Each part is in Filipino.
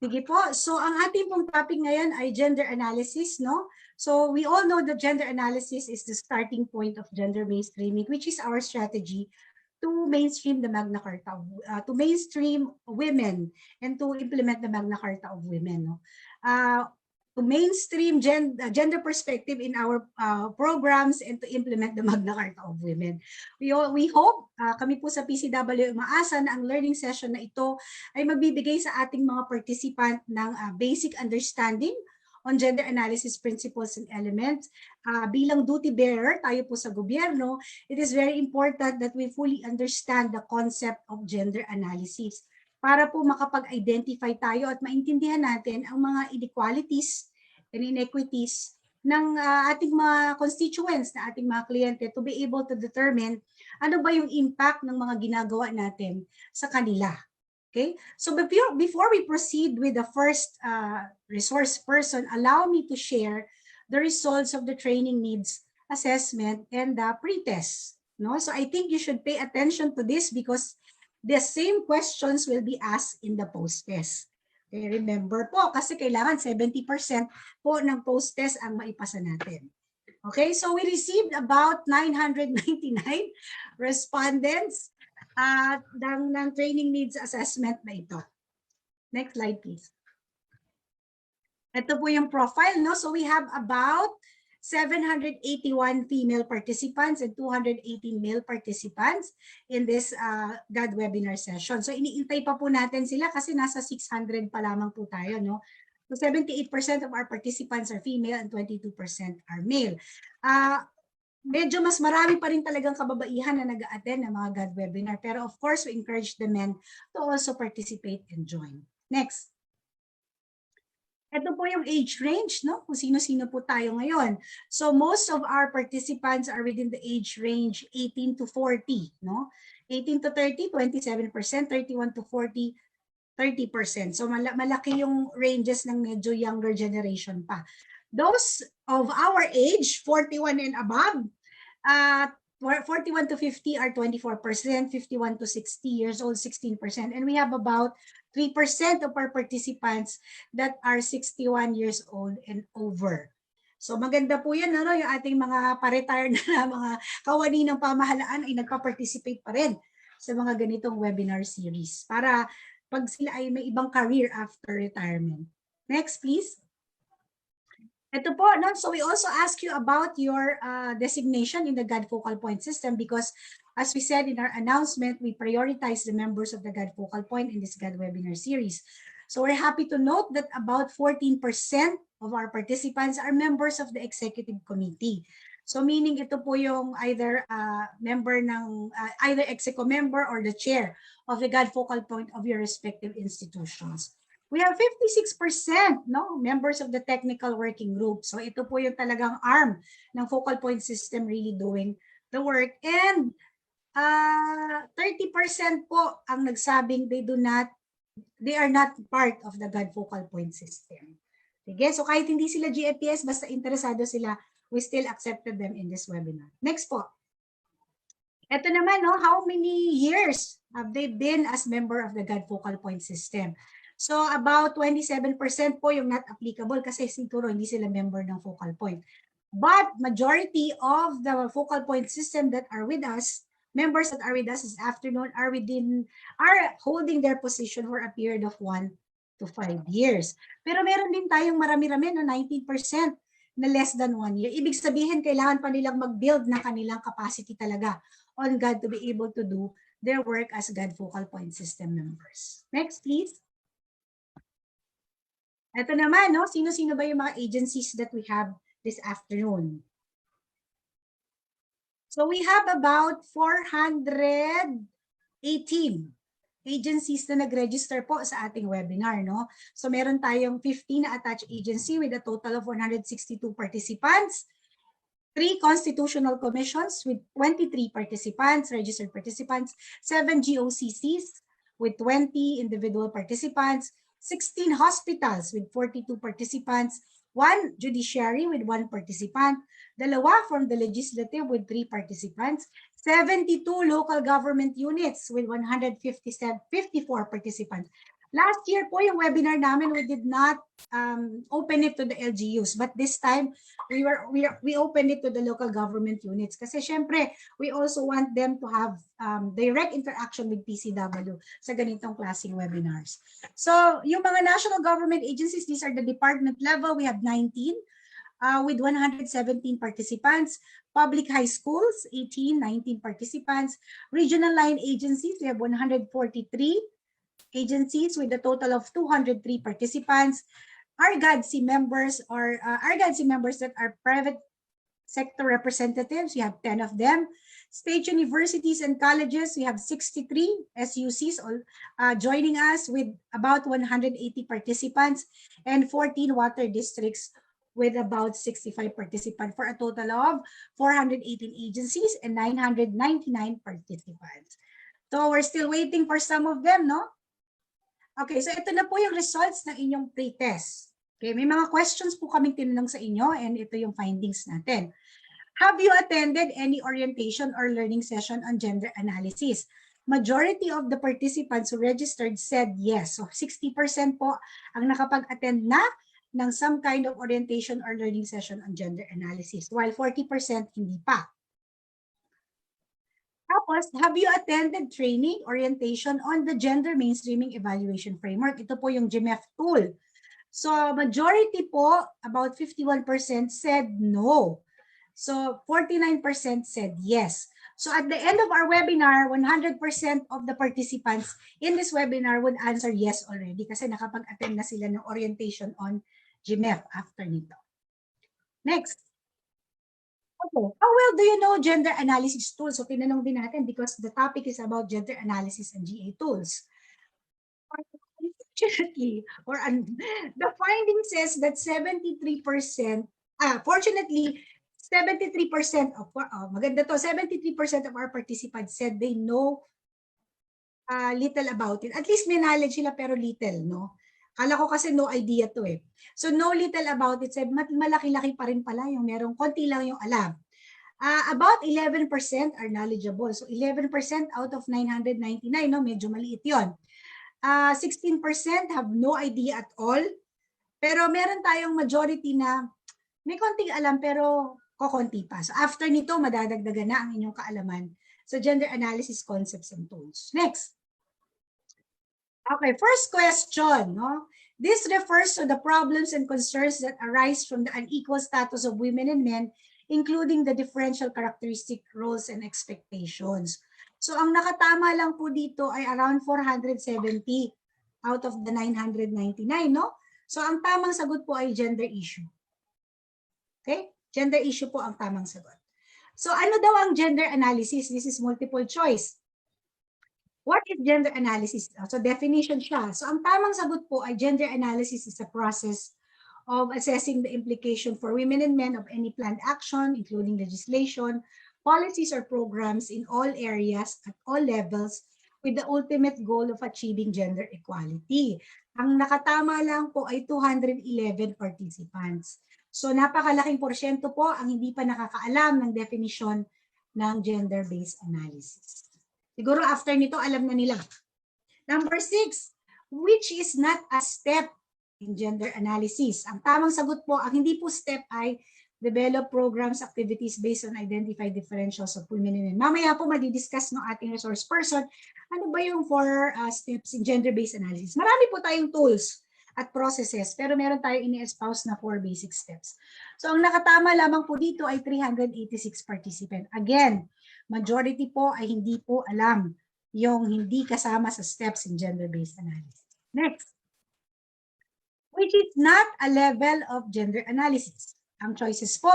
Sige po. So ang ating pong topic ngayon ay gender analysis, no? So we all know that gender analysis is the starting point of gender mainstreaming, which is our strategy to mainstream the Magna Carta, to mainstream women and to implement the Magna Carta of women, no? To mainstream gender perspective in our programs and to implement the Magna Carta of Women. We hope, kami po sa PCW umaasa na ang learning session na ito ay magbibigay sa ating mga participant ng basic understanding on gender analysis principles and elements. Bilang duty bearer, tayo po sa gobyerno, it is very important that we fully understand the concept of gender analysis para po makapag-identify tayo at maintindihan natin ang mga inequalities and inequities ng ating mga constituents, na ating mga kliyente, to be able to determine ano ba yung impact ng mga ginagawa natin sa kanila. Okay, so before we proceed with the first resource person, allow me to share the results of the training needs assessment and the pre-test. No? So I think you should pay attention to this because the same questions will be asked in the post-test. Okay, remember po, kasi kailangan 70% po ng post-test ang maipasa natin. Okay, so we received about 999 respondents ng training needs assessment na ito. Next slide, please. Ito po yung profile, no? So we have about 781 female participants and 218 male participants in this GAD webinar session. So iniintay pa po natin sila kasi nasa 600 pa lamang po tayo, no? So 78% of our participants are female and 22% are male. Medyo mas marami pa rin talagang kababaihan na nag-a-attend ng mga GAD webinar. Pero of course, we encourage the men to also participate and join. Next. Ito po yung age range, no? Kung sino-sino po tayo ngayon. So most of our participants are within the age range 18 to 40, no? 18 to 30, 27%, 31 to 40, 30%. So malaki yung ranges ng medyo younger generation pa. Those of our age, 41 and above, 41 to 50 are 24%, 51 to 60 years old, 16%. And we have about 3% of our participants that are 61 years old and over. So maganda po yan, ano, yung ating mga pa-retire na mga kawani ng pamahalaan ay nagpa-participate pa rin sa mga ganitong webinar series para pag sila ay may ibang career after retirement. Next, please. Ito po, no? So we also ask you about your designation in the GAD focal point system because as we said in our announcement, we prioritize the members of the GAD focal point in this GAD webinar series. So we're happy to note that about 14% of our participants are members of the executive committee. So meaning ito po yung either member ng, either execo member or the chair of the GAD focal point of your respective institutions. We have 56%, no, members of the technical working group. So ito po yung talagang arm ng focal point system really doing the work. And 30% po ang nagsabing they are not part of the GAD focal point system. Sige, so kahit hindi sila GFPS, basta interesado sila, we still accepted them in this webinar. Next po. Ito naman, no, how many years have they been as member of the GAD focal point system? So about 27% po yung not applicable kasi siguro hindi sila member ng focal point. But majority of the focal point system that are with us, members that are with us this afternoon are holding their position for a period of 1 to 5 years. Pero meron din tayong marami-rami na 19% na less than 1 year. Ibig sabihin, kailangan pa nilang mag-build na kanilang capacity talaga on GAD to be able to do their work as GAD focal point system members. Next, please. Ito naman, no? Sino-sino ba yung mga agencies that we have this afternoon? So we have about 418 agencies na nag-register po sa ating webinar, no? So meron tayong 15 na attached agency with a total of 162 participants, 3 constitutional commissions with 23 participants, registered participants, 7 GOCCs with 20 individual participants, 16 hospitals with 42 participants, 1 judiciary with 1 participant, 2 from the legislative with 3 participants, 72 local government units with 154 participants. Last year po yung webinar namin, we did not open it to the LGUs, but this time we opened it to the local government units kasi syempre we also want them to have direct interaction with PCW sa ganitong klaseng webinars. So yung mga national government agencies, these are the department level. We have 19 with 117 participants. Public high schools, 19 participants. Regional line agencies, we have 143 agencies with a total of 203 participants. Our GAD members or our GAD members that are private sector representatives, we have 10 of them. State universities and colleges, we have 63 SUCs joining us with about 180 participants, and 14 water districts with about 65 participants for a total of 418 agencies and 999 participants. So we're still waiting for some of them, no? Okay, so ito na po yung results ng inyong pre-test. Okay, may mga questions po kaming tinanong sa inyo and ito yung findings natin. Have you attended any orientation or learning session on gender analysis? Majority of the participants who registered said yes. So 60% po ang nakapag-attend na ng some kind of orientation or learning session on gender analysis, while 40% hindi pa. Tapos, have you attended training, orientation on the gender mainstreaming evaluation framework? Ito po yung GMEF tool. So, majority po, about 51% said no. So, 49% said yes. So, at the end of our webinar, 100% of the participants in this webinar would answer yes already kasi nakapag-attend na sila ng orientation on GMEF after nito. Next. Okay. How well do you know gender analysis tools? So tinanong din natin because the topic is about gender analysis and GA tools. Unfortunately, the finding says that 73%, fortunately, 73% of, maganda to, 73% of our participants said they know little about it. At least may knowledge sila pero little, no? Kala ko kasi no idea to eh. So know little about it, said malaki-laki pa rin pala yung merong konti lang yung alam. About 11% are knowledgeable. So 11% out of 999, no, medyo maliit yun. 16% have no idea at all. Pero meron tayong majority na may konting alam pero kokonti pa. So after nito, madadagdagan na ang inyong kaalaman sa gender analysis concepts and tools. Next. Okay, first question. No? This refers to the problems and concerns that arise from the unequal status of women and men, including the differential characteristic, roles, and expectations. So ang nakatama lang po dito ay around 470 out of the 999, no? So ang tamang sagot po ay gender issue. Okay? Gender issue po ang tamang sagot. So ano daw ang gender analysis? This is multiple choice. What is gender analysis? So definition siya. So ang tamang sagot po ay gender analysis is a process of assessing the implication for women and men of any planned action, including legislation, policies or programs in all areas at all levels with the ultimate goal of achieving gender equality. Ang nakatama lang po ay 211 participants. So napakalaking porsyento po ang hindi pa nakakaalam ng definition ng gender-based analysis. Siguro after nito, alam na nila. Number 6, which is not a step in gender analysis. Ang tamang sagot po, ang hindi po step ay develop programs, activities based on identified differentials of women and men. Mamaya po madidiscuss ng ating resource person, ano ba yung 4 steps in gender-based analysis. Marami po tayong tools at processes, pero meron tayong ini-espouse na 4 basic steps. So ang nakatama lamang po dito ay 386 participants. Again, majority po ay hindi po alam yung hindi kasama sa steps in gender-based analysis. Next. Which is not a level of gender analysis. Ang choices po.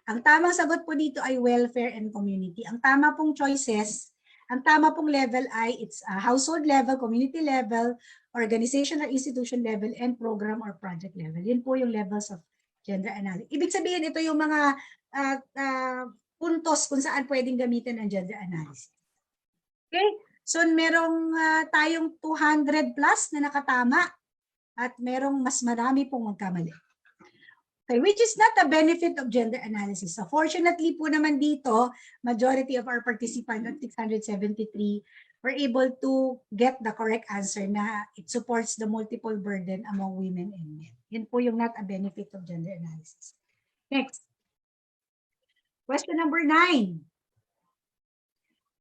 Ang tamang sagot po dito ay welfare and community. Ang tama pong choices, ang tama pong level ay it's a household level, community level, organization or institution level, and program or project level. Yun po yung levels of gender analysis. Ibig sabihin, ito yung mga puntos kung saan pwedeng gamitin ang gender analysis. Okay? So, merong tayong 200 plus na nakatama at merong mas marami pong magkamali. Okay, which is not a benefit of gender analysis. So, fortunately po naman dito, majority of our participants, 673, we're able to get the correct answer na it supports the multiple burden among women and men. Yun po yung not a benefit of gender analysis. Next. Question number 9.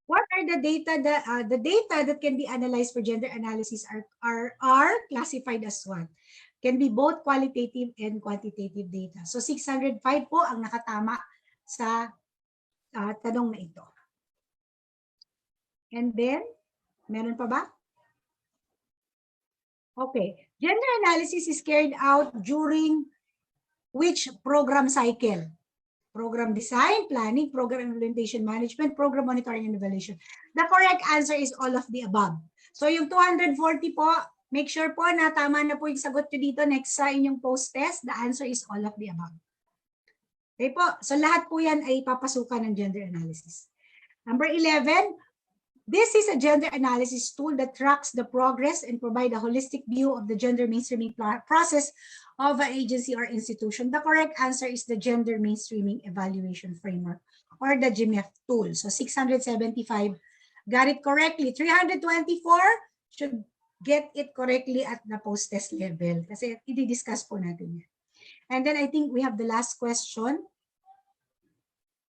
What are the data that can be analyzed for gender analysis are classified as what? Can be both qualitative and quantitative data. So 605 po ang nakatama sa tanong na ito. And then, meron pa ba? Okay. Gender analysis is carried out during which program cycle? Program design, planning, program implementation management, program monitoring and evaluation. The correct answer is all of the above. So yung 240 po, make sure po na tama na po yung sagot nyo dito next sa inyong post-test. The answer is all of the above. Okay po. So lahat po yan ay papasukan ng gender analysis. Number 11, this is a gender analysis tool that tracks the progress and provide a holistic view of the gender mainstreaming process of an agency or institution. The correct answer is the Gender Mainstreaming Evaluation Framework or the GMEF tool. So 675 got it correctly. 324 should get it correctly at the post-test level kasi i-discuss po natin yan. And then I think we have the last question.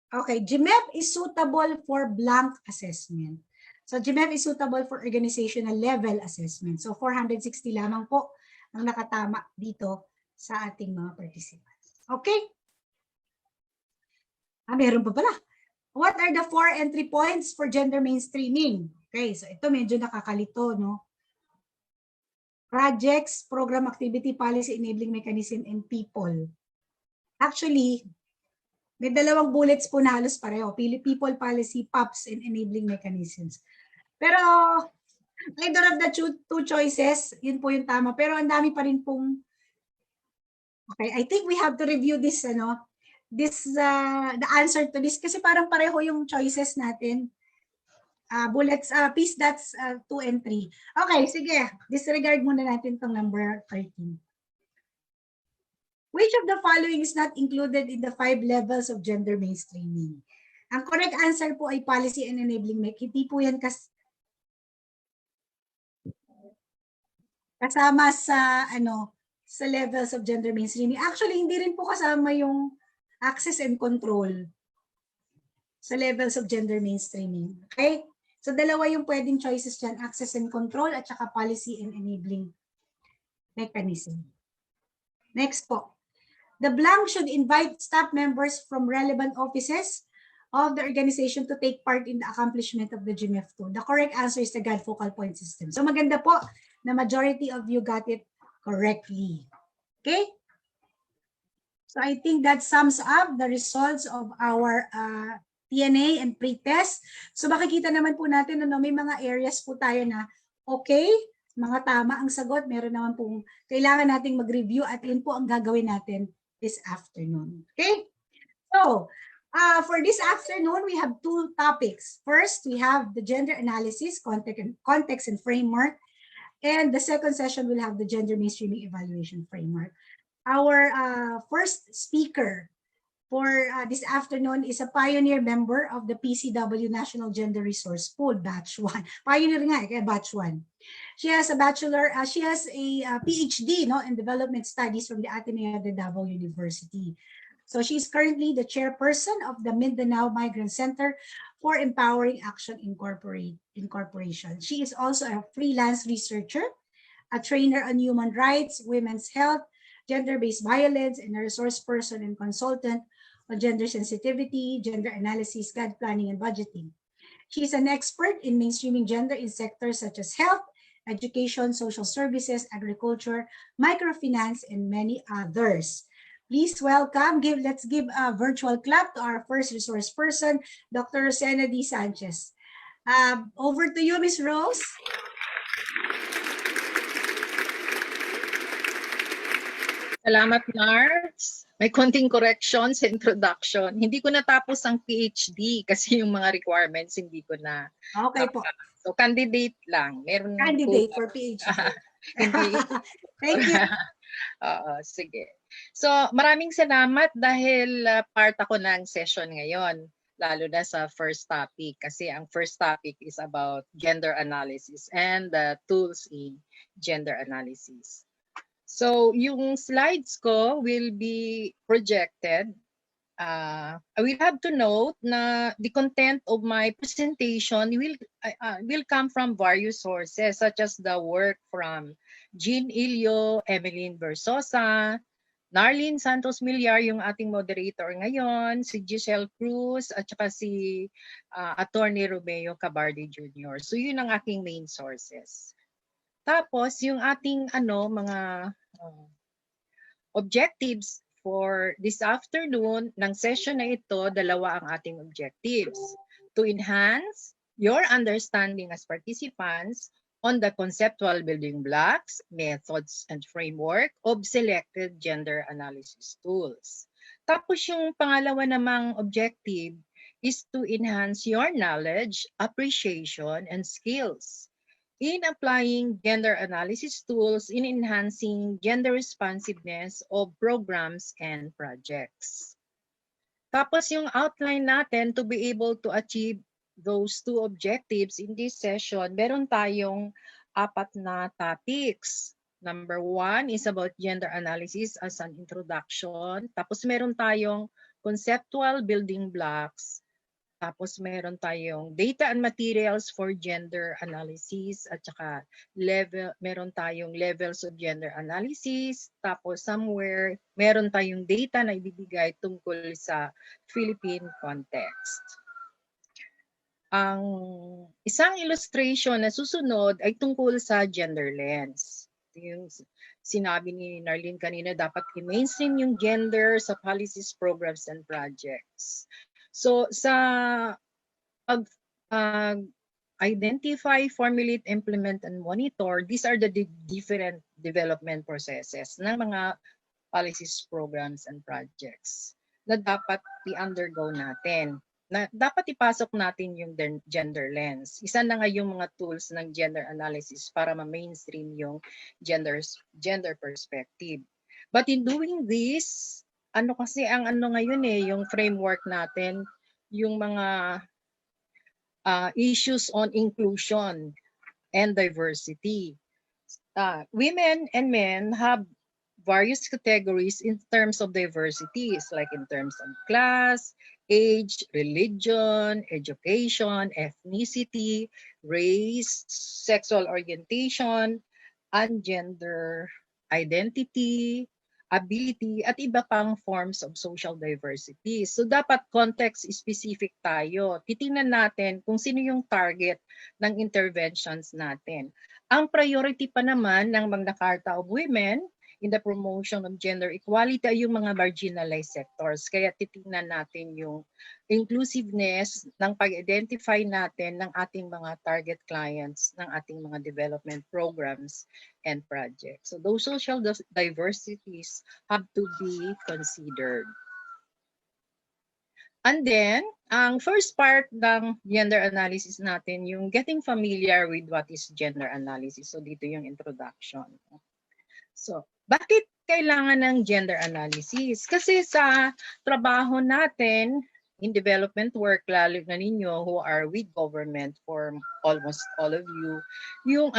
Okay, GMEF is suitable for blank assessment. So GMEF is suitable for organizational level assessment. So 460 lamang po ang nakatama dito sa ating mga participants. Okay? Meron pa pala. What are the 4 entry points for gender mainstreaming? Okay, so ito medyo nakakalito, no? Projects, program activity, policy, enabling mechanism, and people. Actually, may dalawang bullets po na halos pareho. People, policy, POPs, and enabling mechanisms. Pero, either of the two choices, yun po yung tama. Pero ang dami pa rin pong okay, I think we have to review this, the answer to this kasi parang pareho yung choices natin. Bullets, piece that's 2 and 3. Okay, sige. Disregard muna natin tong number 13. Which of the following is not included in the 5 levels of gender mainstreaming? Ang correct answer po ay policy and enabling mechanism. Hindi po yan kasama sa sa levels of gender mainstreaming. Actually, hindi rin po kasama yung access and control sa levels of gender mainstreaming. Okay? So, dalawa yung pwedeng choices dyan, access and control at saka policy and enabling mechanism. Next po. The blank should invite staff members from relevant offices of the organization to take part in the accomplishment of the GMEF tool. The correct answer is the GAD focal point system. So, maganda po na majority of you got it correctly. Okay? So I think that sums up the results of our TNA and pre-test. So makikita naman po natin may mga areas po tayo na okay, mga tama ang sagot. Meron naman po kailangan nating mag-review at yun po ang gagawin natin this afternoon. Okay? So for this afternoon, we have 2 topics. First, we have the gender analysis, context and framework. And the second session will have the gender mainstreaming evaluation framework. Our first speaker for this afternoon is a pioneer member of the PCW National Gender Resource Pool, Batch 1. Pioneer nga, kaya Batch 1. She has a PhD in Development Studies from the Ateneo de Davao University. So she's currently the chairperson of the Mindanao Migrant Center for Empowering Action Incorporation. She is also a freelance researcher, a trainer on human rights, women's health, gender-based violence, and a resource person and consultant on gender sensitivity, gender analysis, GAD planning, and budgeting. She is an expert in mainstreaming gender in sectors such as health, education, social services, agriculture, microfinance, and many others. Please welcome, let's give a virtual clap to our first resource person, Dr. Rosena D. Sanchez. Over to you, Ms. Rose. Salamat, Mars. May konting correction sa introduction. Hindi ko natapos ang PhD kasi yung mga requirements hindi ko na. Okay po. So, candidate lang. Meron candidate for PhD. Thank you. Sige. So, maraming salamat dahil part ako ng session ngayon. lalo na sa first topic kasi ang first topic is about gender analysis and the tools in gender analysis. So yung slides ko will be projected. I will have to note na the content of my presentation will come from various sources such as the work from Jean Ilio, Emeline Versosa, Narlene Santos Millar, yung ating moderator ngayon, si Giselle Cruz, at saka si Attorney Romeo Cabarde Jr. So yun ang aking main sources. Tapos yung ating mga objectives for this afternoon ng session na ito, dalawa ang ating objectives. To enhance your understanding as participants on the conceptual building blocks, methods, and framework of selected gender analysis tools. Tapos yung pangalawa namang objective is to enhance your knowledge, appreciation, and skills in applying gender analysis tools in enhancing gender responsiveness of programs and projects. Tapos yung outline natin to be able to achieve those two objectives in this session, meron tayong 4 na topics. Number 1 is about gender analysis as an introduction. Tapos meron tayong conceptual building blocks. Tapos meron tayong data and materials for gender analysis at saka meron tayong levels of gender analysis. Tapos somewhere meron tayong data na ibibigay tungkol sa Philippine context. Ang isang illustration na susunod ay tungkol sa gender lens. Yung sinabi ni Narlene kanina, dapat i-mainstream yung gender sa policies, programs, and projects. So sa identify, formulate, implement, and monitor, these are the different development processes ng mga policies, programs, and projects na dapat i-undergo natin. Na dapat ipasok natin yung gender lens. Isa na nga yung mga tools ng gender analysis para ma-mainstream yung gender perspective. But in doing this, kasi ang ngayon yung framework natin, yung mga issues on inclusion and diversity. Women and men have various categories in terms of diversities, like in terms of class, age, religion, education, ethnicity, race, sexual orientation, and gender identity, ability, at iba pang forms of social diversity. So dapat context-specific tayo. Titingnan natin kung sino yung target ng interventions natin. Ang priority pa naman ng Magna Carta of Women in the promotion of gender equality ay yung mga marginalized sectors. Kaya titingnan natin yung inclusiveness ng pag-identify natin ng ating mga target clients, ng ating mga development programs and projects. So those social diversities have to be considered. And then, ang first part ng gender analysis natin, yung getting familiar with what is gender analysis. So dito yung introduction. So, bakit kailangan ng gender analysis? Kasi sa trabaho natin in development work, lalo na ninyo who are with government for almost all of you, yung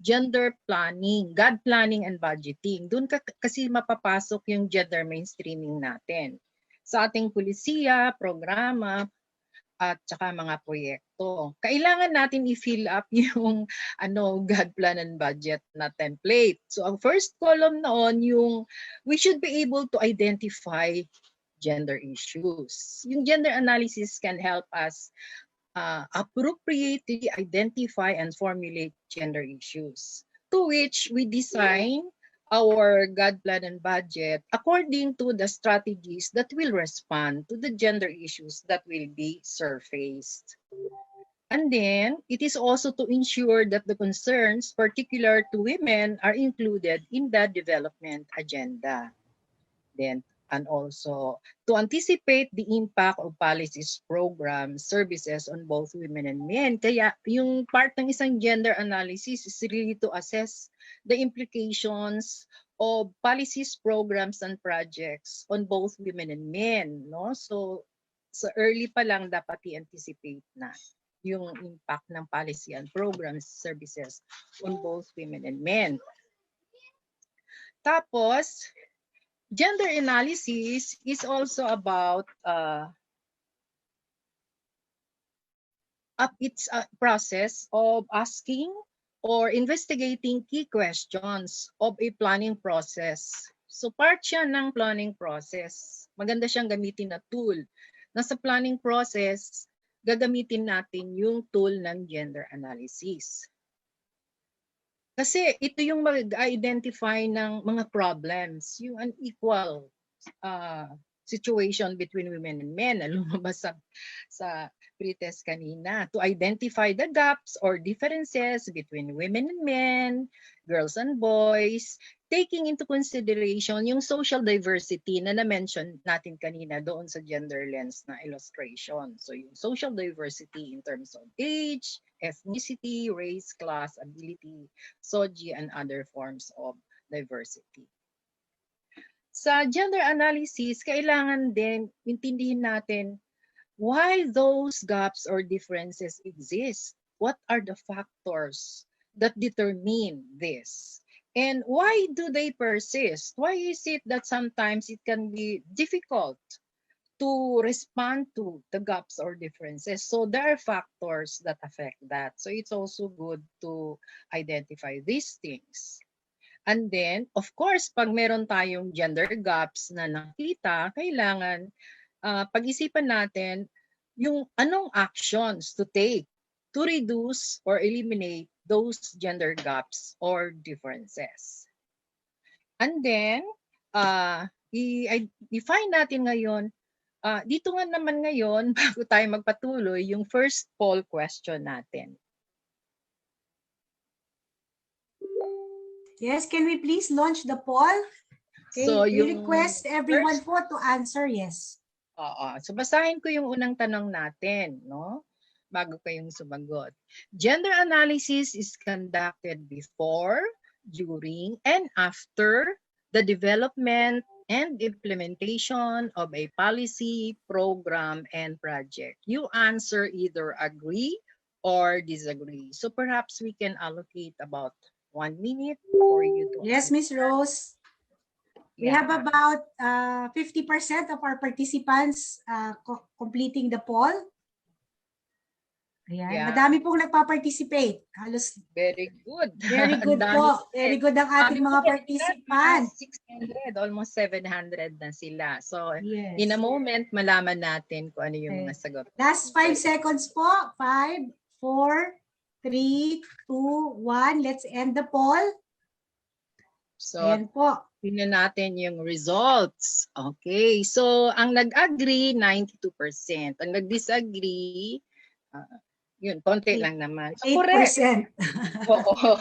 gender planning, GAD planning and budgeting. Doon kasi mapapasok yung gender mainstreaming natin. Sa ating pulisiya, programa, at saka mga proyekto. Kailangan natin i-fill up yung GAD plan and budget na template. So ang first column noon yung we should be able to identify gender issues. Yung gender analysis can help us appropriately identify and formulate gender issues, to which we design our GAD plan and budget according to the strategies that will respond to the gender issues that will be surfaced. And then, it is also to ensure that the concerns particular to women are included in the development agenda. Then, and also to anticipate the impact of policies, programs, services on both women and men. Kaya yung part ng isang gender analysis is really to assess the implications of policies, programs, and projects on both women and men. No? So So early pa lang dapat i-anticipate na yung impact ng policy and programs, services on both women and men. Tapos, gender analysis is also about it's a process of asking or investigating key questions of a planning process. So part siya ng planning process. Maganda siyang gamitin na tool. Nasa planning process, gagamitin natin yung tool ng gender analysis. Kasi ito yung mag-identify ng mga problems, yung unequal situation between women and men na lumabas sa pretest kanina, to identify the gaps or differences between women and men, girls and boys, taking into consideration yung social diversity na na-mention natin kanina doon sa gender lens na illustration. So yung social diversity in terms of age, ethnicity, race, class, ability, SOGI, and other forms of diversity. Sa gender analysis, kailangan din intindihin natin why those gaps or differences exist. What are the factors that determine this? And why do they persist? Why is it that sometimes it can be difficult to respond to the gaps or differences? So there are factors that affect that. So it's also good to identify these things. And then, of course, pag meron tayong gender gaps na nakita, kailangan pag-isipan natin yung anong actions to take to reduce or eliminate those gender gaps or differences. And then, i-define natin ngayon, dito nga naman ngayon, bago tayo magpatuloy, yung first poll question natin. Yes, can we please launch the poll? Okay, So, we request everyone po to answer yes. Oo. So basahin ko yung unang tanong natin, no? Bago kayong sumagot. Gender analysis is conducted before, during, and after the development and implementation of a policy, program, and project. You answer either agree or disagree. So perhaps we can allocate about 1 minute for you to Yes, answer. Ms. Rose. We have about 50% of our participants completing the poll. Ayan. Yeah. Madami pong nagpa-participate. Halos Very good. very good po. Very good ang ating mga participants. 600, almost 700 na sila. So, yes, in a moment, malaman natin kung ano yung mga sagot. Last 5 seconds po. 5, 4, 3, 2, 1. Let's end the poll. So, ayan po. tingnan natin yung results. Okay. So, ang nag-agree, 92%. Ang nag-disagree, yun, konti lang naman. So, 8%. Oo,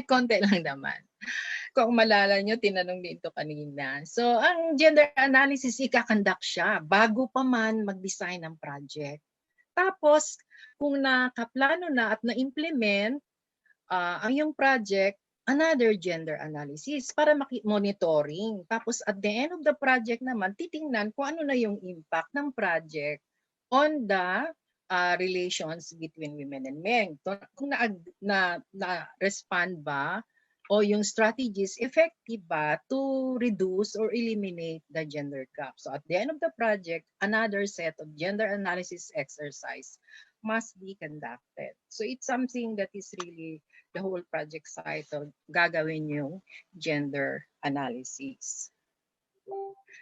konti lang naman. Kung malala nyo, tinanong dito kanina. So, ang gender analysis, ikakandak siya bago pa man mag-design ng project. Tapos, kung nakaplano na at na-implement ang yung project, another gender analysis para monitoring. Tapos, at the end of the project naman, titingnan kung ano na yung impact ng project on the relations between women and men. Kung na-respond ba o yung strategies effective ba to reduce or eliminate the gender gap. So at the end of the project, another set of gender analysis exercise must be conducted. So it's something that is really the whole project cycle, gagawin yung gender analysis.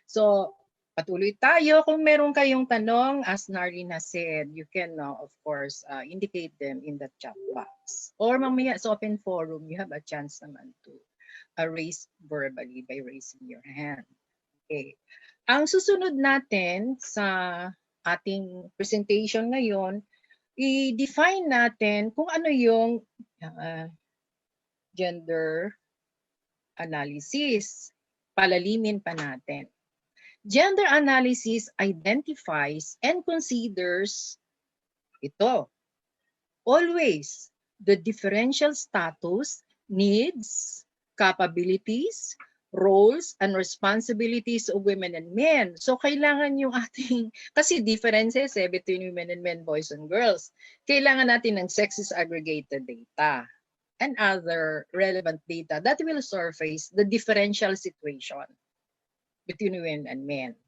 So, patuloy tayo. Kung meron kayong tanong, as Narina said, you can, of course, indicate them in the chat box. Or mamaya sa open forum, you have a chance naman to raise verbally by raising your hand. Okay. Ang susunod natin sa ating presentation ngayon, i-define natin kung ano yung gender analysis. Palalimin pa natin. Gender analysis identifies and considers ito. Always the differential status, needs, capabilities, roles and responsibilities of women and men. So kailangan yung ating, kasi differences between women and men, boys and girls. Kailangan natin ng sexist aggregated data and other relevant data that will surface the differential situation between women and men.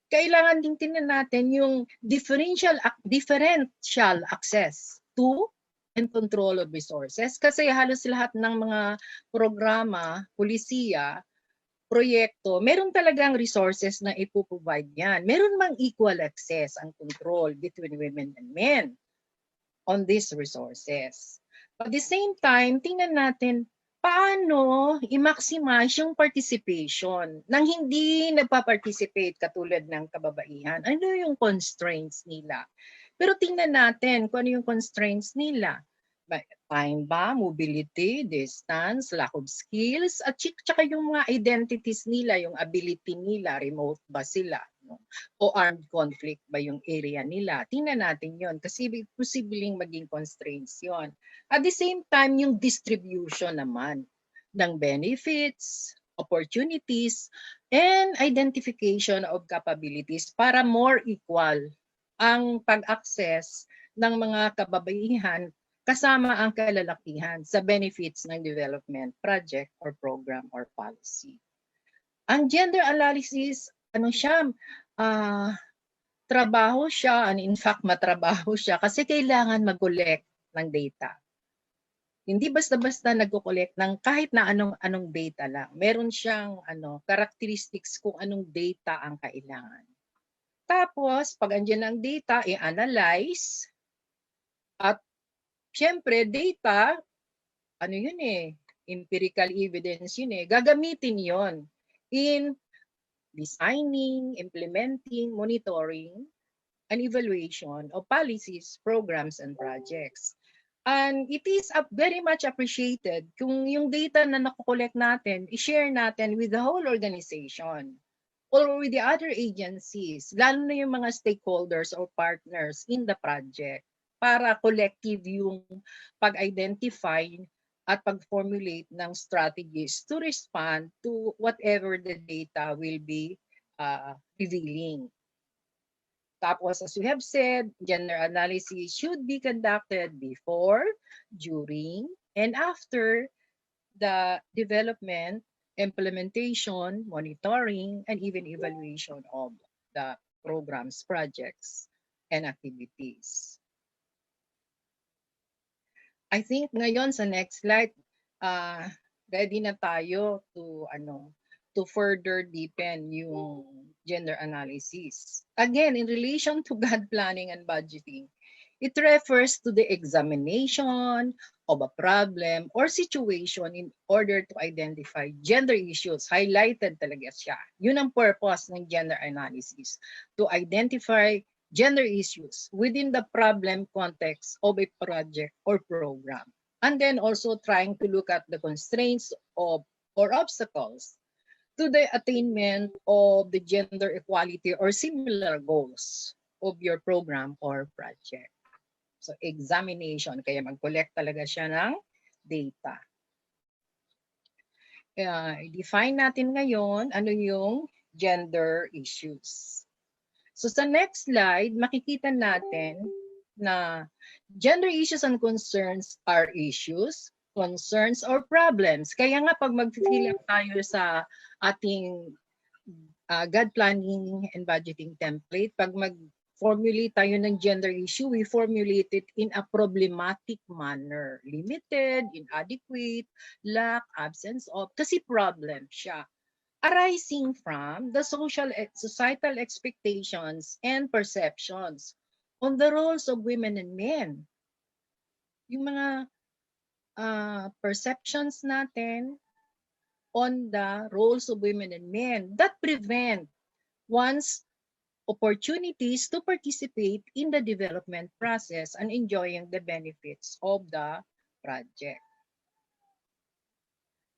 Kailangan din tingnan natin yung differential access to and control of resources, kasi halos lahat ng mga programa, pulisiya, proyekto, meron talagang resources na ipoprovide yan. Meron mang equal access and control between women and men on these resources. At the same time, tingnan natin paano i-maximize yung participation nang hindi nagpa-participate katulad ng kababaihan. Ano yung constraints nila? Pero tingnan natin kung ano yung constraints nila. Time ba, mobility, distance, lack of skills, at saka yung mga identities nila, yung ability nila, remote ba sila, no? O armed conflict ba yung area nila. Tingnan natin yon kasi posibleng maging constraints yon. At the same time, yung distribution naman ng benefits, opportunities, and identification of capabilities para more equal ang pag-access ng mga kababaihan kasama ang kalalakihan sa benefits ng development project or program or policy. Ang gender analysis, trabaho siya, and in fact matrabaho siya kasi kailangan mag-collect ng data. Hindi basta-basta nag-collect ng kahit na anong data lang. Meron siyang characteristics kung anong data ang kailangan. Tapos, pag andyan ang data, i-analyze. At syempre, data, empirical evidence yun eh. Gagamitin yon in designing, implementing, monitoring, and evaluation of policies, programs, and projects. And it is very much appreciated kung yung data na nakukolekt natin, i-share natin with the whole organization or with the other agencies, lalo na yung mga stakeholders or partners in the project para collective yung pag-identify at pag-formulate ng strategies to respond to whatever the data will be revealing. Tapos, as we have said, gender analysis should be conducted before, during, and after the development, implementation, monitoring, and even evaluation of the programs, projects, and activities. I think ngayon sa next slide, ready na tayo to further deepen yung gender analysis. Again, in relation to GAD planning and budgeting, it refers to the examination of a problem or situation in order to identify gender issues. Highlighted talaga siya. Yun ang purpose ng gender analysis, to identify gender issues within the problem context of a project or program. And then also trying to look at the constraints of or obstacles to the attainment of the gender equality or similar goals of your program or project. So examination, kaya mag-collect talaga siya ng data. I-define natin ngayon ano yung gender issues. So sa next slide, makikita natin na gender issues and concerns are issues, concerns, or problems. Kaya nga pag mag-fill up tayo sa ating GAD planning and budgeting template, pag mag-formulate tayo ng gender issue, we formulate it in a problematic manner. Limited, inadequate, lack, absence of, kasi problem siya. Arising from the societal expectations and perceptions on the roles of women and men. Yung mga perceptions natin on the roles of women and men that prevent one's opportunities to participate in the development process and enjoying the benefits of the project.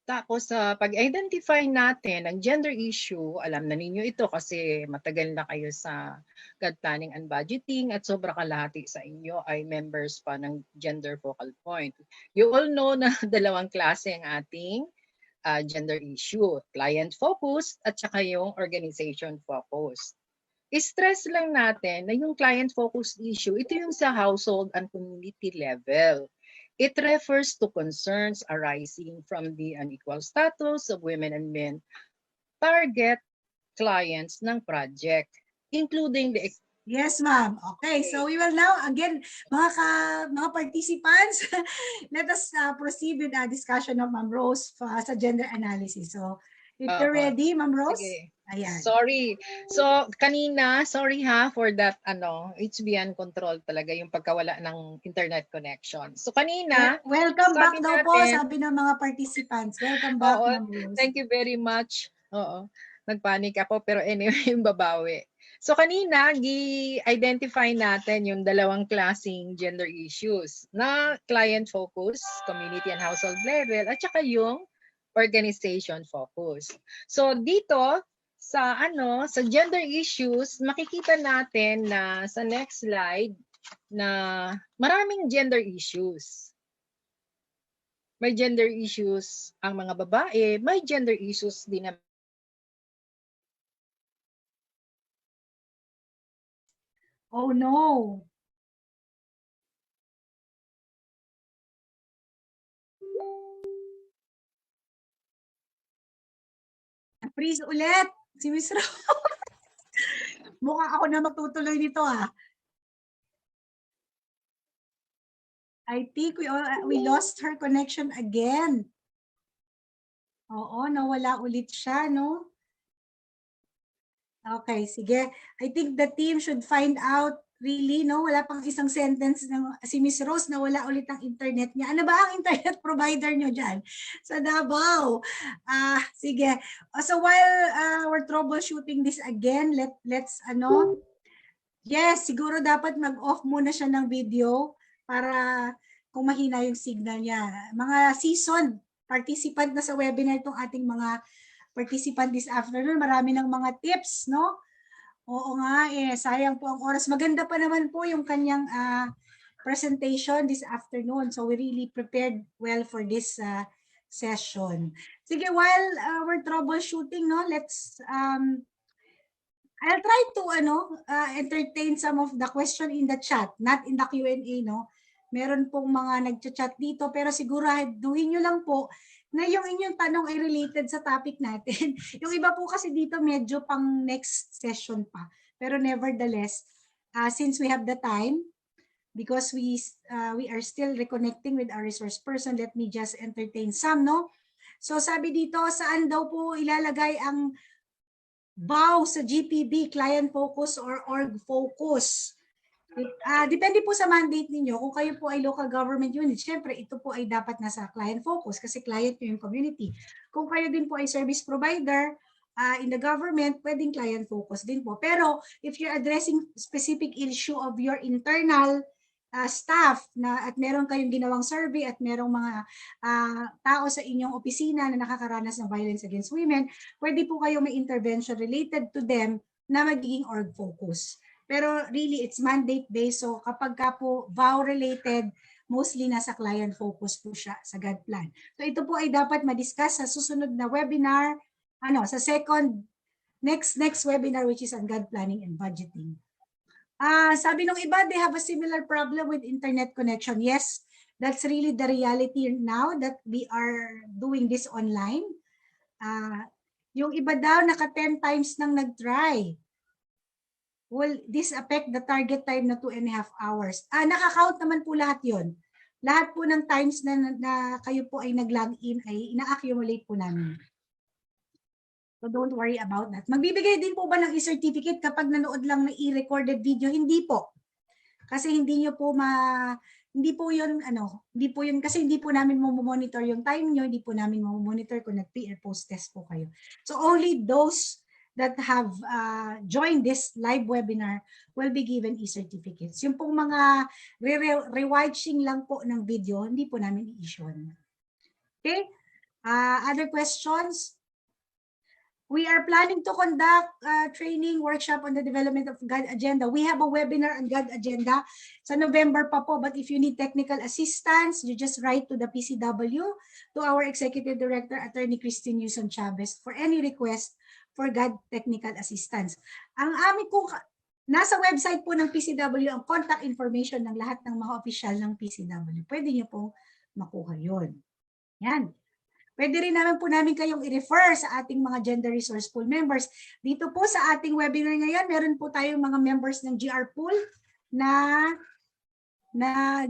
Tapos pag-identify natin ang gender issue, alam na ninyo ito kasi matagal na kayo sa GAD planning and budgeting at sobra kalahati sa inyo ay members pa ng gender focal point. You all know na dalawang klase ang ating gender issue, client-focused at saka yung organization-focused. I-stress lang natin na yung client-focused issue, ito yung sa household and community level. It refers to concerns arising from the unequal status of women and men target clients ng project, including the... Yes, ma'am. Okay, so we will now, again, mga participants, let us proceed with the discussion of Ma'am Rose sa gender analysis. So, if you're ready, Ma'am Rose? Sige. Ayan. Sorry. So, kanina, sorry for that, it's beyond control talaga yung pagkawala ng internet connection. So, kanina, welcome back daw po, natin, sabi ng mga participants. Welcome back, Ma'am Rose. Thank you very much. Oo. Nagpanik ako, pero anyway, babawi. So, kanina, i-identify natin yung dalawang klaseng gender issues na client-focused, community and household level, at saka yung organization focus. So dito sa sa gender issues, makikita natin na sa next slide na maraming gender issues. May gender issues ang mga babae, may gender issues din naman. Oh no. Freeze ulit. Si Miss Rose. Mukhang ako na magtutuloy nito I think we lost her connection again. Oo, nawala ulit siya, no? Okay, sige. I think the team should find out really, no? Wala pang isang sentence ng si Miss Rose na wala ulit ang internet niya. Ano ba ang internet provider niyo dyan? Sa Davao. Sige. So while we're troubleshooting this again, let's yes, siguro dapat mag-off muna siya ng video para kung mahina yung signal niya. Mga seasoned participant na sa webinar itong ating mga participant this afternoon. Marami ng mga tips, no? Oo nga, sayang po ang oras. Maganda pa naman po yung kanyang presentation this afternoon. So we really prepared well for this session. Sige, while we're troubleshooting, no, let's I'll try to entertain some of the question in the chat, not in the Q&A, no. Meron pong mga nagchat-chat dito, pero siguraduhin nyo lang po na yung inyong tanong ay related sa topic natin. Yung iba po kasi dito medyo pang next session pa. Pero nevertheless, since we have the time, because we are still reconnecting with our resource person, let me just entertain some, no? So sabi dito, saan daw po ilalagay ang BAW sa GPB, client focus or org focus? Depende po sa mandate ninyo. Kung kayo po ay local government unit, syempre ito po ay dapat nasa client focus kasi client nyo yung community. Kung kayo din po ay service provider in the government, pwedeng client focus din po. Pero if you're addressing specific issue of your internal staff at meron kayong ginawang survey at merong mga tao sa inyong opisina na nakakaranas ng violence against women, pwede po kayo may intervention related to them na magiging org focus. Pero really, it's mandate-based. So kapag ka po vow-related, mostly nasa client focus po siya sa GAD plan. So ito po ay dapat ma-discuss sa susunod na webinar, sa next webinar, which is on GAD planning and budgeting. Sabi nung iba, they have a similar problem with internet connection. Yes, that's really the reality now that we are doing this online. Yung iba daw, naka 10 times nang nag-try. Will this affect the target time na 2.5 hours? Nakaka-count naman po lahat yon. Lahat po ng times na kayo po ay nag-log in ay ina-accumulate po namin. So don't worry about that. Magbibigay din po ba ng e-certificate kapag nanood lang ng e-recorded video? Hindi po. Kasi hindi nyo po hindi po yun kasi hindi po namin mo-monitor yung time nyo, hindi po namin mo-monitor kung nag-pre or post test po kayo. So only those that have joined this live webinar will be given e-certificates. Yung pong mga rewatching lang po ng video, hindi po namin i-issue. Okay? Other questions? We are planning to conduct training workshop on the development of GAD agenda. We have a webinar on GAD agenda sa November pa po, but if you need technical assistance, you just write to the PCW, to our Executive Director, Attorney Christine Yuson Chavez, for any request for GAD technical assistance. Ang aming kung nasa website po ng PCW ang contact information ng lahat ng mga opisyal ng PCW. Pwede niyo pong makuha yun. Yan. Pwede rin naman po namin kayong i-refer sa ating mga gender resource pool members. Dito po sa ating webinar ngayon, meron po tayong mga members ng GR pool na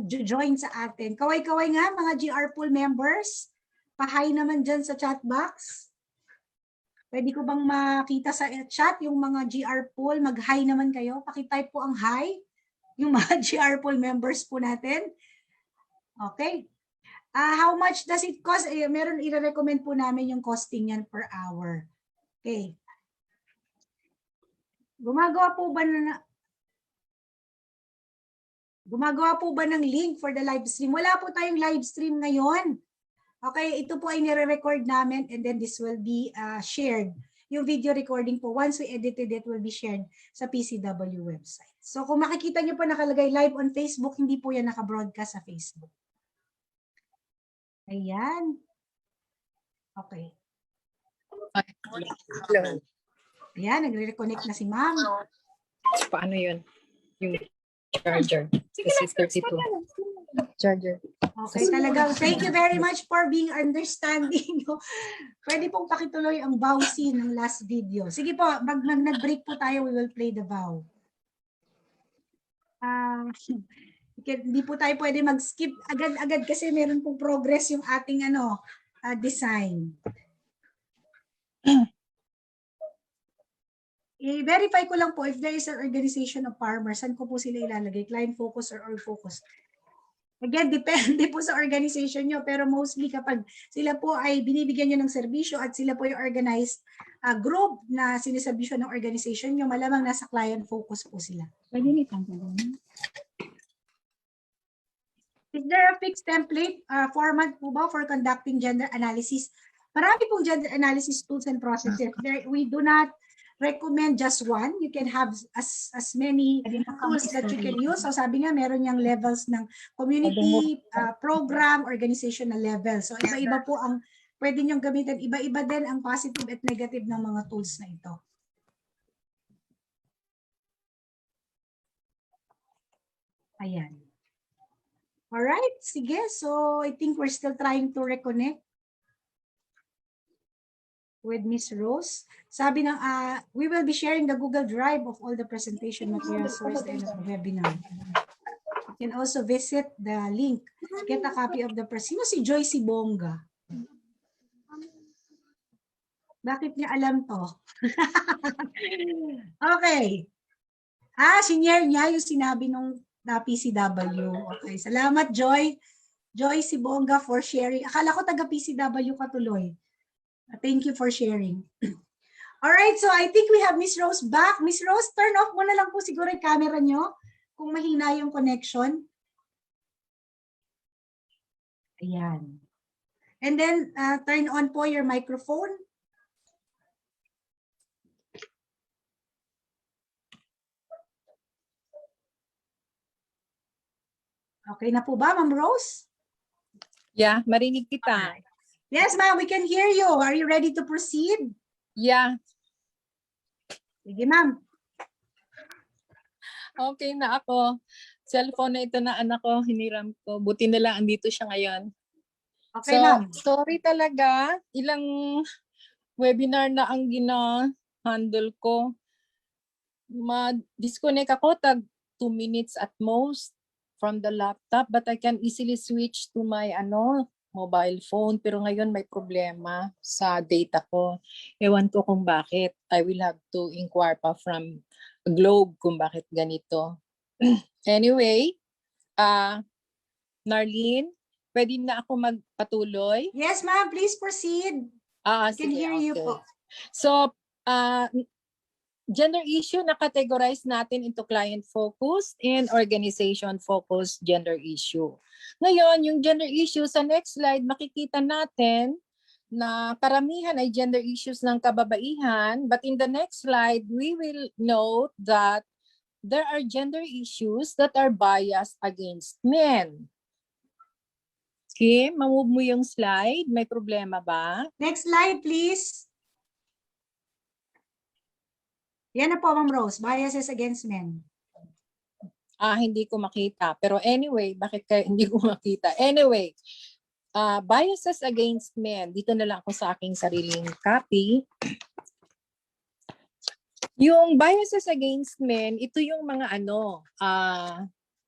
join sa atin. Kaway-kaway nga mga GR pool members. Pa-hi naman dyan sa chat box. Pwede ko bang makita sa chat yung mga GR pool? Mag-hi naman kayo. Pakitype po ang hi. Yung mga GR pool members po natin. Okay. How much does it cost? Meron i-recommend po namin yung costing yan per hour. Okay. Gumagawa po ba ng link for the live stream? Wala po tayong live stream ngayon. Okay, ito po ay nire-record namin and then this will be shared. Yung video recording po, once we edited it, will be shared sa PCW website. So kung makikita nyo po nakalagay live on Facebook, hindi po yan naka-broadcast sa Facebook. Ayan. Okay. Hello. Ayan, nagre-reconnect na si ma'am. Paano yun? Yung charger. This is 32. Charger. Okay, talagang thank you very much for being understanding. Pwede pong pakituloy ang vow scene ng last video. Sige po, nag-break po tayo, we will play the vow. Hindi po tayo pwede mag-skip agad-agad kasi meron pong progress yung ating design. I-verify ko lang po if there is an organization of farmers, saan ko po sila ilalagay? Client focus or all focus? Again, depende po sa organization nyo, pero mostly kapag sila po ay binibigyan nyo ng serbisyo at sila po yung organized group na sineserbisyo ng organization nyo, malamang nasa client focus po sila. Is there a fixed template format po ba for conducting gender analysis? Marami pong gender analysis tools and processes. We do not recommend just one. You can have as many tools that you can use. So sabi nga, meron niyang levels ng community, program, organizational level. So iba-iba po ang pwede niyong gamitin. Iba-iba din ang positive at negative ng mga tools na ito. Ayan. Alright, sige. So I think we're still trying to reconnect with Miss Rose. Sabi ng, we will be sharing the Google Drive of all the presentation materials towards the end of the webinar. You can also visit the link. Get a copy of the Sino si Joyce Bonga? Bakit niya alam to? Okay. Senior niya yung sinabi nung PCW. Okay. Salamat, Joy. Joy Sibonga for sharing. Akala ko taga PCW ka tuloy. Thank you for sharing. Alright, so I think we have Miss Rose back. Miss Rose, turn off mo na lang po siguro yung camera nyo kung mahina yung connection. Ayan. And then, turn on po your microphone. Okay na po ba, Ma'am Rose? Yeah, marinig kita. Yes, ma'am, we can hear you. Are you ready to proceed? Yeah. Sige, ma'am. Okay na ako. Cellphone na ito na anak ko, hiniram ko. Buti na lang andito siya ngayon. Okay, ma'am. Sorry talaga. Ilang webinar na ang gina-handle ko. Ma-disconnect ako tag 2 minutes at most from the laptop, but I can easily switch to my mobile phone. Pero ngayon may problema sa data ko. Ewan ko kung bakit. I will have to inquire pa from Globe kung bakit ganito. Anyway, Narlene, pwede na ako magpatuloy? Yes, ma'am. Please proceed. I can hear you po. So, gender issue na categorize natin into client-focused and organization-focused gender issue. Ngayon, yung gender issue, sa next slide, makikita natin na karamihan ay gender issues ng kababaihan, but in the next slide, we will note that there are gender issues that are biased against men. Kim, mamove mo yung slide. May problema ba? Next slide, please. Yan na po, Ma'am Rose. Biases against men. Hindi ko makita. Pero anyway, bakit kaya hindi ko makita? Anyway, biases against men. Dito na lang ako sa aking sariling copy. Yung biases against men, ito yung mga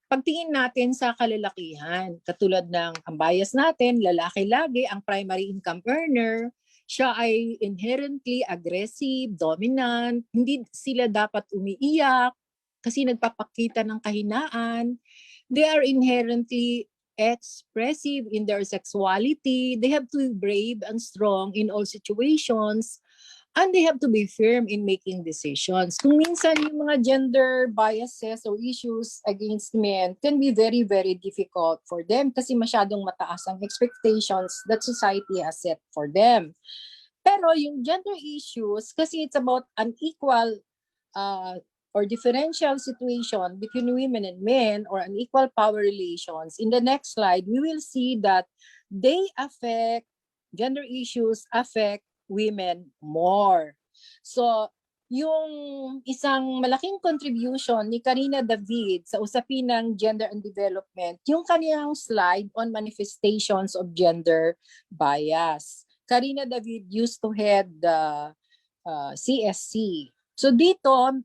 pagtingin natin sa kalalakihan. Katulad ng ang bias natin, lalaki lagi, ang primary income earner, siya ay inherently aggressive, dominant, hindi sila dapat umiiyak kasi nagpapakita ng kahinaan. They are inherently expressive in their sexuality. They have to be brave and strong in all situations. And they have to be firm in making decisions. Kung minsan yung mga gender biases or issues against men can be very, very difficult for them kasi masyadong mataas ang expectations that society has set for them. Pero yung gender issues, kasi it's about unequal or differential situation between women and men or unequal power relations. In the next slide, we will see that gender issues affect women more. So, yung isang malaking contribution ni Karina David sa usapin ng gender and development, yung kaniyang slide on manifestations of gender bias. Karina David used to head the CSC. So dito,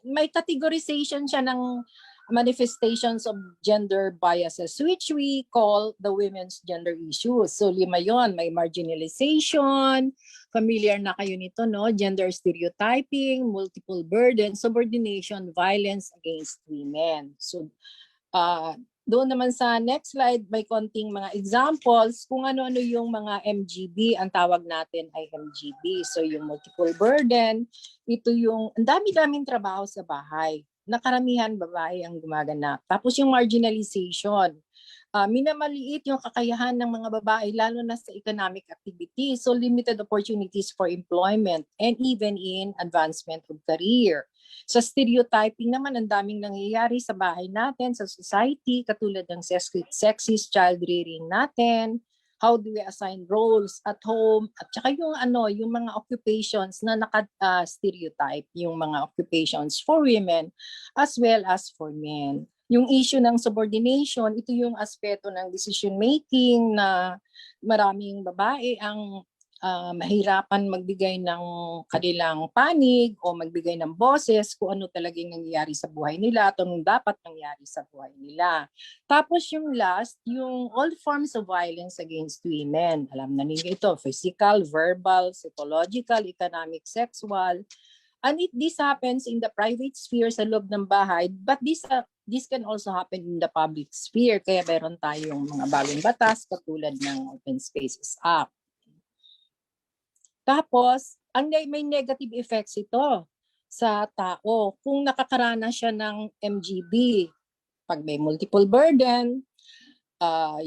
may categorization siya ng manifestations of gender biases, which we call the women's gender issues. So 5 yon, may marginalization, familiar na kayo nito, no? Gender stereotyping, multiple burden, subordination, violence against women. So doon naman sa next slide, may konting mga examples kung ano-ano yung mga MGB, ang tawag natin ay MGB. So yung multiple burden, ito yung ang dami-daming trabaho sa bahay na karamihan babae ang gumaganap. Tapos yung marginalization, minamaliit yung kakayahan ng mga babae lalo na sa economic activity. So limited opportunities for employment and even in advancement of career. Sa stereotyping naman, ang daming nangyayari sa bahay natin, sa society, katulad ng sexist child rearing natin, how do we assign roles at home, at saka yung yung mga occupations na naka-stereotype, yung mga occupations for women as well as for men. Yung issue ng subordination, ito yung aspeto ng decision making na maraming babae ang mahirapan magbigay ng kanilang panig o magbigay ng boses kung ano talagang nangyayari sa buhay nila at anong dapat nangyari sa buhay nila. Tapos yung last, yung all forms of violence against women. Alam na ninyo ito, physical, verbal, psychological, economic, sexual. And this happens in the private sphere sa loob ng bahay, but this can also happen in the public sphere. Kaya meron tayong mga bagong batas katulad ng Open Spaces Act. Tapos, may negative effects ito sa tao kung nakakaranas siya ng MGB. Pag may multiple burden,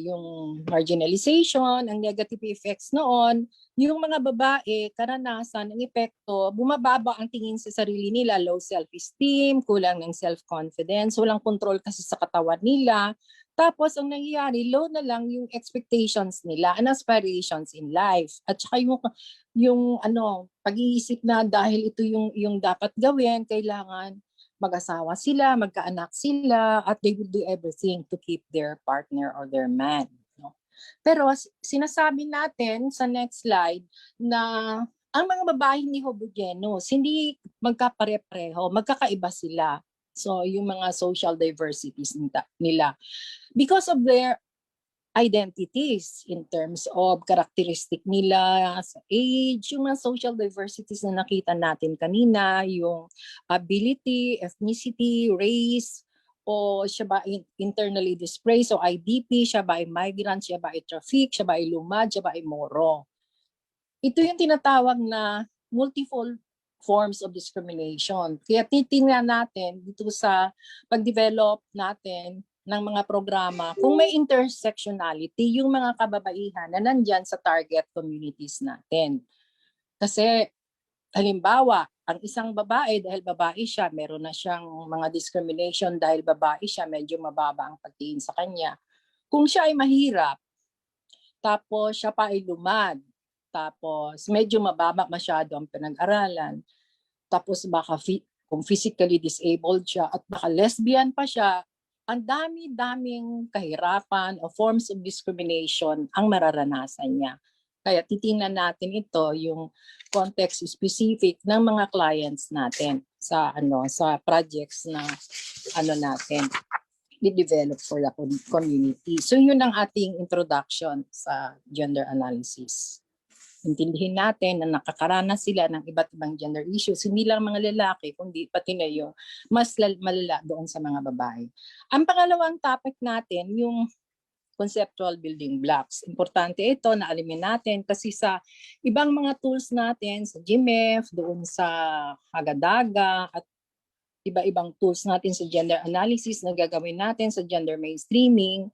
yung marginalization, ang negative effects noon, yung mga babae, karanasan, ang epekto, bumababa ang tingin sa sarili nila, low self-esteem, kulang ng self-confidence, walang control kasi sa katawan nila. Tapos ang nangyayari, low na lang yung expectations nila and aspirations in life. At saka yung pag-iisip na dahil ito yung dapat gawin, kailangan mag-asawa sila, magkaanak sila, at they will do everything to keep their partner or their man. No? Pero sinasabi natin sa next slide na ang mga babae hindi homogeneous, hindi magkapare-pareho, magkakaiba sila. So yung mga social diversities nila. Because of their identities in terms of characteristic nila sa age, yung mga social diversities na nakita natin kanina, yung ability, ethnicity, race, o siya ba internally displaced o IDP, siya ba ay migrant, siya ba ay traffic, siya ba ay lumad, siya ba ay moro. Ito yung tinatawag na multiple forms of discrimination. Kaya titingnan natin dito sa pag-develop natin ng mga programa kung may intersectionality yung mga kababaihan na nandyan sa target communities natin. Kasi halimbawa, ang isang babae, dahil babae siya, meron na siyang mga discrimination dahil babae siya, medyo mababa ang pagtingin sa kanya. Kung siya ay mahirap, tapos siya pa ay lumad, tapos medyo mababa masyado ang pinag-aralan, tapos baka kung physically disabled siya at baka lesbian pa siya, ang dami-daming kahirapan o forms of discrimination ang mararanasan niya. Kaya titingnan natin ito, yung context specific ng mga clients natin sa sa projects na natin i-develop for the community. So yun ang ating introduction sa gender analysis. Intindihin natin na nakakaranas sila ng iba't ibang gender issues, hindi lang mga lalaki, kundi pati na yung mas malala doon sa mga babae. Ang pangalawang topic natin, yung conceptual building blocks. Importante ito na alamin natin kasi sa ibang mga tools natin, sa GMEF, doon sa Hagadaga, at iba-ibang tools natin sa gender analysis na gagawin natin sa gender mainstreaming,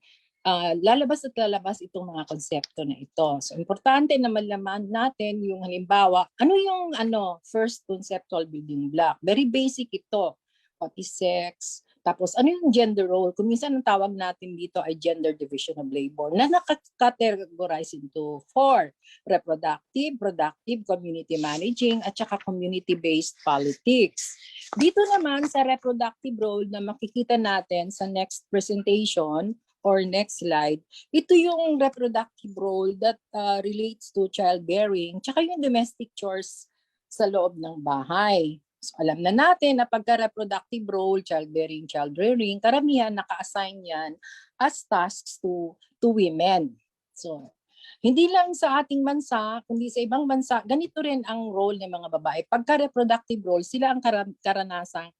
lalabas at lalabas itong mga konsepto na ito. So, importante na malaman natin yung halimbawa, ano yung first conceptual building block? Very basic ito. What is sex? Tapos, ano yung gender role? Kung minsan ang tawag natin dito ay gender division of labor na nakacategorize into 4. Reproductive, productive, community managing, at saka community-based politics. Dito naman sa reproductive role na makikita natin sa next presentation, or next slide, ito yung reproductive role that relates to childbearing, tsaka yung domestic chores sa loob ng bahay. So, alam na natin na pagka-reproductive role, childbearing, child-rearing, karamihan naka-assign yan as tasks to women. So, hindi lang sa ating bansa, kundi sa ibang bansa, ganito rin ang role ng mga babae. Pagka-reproductive role, sila ang kadalasang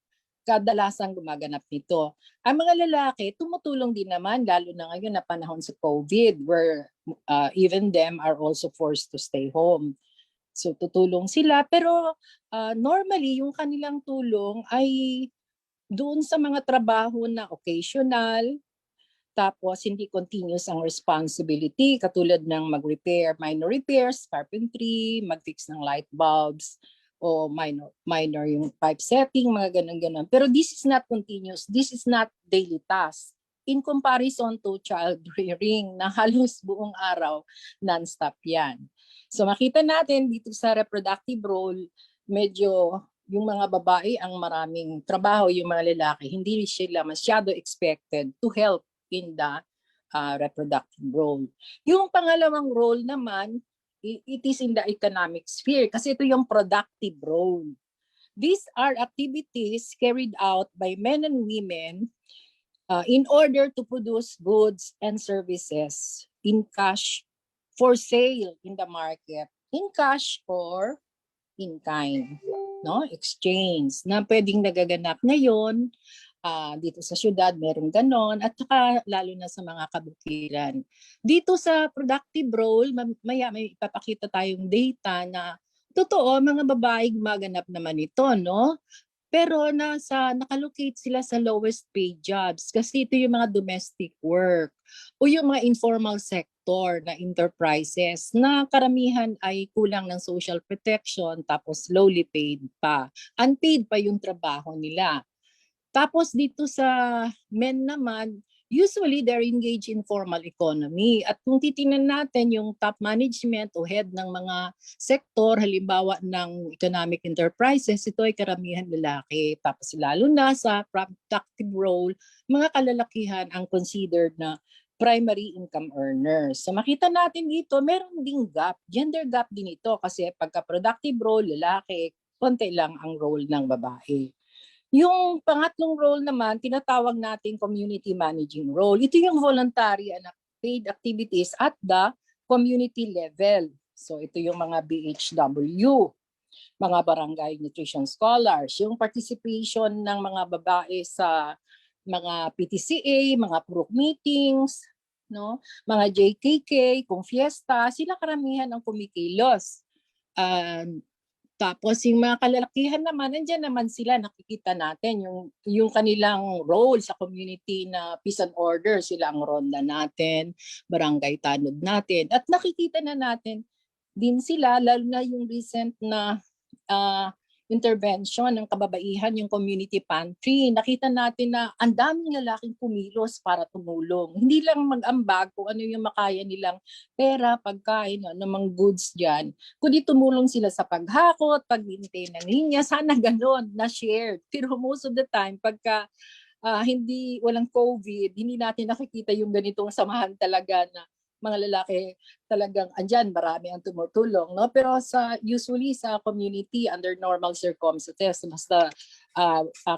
gumaganap nito. Ang mga lalaki, tumutulong din naman, lalo na ngayon na panahon sa COVID, where even them are also forced to stay home. So tutulong sila, pero normally yung kanilang tulong ay doon sa mga trabaho na occasional, tapos hindi continuous ang responsibility, katulad ng mag-repair, minor repairs, carpentry, mag-fix ng light bulbs, o minor yung pipe setting, mga ganun-ganun. Pero this is not continuous. This is not daily task. In comparison to child rearing na halos buong araw, non-stop yan. So makita natin dito sa reproductive role, medyo yung mga babae ang maraming trabaho, yung mga lalaki, hindi sila masyado expected to help in the reproductive role. Yung pangalawang role naman, it is in the economic sphere kasi ito yung productive role. These are activities carried out by men and women in order to produce goods and services in cash for sale in the market, in cash or in kind, no? Exchange na pwedeng nagaganap ngayon. Dito sa syudad, merong ganon, at saka lalo na sa mga kabutiran. Dito sa productive role, may ipapakita tayong data na totoo, mga babae gumaganap naman ito, no? Pero nakalocate sila sa lowest paid jobs kasi ito yung mga domestic work o yung mga informal sector na enterprises na karamihan ay kulang ng social protection tapos lowly paid pa. Unpaid pa yung trabaho nila. Tapos dito sa men naman, usually they're engaged in formal economy. At kung titingnan natin yung top management o head ng mga sektor, halimbawa ng economic enterprises, ito ay karamihan lalaki. Tapos lalo na sa productive role, mga kalalakihan ang considered na primary income earners. So makita natin dito, meron ding gap, gender gap din ito kasi pagka productive role, lalaki, konti lang ang role ng babae. Yung pangatlong role naman, tinatawag nating community managing role. Ito yung voluntary and paid activities at the community level. So ito yung mga BHW, mga barangay nutrition scholars, yung participation ng mga babae sa mga PTCA, mga purok meetings, no? Mga JKK, kung fiesta, sila karamihan ang kumikilos. Tapos yung mga kalalakihan naman, nandiyan naman sila, nakikita natin yung kanilang role sa community na peace and order. Sila ang ronda natin, barangay tanod natin. At nakikita na natin din sila, lalo na yung recent na intervention ng kababaihan, yung community pantry. Nakita natin na ang daming lalaking kumilos para tumulong. Hindi lang mag-ambag kung ano yung makaya nilang pera, pagkain, anumang goods dyan. Kundi tumulong sila sa paghakot, pag-maintain ng linya, sana ganon na shared. Pero most of the time, pagka walang COVID, hindi natin nakikita yung ganitong samahan talaga na mga lalaki talagang andyan, marami ang tumutulong, no? Pero usually sa community under normal circumstances, basta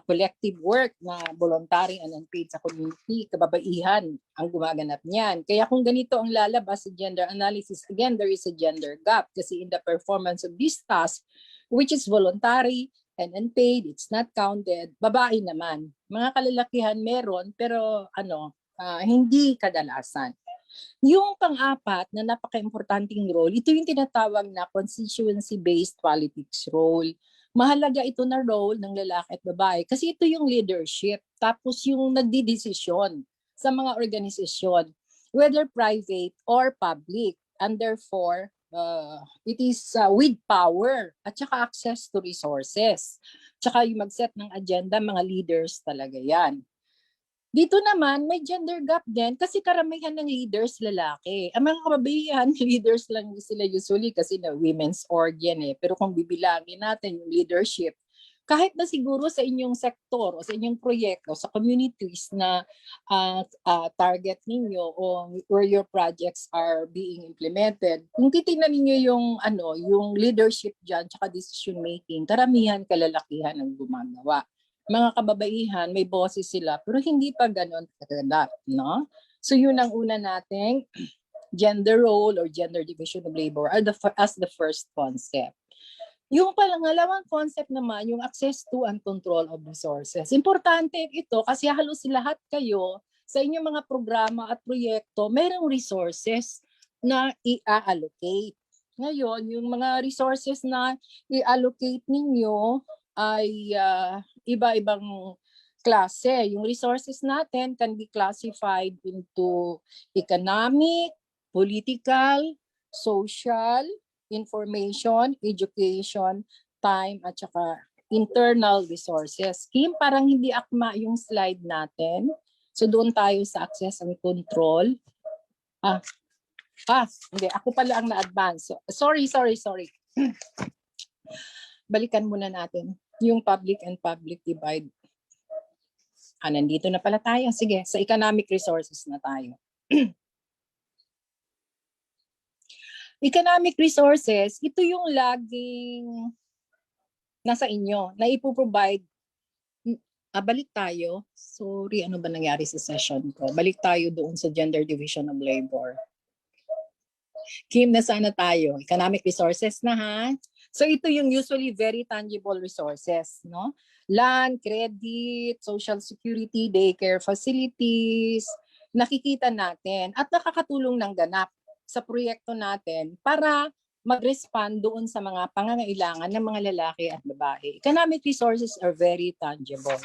collective work na voluntary and unpaid sa community, kababaihan ang gumaganap niyan. Kaya kung ganito ang lalabas sa gender analysis, again, there is a gender gap kasi in the performance of this task, which is voluntary and unpaid, it's not counted, babae naman. Mga kalalakihan meron, pero hindi kadalasan. Yung pang-apat na napaka-importanting role, ito yung tinatawag na constituency-based politics role. Mahalaga ito na role ng lalaki at babae kasi ito yung leadership. Tapos yung nagdidesisyon sa mga organisasyon, whether private or public. And therefore, it is with power at saka access to resources. Tsaka yung mag-set ng agenda, mga leaders talaga yan. Dito naman, may gender gap din kasi karamihan ng leaders lalaki. Ang mga kababaihan, leaders lang sila usually kasi na women's org yan eh. Pero kung bibilangin natin yung leadership, kahit na siguro sa inyong sektor o sa inyong proyekto, sa communities na target ninyo o where your projects are being implemented, kung titingnan ninyo yung leadership dyan tsaka decision making, karamihan kalalakihan ang gumagawa. Mga kababaihan, may boses sila, pero hindi pa ganon kaganap, no? So yun ang una nating gender role or gender division of labor as the first concept. Yung pangalawang concept naman, yung access to and control of resources. Importante ito kasi halos lahat kayo sa inyong mga programa at proyekto, mayroong resources na i-allocate. Ngayon, yung mga resources na i-allocate ninyo ay iba-ibang klase. Yung resources natin can be classified into economic, political, social, information, education, time, at saka internal resources. Kim, parang hindi akma yung slide natin. So doon tayo sa access and control. Hindi. Ako pala ang na-advance. Sorry. Balikan muna natin yung public and public divide. Nandito na pala tayo. Sige, sa economic resources na tayo. Economic resources, ito yung laging nasa inyo, na ipoprovide. Balik tayo. Sorry, ano ba nangyari sa session ko? Balik tayo doon sa gender division of labor. Kim, nasaan na tayo? Economic resources na ha? So ito yung usually very tangible resources, no? Land, credit, social security, daycare facilities, nakikita natin at nakakatulong ng ganap sa proyekto natin para mag-respond doon sa mga pangangailangan ng mga lalaki at babae. Economic resources are very tangible.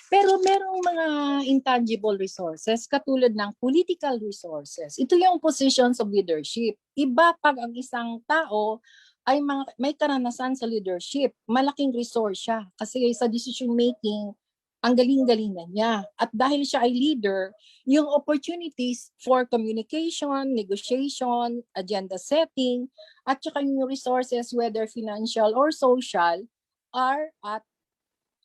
Pero merong mga intangible resources katulad ng political resources. Ito yung positions of leadership. Iba pag ang isang tao ay may karanasan sa leadership, malaking resource siya. Kasi sa decision making, ang galing-galing na niya. At dahil siya ay leader, yung opportunities for communication, negotiation, agenda setting, at saka yung resources, whether financial or social, are at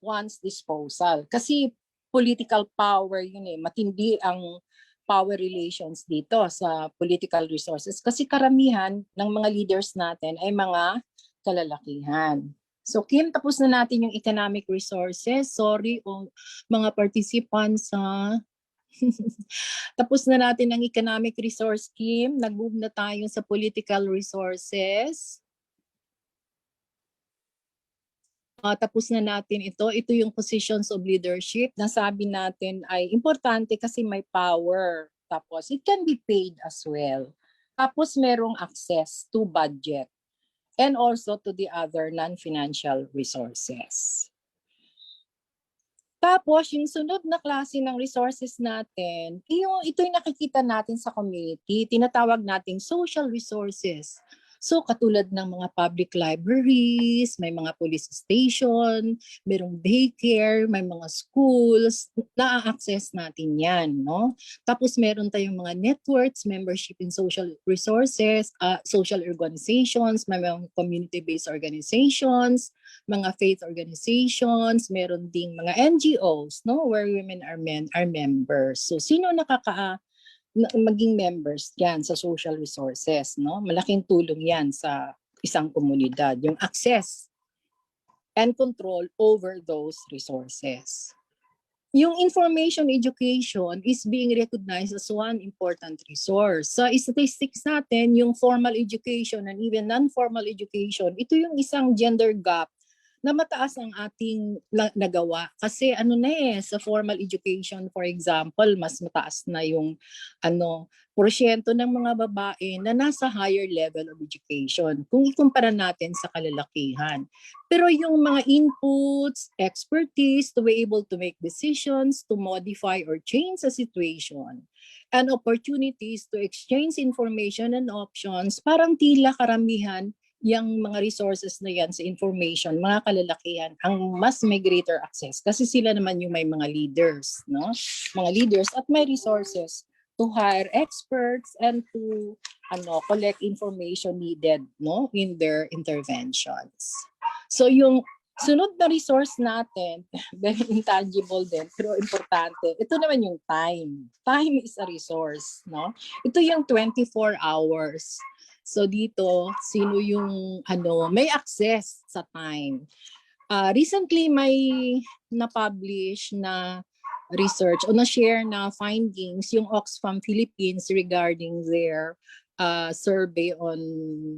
one's disposal. Kasi political power yun eh. Matindi ang power relations dito sa political resources kasi karamihan ng mga leaders natin ay mga kalalakihan. So Kim, tapos na natin yung economic resources. Sorry mga participants tapos na natin ang economic resource, Kim. Nag-move na tayo sa political resources. Tapos na natin ito. Ito yung positions of leadership. Nasabi natin ay importante kasi may power. Tapos it can be paid as well. Tapos merong access to budget. and also to the other non-financial resources. Tapos, yung sunod na klase ng resources natin, ito yung nakikita natin sa community, tinatawag nating social resources. So, katulad ng mga public libraries, may mga police station, mayroong daycare, may mga schools, na-access natin yan, no? Tapos, meron tayong mga networks, membership in social resources, social organizations, may mga community-based organizations, mga faith organizations, meron ding mga NGOs, no, where women are members. So sino maging members diyan sa social resources, no? Malaking tulong 'yan sa isang komunidad, yung access and control over those resources. Yung information education is being recognized as one important resource. Sa statistics natin, yung formal education and even non-formal education, ito yung isang gender gap na mataas ang ating nagawa. Kasi sa formal education, for example, mas mataas na yung porsyento ng mga babae na nasa higher level of education kung ikumpara natin sa kalalakihan. Pero yung mga inputs, expertise to be able to make decisions, to modify or change a situation, and opportunities to exchange information and options, parang tila karamihan yung mga resources na yan sa information, mga kalalakihan, ang mas may greater access. Kasi sila naman yung may mga leaders, no? Mga leaders at may resources to hire experts and to collect information needed, no, in their interventions. So yung sunod na resource natin, very intangible din, pero importante. Ito naman yung time. Time is a resource, no? Ito yung 24 hours. So dito, sino yung may access sa time. Recently, may na-publish na research o na-share na findings yung Oxfam Philippines regarding their survey on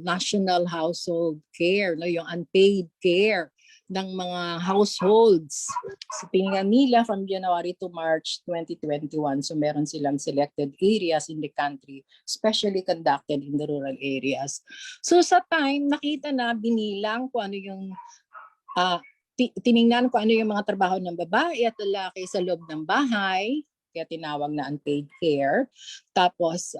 national household care, no, yung unpaid care ng mga households. So tingnan nila from January to March 2021. So meron silang selected areas in the country, especially conducted in the rural areas. So sa time, nakita na binilang kung ano yung tiningnan kung ano yung mga trabaho ng babae at lalaki sa loob ng bahay, kaya tinawag na unpaid care. Tapos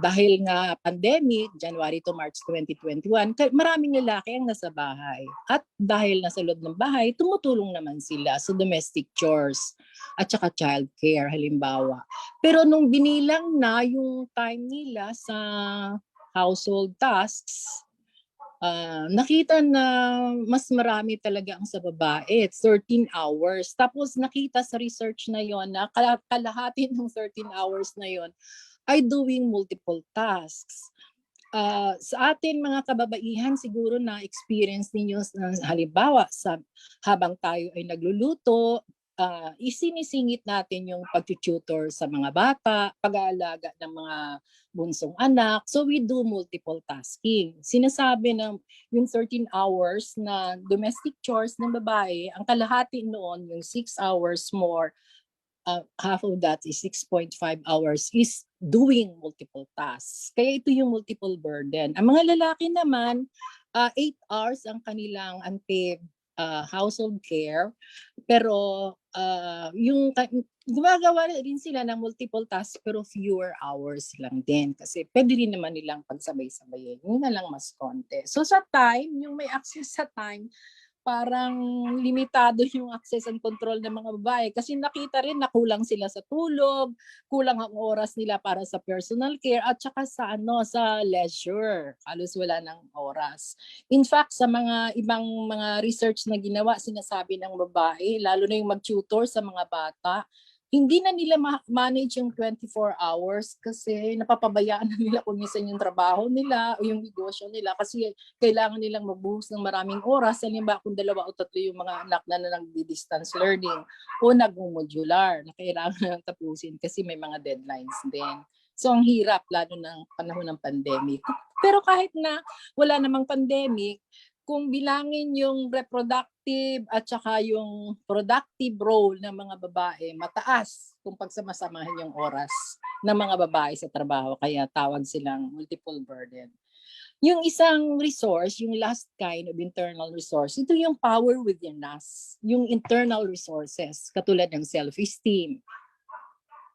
dahil nga pandemic, January to March 2021, maraming lalaki ang nasa bahay. At dahil nasa loob ng bahay, tumutulong naman sila sa domestic chores at saka child care halimbawa. Pero nung binilang na yung time nila sa household tasks, nakita na mas marami talaga ang sa babae, 13 hours. Tapos nakita sa research na yon na kalahati ng 13 hours na yon ay doing multiple tasks. Sa atin mga kababaihan, siguro na experience ninyo halimbawa habang tayo ay nagluluto, isinisingit natin yung pag-tutor sa mga bata, pag-aalaga ng mga bunsong anak. So we do multiple tasking. Sinasabi ng yung 13 hours na domestic chores ng babae, ang kalahati noon, yung 6 hours more, half of that is 6.5 hours is doing multiple tasks. Kaya ito yung multiple burden. Ang mga lalaki naman, 8 hours ang kanilang unpaid household care, pero yung gumagawa rin sila ng multiple tasks pero fewer hours lang din kasi pwede rin naman nilang pagsabay-sabayin. Yun na lang mas konti. So sa time, yung may access sa time, parang limitado yung access and control ng mga babae kasi nakita rin na kulang sila sa tulog, kulang ang oras nila para sa personal care at saka sa sa leisure. Halos wala ng oras. In fact, sa mga ibang mga research na ginawa, sinasabi ng babae, lalo na yung mag-tutor sa mga bata, hindi na nila manage yung 24 hours kasi napapabayaan na nila kung minsan yung trabaho nila o yung negosyo nila kasi kailangan nilang magbuhos ng maraming oras. Halimbawa kung 2 o 3 yung mga anak na nag-distance learning o nag-modular na kailangan tapusin kasi may mga deadlines din. So ang hirap lalo ng panahon ng pandemic. Pero kahit na wala namang pandemic, kung bilangin yung reproductive at saka yung productive role ng mga babae, mataas kung pagsamasamahan yung oras ng mga babae sa trabaho. Kaya tawag silang multiple burden. Yung isang resource, yung last kind of internal resource, ito yung power within us, yung internal resources, katulad ng self-esteem,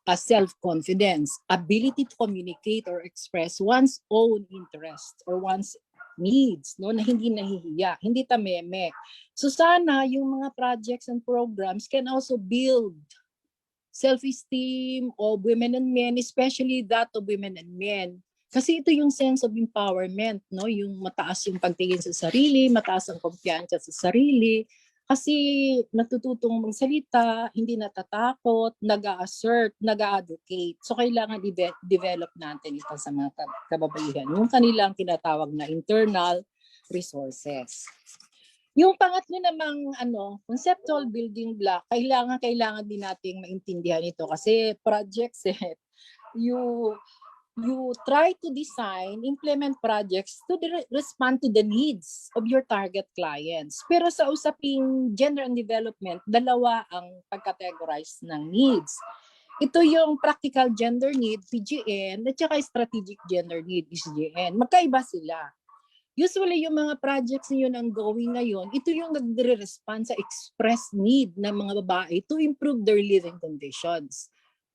self-confidence, ability to communicate or express one's own interest or one's needs, no, na hindi nahihiya, hindi tameme. So sana yung mga projects and programs can also build self-esteem of women and men, especially that of women and men. Kasi ito yung sense of empowerment, no? Yung mataas yung pagtingin sa sarili, mataas ang kumpiyansa sa sarili. Kasi natututong magsalita, hindi natatakot, nag-a-assert, nag-a-advocate. So kailangan i-develop natin ito sa mga kababaihan. Yung kanilang tinatawag na internal resources. Yung pangatlo namang conceptual building block, kailangan din nating maintindihan ito kasi projects you try to design, implement projects to respond to the needs of your target clients. Pero sa usaping gender and development, dalawa ang pag-categorize ng needs. Ito yung practical gender need, PGN, at saka strategic gender need, SGN. Magkaiba sila. Usually, yung mga projects niyo nang going ngayon, ito yung nagre-respond sa express need ng mga babae to improve their living conditions.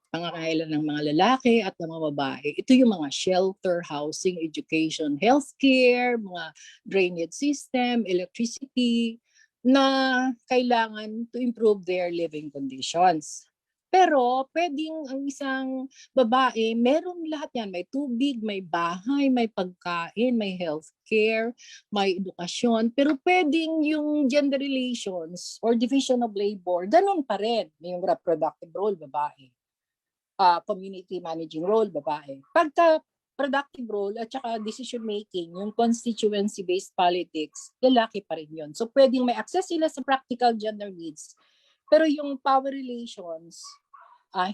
Pangangailangan ng mga lalaki at ng mga babae. Ito yung mga shelter, housing, education, healthcare, mga drainage system, electricity, na kailangan to improve their living conditions. Pero pwedeng ang isang babae, meron lahat yan. May tubig, may bahay, may pagkain, may healthcare, may edukasyon. Pero pwedeng yung gender relations or division of labor, ganun pa rin. Yung reproductive role, babae. Community managing role, babae. Pagka productive role at saka decision making, yung constituency-based politics, lalaki pa rin yun. So pwedeng may access sila sa practical gender needs. Pero yung power relations,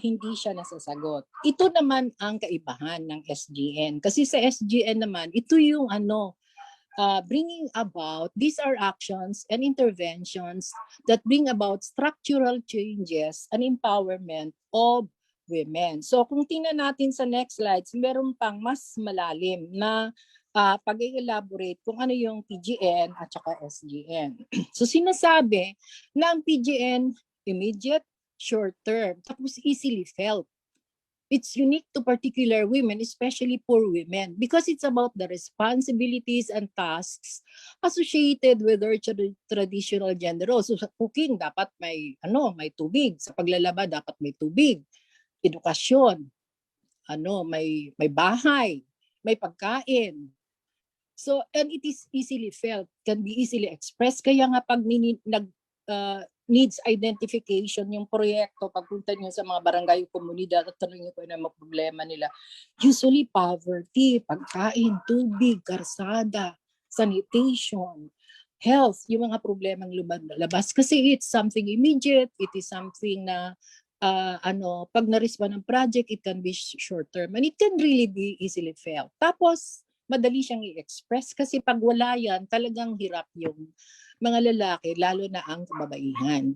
hindi siya nasasagot. Ito naman ang kaibahan ng SGN. Kasi sa SGN naman, ito yung bringing about, these are actions and interventions that bring about structural changes and empowerment of women. So kung tingnan natin sa next slides, meron pang mas malalim na pag-elaborate kung ano yung PGN at saka SGN. So sinasabi na ang PGN, immediate, short term, tapos easily felt. It's unique to particular women, especially poor women, because it's about the responsibilities and tasks associated with their traditional gender roles. So sa cooking, dapat may tubig. Sa paglalaba, dapat may tubig. Edukasyon, may bahay, may pagkain. So, and it is easily felt, can be easily expressed. Kaya nga pag needs identification, yung proyekto, pagpunta niyo sa mga barangay o komunidad at tanong niyo kung ano ang problema nila, usually poverty, pagkain, tubig, karsada, sanitation, health, yung mga problemang lumabas. Kasi it's something immediate, it is something na pag na-respond ng project, it can be short term and it can really be easily felt. Tapos, madali siyang i-express kasi pag wala yan, talagang hirap yung mga lalaki, lalo na ang kababaihan.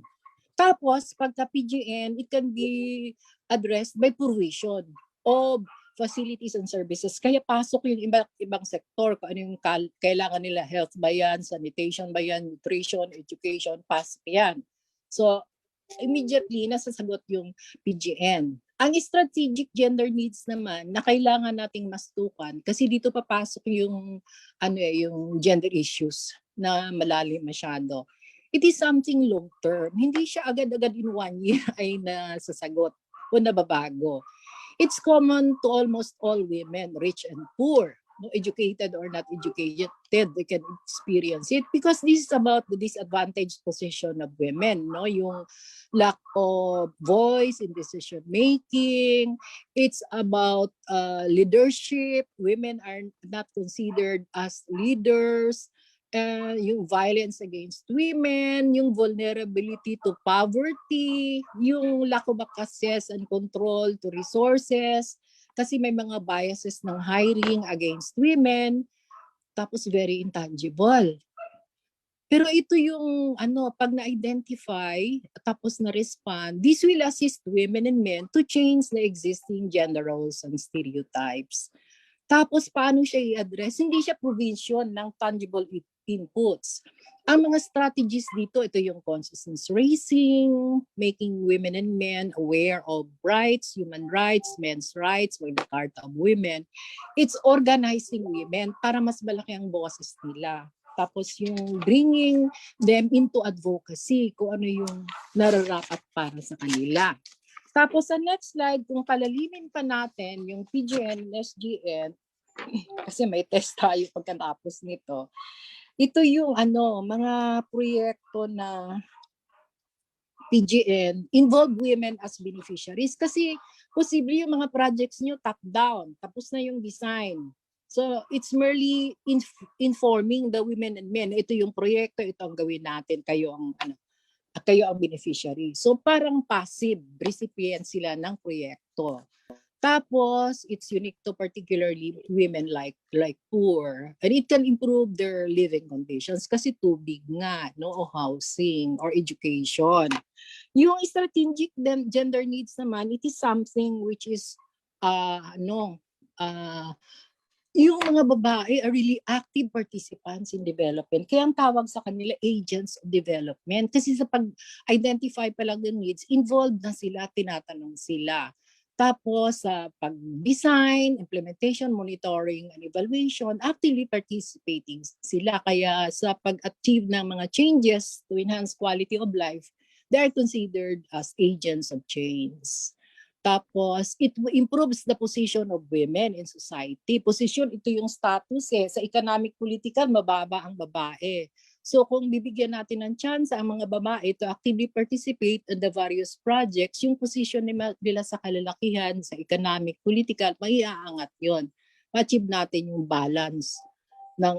Tapos, pagka PGN, it can be addressed by provision of facilities and services. Kaya pasok yung ibang sektor, kung ano yung kailangan nila, health ba yan, sanitation ba yan, nutrition, education, pasok yan. So, immediately nasasagot yung PGN. Ang strategic gender needs naman na kailangan nating mastukan kasi dito papasok yung yung gender issues na malalim masyado. It is something long term. Hindi siya agad-agad in 1 year ay nasasagot o nababago. It's common to almost all women, rich and poor, educated or not educated, they can experience it because this is about the disadvantaged position of women, yung lack of voice in decision making. It's about leadership. Women are not considered as leaders. Yung violence against women, yung vulnerability to poverty, yung lack of access and control to resources, kasi may mga biases ng hiring against women, tapos very intangible. Pero ito yung pag na-identify, tapos na-respond, this will assist women and men to change the existing gender roles and stereotypes. Tapos paano siya i-address? Hindi siya provision ng tangible inputs. Ang mga strategies dito, ito yung consciousness raising, making women and men aware of rights, human rights, men's rights, Magna Carta of Women. It's organizing women para mas malaki ang boses nila. Tapos yung bringing them into advocacy, kung ano yung nararapat para sa kanila. Tapos sa next slide, kung palalimin pa natin yung PGN and SGN, kasi may test tayo pagkatapos nito. Ito yung mga proyekto na PGN involve women as beneficiaries kasi posible yung mga projects nyo top down, tapos na yung design. So it's merely informing the women and men, ito yung proyekto, ito ang gawin natin, kayo ang beneficiary. So parang passive recipient sila ng proyekto. Tapos it's unique to particularly women like poor, and it can improve their living conditions kasi tubig nga, no, o housing or education. Yung strategic gender needs naman, it is something which is yung mga babae are really active participants in development. Kaya ang tawag sa kanila agents of development. Kasi sa pag-identify pa lang ng needs, involved na sila, tinatanong sila. Tapos sa pag-design, implementation, monitoring, and evaluation, actively participating sila. Kaya sa pag-achieve ng mga changes to enhance quality of life, they are considered as agents of change. Tapos, it improves the position of women in society. Position, ito yung status Sa economic political, mababa ang babae. So, kung bibigyan natin ng chance ang mga babae to actively participate in the various projects, yung position nila sa kalalakihan, sa economic, political, maiaangat yon. Ma-achieve natin yung balance ng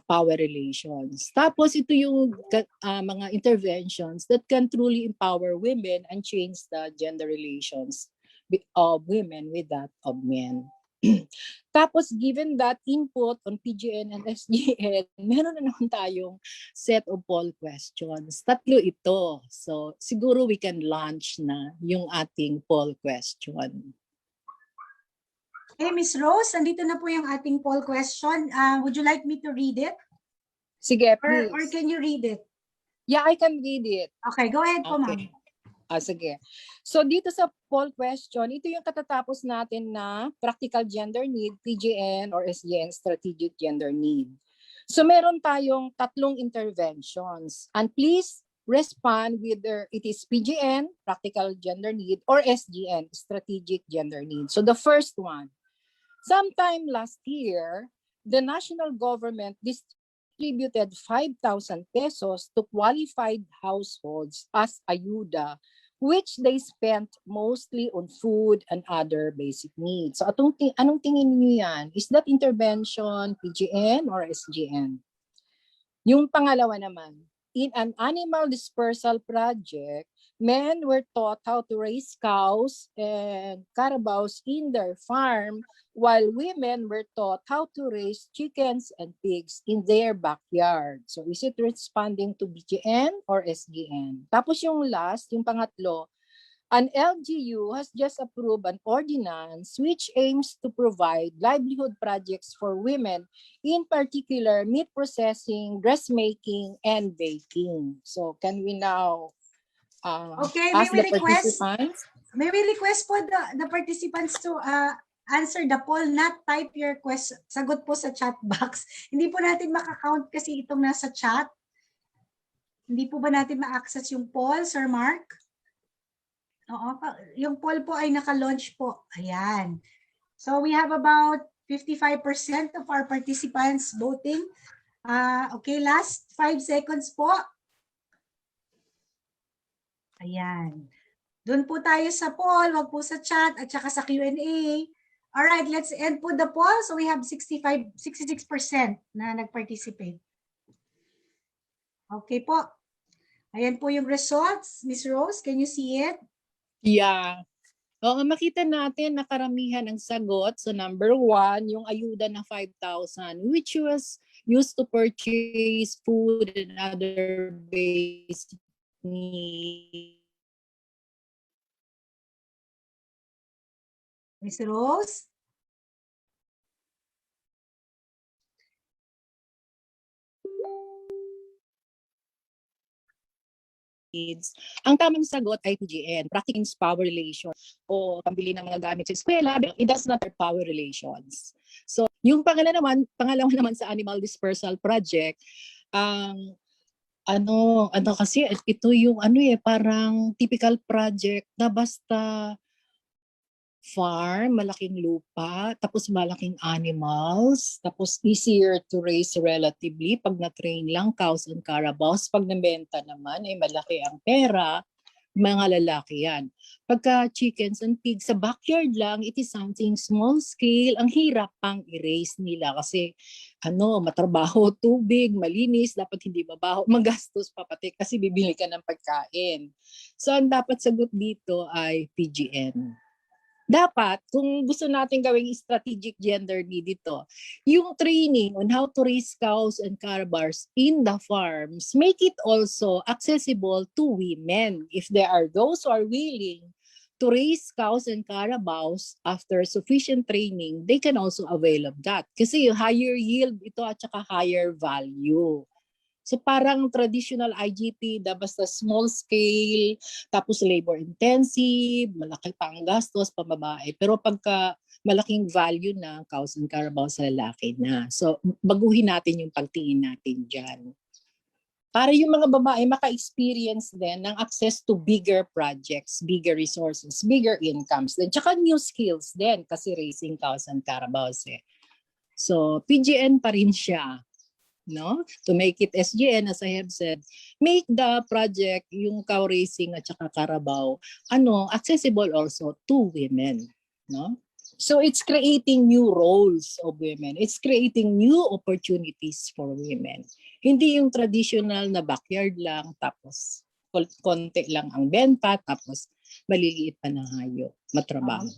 power relations. Tapos ito yung mga interventions that can truly empower women and change the gender relations of women with that of men. Tapos given that input on PGN and SGN, meron na naman tayong set of poll questions. Tatlo ito. So siguro we can launch na yung ating poll question. Okay, Ms. Rose, andito na po yung ating poll question. Would you like me to read it? Sige, please. Or can you read it? Yeah, I can read it. Okay, go ahead po, ma'am. Sige. So dito sa poll question, ito yung katatapos natin na practical gender need, PGN or SGN, strategic gender need. So meron tayong tatlong interventions. And please respond whether it is PGN, practical gender need, or SGN, strategic gender need. So the first one, sometime last year, the national government distributed 5,000 pesos to qualified households as ayuda, which they spent mostly on food and other basic needs. So anong tingin niyo yan? Is that intervention PGN or SGN? Yung pangalawa naman, in an animal dispersal project, men were taught how to raise cows and carabaos in their farm, while women were taught how to raise chickens and pigs in their backyard. So is it responding to BGN or SGN? Tapos yung last, yung pangatlo, an LGU has just approved an ordinance which aims to provide livelihood projects for women, in particular meat processing, dressmaking, and baking. So can we now ask the participants? May we request po the participants to answer the poll, not type your sagot po sa chat box. Hindi po natin makakount kasi itong nasa chat. Hindi po ba natin ma-access yung poll, Sir Mark? Oo, yung poll po ay naka-launch po. Ayan. So we have about 55% of our participants voting. Okay, last 5 seconds po. Ayan. Doon po tayo sa poll, wag po sa chat at saka sa Q&A. Alright, let's end po the poll. So we have 66% na nag-participate. Okay po. Ayan po yung results. Ms. Rose, can you see it? Yeah. Oo, makita natin na karamihan ng sagot. So number 1, yung ayuda na 5,000, which was used to purchase food and other basic needs. Ms. Rose? needs. Ang tamang sagot ay PGN, Practice Power Relations, o pambili ng mga gamit sa eskwela. It does not have power relations. So, yung pangalawa naman sa Animal Dispersal Project, kasi ito yung parang typical project na basta farm, malaking lupa, tapos malaking animals, tapos easier to raise relatively pag na-train lang cows and carabaos. Pag nabenta naman ay malaki ang pera, mga lalaki yan. Pagka chickens and pigs sa backyard lang, it is something small scale. Ang hirap pang i-raise nila kasi matrabaho, tubig, malinis, dapat hindi mabaho, magastos pa pati kasi bibili ka ng pagkain. So ang dapat sagot dito ay PGN. Dapat, kung gusto natin gawing strategic gender need dito, yung training on how to raise cows and carabaos in the farms, make it also accessible to women. If there are those who are willing to raise cows and carabaos after sufficient training, they can also avail of that. Kasi higher yield ito at saka higher value. So parang traditional IGP na basta small scale, tapos labor intensive, malaki pa ang gastos, pambabae. Pero pagka malaking value na, cows and carabaos sa lalaki na. So baguhin natin yung pagtingin natin dyan. Para yung mga babae maka-experience din ng access to bigger projects, bigger resources, bigger incomes din. Tsaka new skills din kasi raising cows and carabaos eh. So PGN pa rin siya. No? To make it SGN, as I have said, make the project, yung cow racing at saka carabao, accessible also to women. No? So it's creating new roles of women. It's creating new opportunities for women. Hindi yung traditional na backyard lang, tapos konti lang ang benta, tapos maliliit pa na hayop, matrabaho.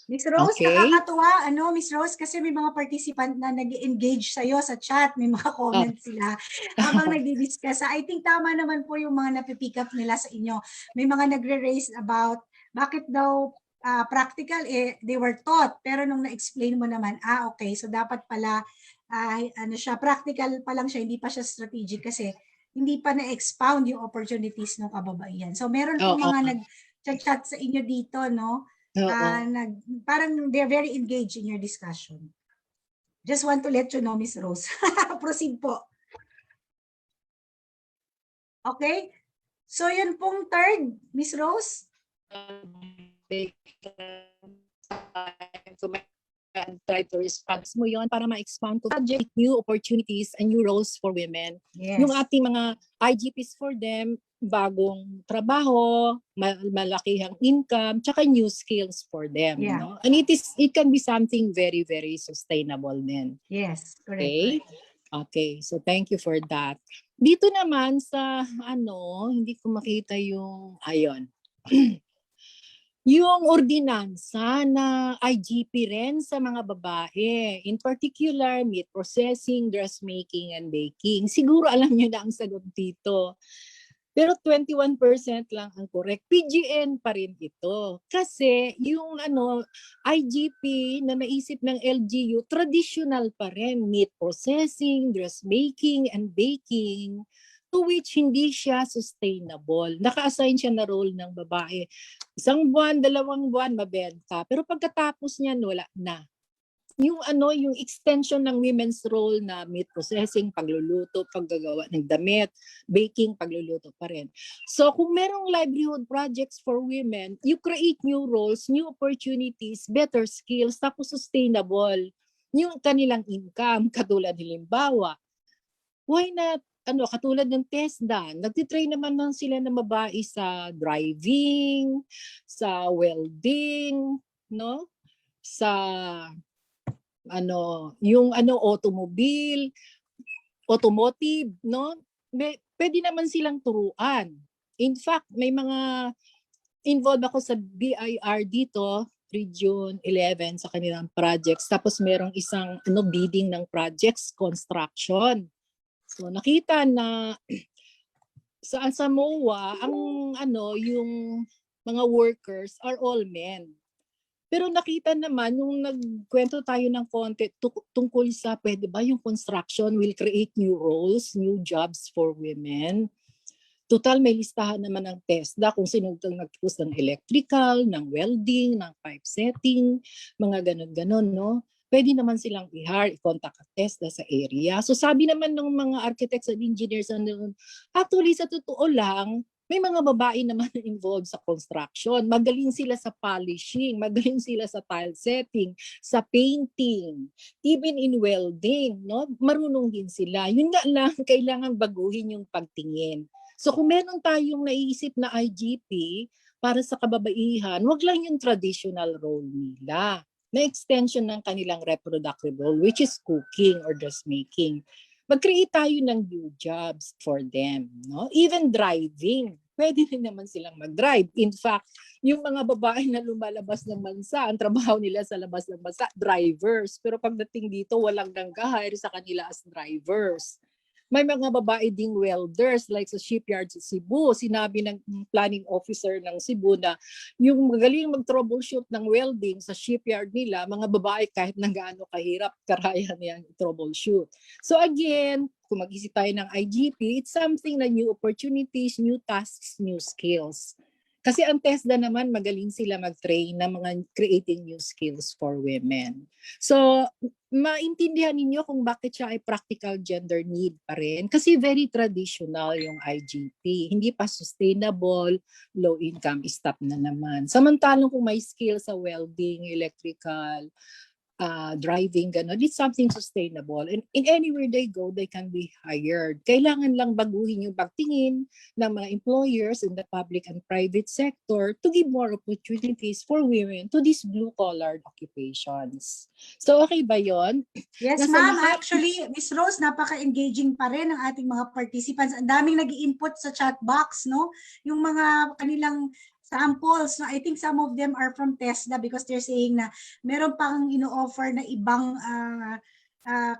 Miss Rose, Okay. nakakatuwa, Miss Rose, kasi may mga participant na nag-engage sa'yo sa chat, may mga comments sila habang nagdi-discuss. I think tama naman po yung mga napipick up nila sa inyo. May mga nagre-raise about bakit daw practical, they were taught, pero nung na-explain mo naman, okay, so dapat pala, practical pa lang siya, hindi pa siya strategic kasi hindi pa na-expound yung opportunities ng kababaihan. So meron po mga nag-chat sa inyo dito, no? Parang they're very engaged in your discussion. Just want to let you know, Miss Rose. Proceed po. Okay? So yun pong third, Miss Rose? And try to respond mo yon para ma-expand to project new opportunities and new roles for women. Yes. Yung ating mga IGPs for them, bagong trabaho, malakihang income, tsaka new skills for them. Yeah. No? And it can be something very, very sustainable then. Yes, correct. Okay? Okay, so thank you for that. Dito naman sa hindi ko makita yung yung ordinansa na IGP rin sa mga babae. In particular, meat processing, dressmaking, and baking. Siguro alam niyo na ang sagot dito. Pero 21% lang ang correct. PGN pa rin ito. Kasi yung IGP na naisip ng LGU, traditional pa rin. Meat processing, dressmaking, and baking, to which hindi siya sustainable. Naka-assign siya na role ng babae. 1 buwan, 2 buwan, mabenta. Pero pagkatapos niyan, wala na. Yung extension ng women's role na meat processing, pagluluto, paggagawa ng damit, baking, pagluluto pa rin. So kung merong livelihood projects for women, you create new roles, new opportunities, better skills, tapos sustainable. Yung kanilang income, katulad halimbawa, why not katulad ng TESDA, nagtitrain naman sila ng babae sa driving, sa welding, no? Sa automotive, no? Pwede naman silang turuan. In fact, may mga involved ako sa BIR dito, Region 11 sa kanilang projects. Tapos merong isang bidding ng projects, construction. So nakita na sa MOA yung mga workers are all men. Pero nakita naman yung nagkwento tayo ng konti tungkol sa pwede ba yung construction will create new roles, new jobs for women. Total, may listahan naman ng TESDA kung sino nagtapos ng electrical, ng welding, ng pipe setting, mga ganon-ganon, no? Pwede naman silang i-contact at TESDA sa area. So sabi naman ng mga architects and engineers, actually sa totoo lang, may mga babae naman na involved sa construction. Magaling sila sa polishing, magaling sila sa tile setting, sa painting, even in welding, no? Marunong din sila. Yun nga lang, kailangan baguhin yung pagtingin. So kung meron tayong naiisip na IGP para sa kababaihan, wag lang yung traditional role nila na extension ng kanilang reproductive role, which is cooking or dressmaking. Mag-create tayo ng new jobs for them. No? Even driving, pwede rin naman silang mag-drive. In fact, yung mga babae na lumalabas ng bansa, ang trabaho nila sa labas ng bansa, drivers. Pero pagdating dito, walang nang-hire sa kanila as drivers. May mga babae ding welders like sa shipyard sa Cebu. Sinabi ng planning officer ng Cebu na yung magaling mag-troubleshoot ng welding sa shipyard nila, mga babae kahit na gaano kahirap, karaya niyang troubleshoot. So again, kung mag-isip tayo ng IGP, it's something na new opportunities, new tasks, new skills. Kasi ang TESDA naman, magaling sila mag-train ng mga creating new skills for women. So, maintindihan ninyo kung bakit siya ay practical gender need pa rin. Kasi very traditional yung IGP. Hindi pa sustainable, low income, stop na naman. Samantalang kung may skill sa welding, electrical, driving, gano'n, it's something sustainable. And in anywhere they go, they can be hired. Kailangan lang baguhin yung pagtingin ng mga employers in the public and private sector to give more opportunities for women to these blue-collar occupations. So, okay ba yon? Yes, ma'am. Actually, Ms. Rose, napaka-engaging pa rin ang ating mga participants. Ang daming nag-i-input sa chat box, no? Yung mga kanilang samples, no? I think some of them are from TESDA because they're saying na meron pang ino-offer na ibang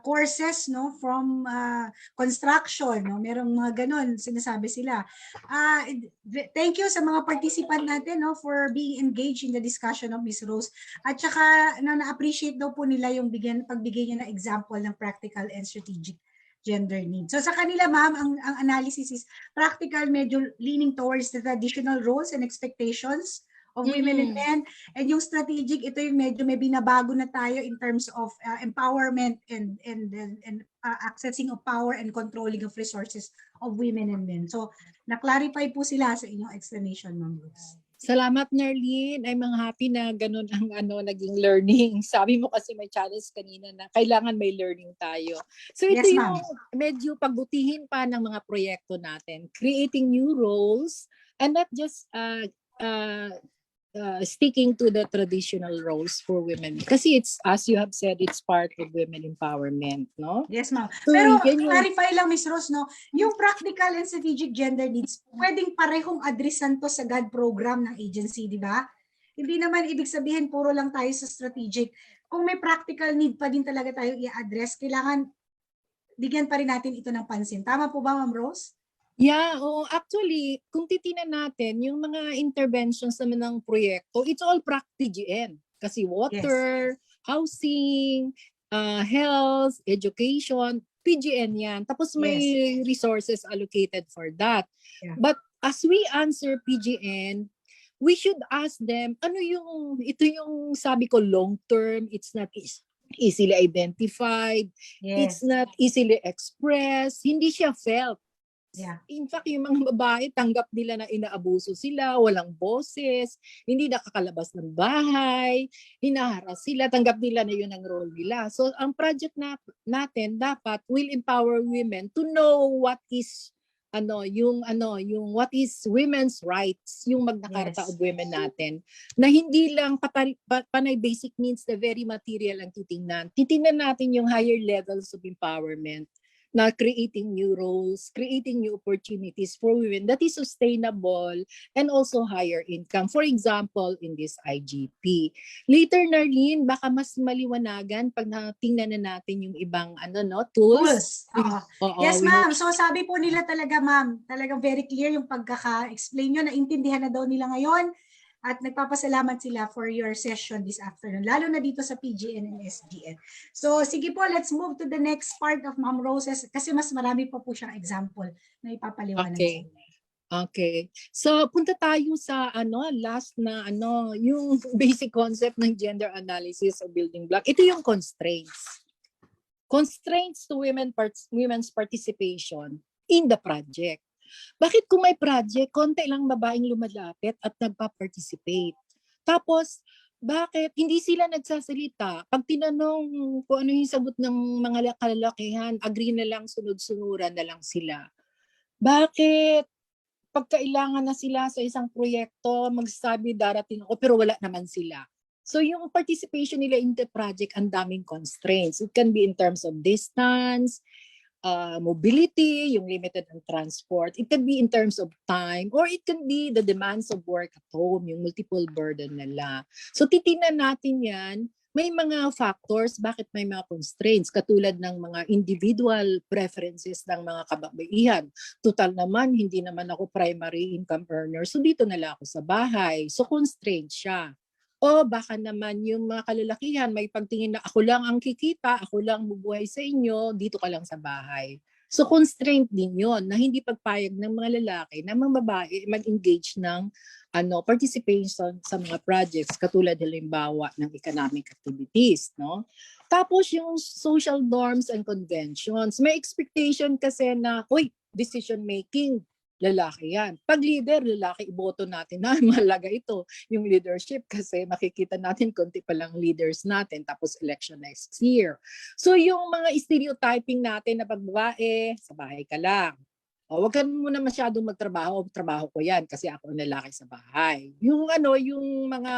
courses, no, from construction, no, merong mga ganon sinasabi sila. Thank you sa mga participant natin, no, for being engaged in the discussion of Ms. Rose. At saka na-appreciate daw po nila yung pagbigay niya ng example ng practical and strategic gender needs. So sa kanila, ma'am, ang analysis is practical, medyo leaning towards the traditional roles and expectations of women and men. And yung strategic, ito yung medyo may binabago na tayo in terms of empowerment and accessing of power and controlling of resources of women and men. So na-clarify po sila sa inyong explanation, Ma'am Rose. Salamat, Nerlene. I'm happy na ganun ang naging learning. Sabi mo kasi may challenge kanina na kailangan may learning tayo. So ito Yes, yung medyo pagbutihin pa ng mga proyekto natin. Creating new roles and not just sticking to the traditional roles for women. Kasi it's, as you have said, it's part of women empowerment, no? Yes, ma'am. So, pero clarify lang, Ms. Rose, no? Yung practical and strategic gender needs, pwedeng parehong addressan to sa GAD program ng agency, di ba? Hindi naman ibig sabihin puro lang tayo sa strategic. Kung may practical need pa din talaga tayo i-address, kailangan bigyan pa rin natin ito ng pansin. Tama po ba, Ma'am Rose? Yeah, actually, kung titinan natin, yung mga interventions naman ng proyekto, it's all PRAC-TGN. Kasi water, housing, health, education, PGN yan. Tapos may resources allocated for that. Yeah. But as we answer PGN, we should ask them, ito yung sabi ko long term, it's not easily identified, it's not easily expressed, hindi siya felt. Yeah. In fact, yung mga babae, tanggap nila na inaabuso sila, walang boses, hindi nakakalabas ng bahay, hinaharas sila, tanggap nila na yun ang role nila. So, ang project natin dapat will empower women to know what is yung what is women's rights, yung Magna Carta of Women natin, na hindi lang panay basic needs na very material ang titingnan. Titingnan natin yung higher levels of empowerment, na creating new roles, creating new opportunities for women that is sustainable and also higher income. For example, in this IGP. Later, Nerlene, baka mas maliwanagan pag tingnan na natin yung ibang tools. Yes, ma'am. So sabi po nila talaga, ma'am, talagang very clear yung pagkaka-explain nyo, naintindihan na daw nila ngayon. At nagpapasalamat sila for your session this afternoon, lalo na dito sa PGN and SGN. So sige po, let's move to the next part of Ma'am Rose's kasi mas marami pa po siyang example na ipapaliwanag. Okay. So punta tayo sa last na yung basic concept ng gender analysis o building block. Ito yung constraints. Constraints to women's participation in the project. Bakit kung may project, konti lang babaeng lumalapit at nagpa-participate? Tapos, bakit hindi sila nagsasalita? Pag tinanong kung ano yung sagot ng mga kalalakihan, agree na lang, sunod-sunuran na lang sila. Bakit pag kailangan na sila sa isang proyekto, magsasabi darating ako pero wala naman sila? So yung participation nila in the project, ang daming constraints. It can be in terms of distance, mobility, yung limited on transport. It can be in terms of time, or it can be the demands of work at home, yung multiple burden nila. So titingnan natin yan. May mga factors bakit may mga constraints katulad ng mga individual preferences ng mga kababaihan. Total naman, hindi naman ako primary income earner, so dito na lang ako sa bahay. So constraint siya. O baka naman yung mga kalalakihan may pagtingin na ako lang ang kikita, ako lang bubuhay sa inyo, dito ka lang sa bahay. So constraint din yon na hindi pagpayag ng mga lalaki na mga babae mag-engage ng participation sa mga projects katulad halimbawa ng economic activities, no? Tapos yung social norms and conventions, may expectation kasi na, decision making, lalaki yan. Pag leader, lalaki, iboto natin na mahalaga ito, yung leadership kasi makikita natin konti pa lang leaders natin tapos election next year. So yung mga stereotyping natin na pag babae, sa bahay ka lang. O, wag ka muna masyadong magtrabaho, trabaho ko yan kasi ako ang lalaki sa bahay. Yung mga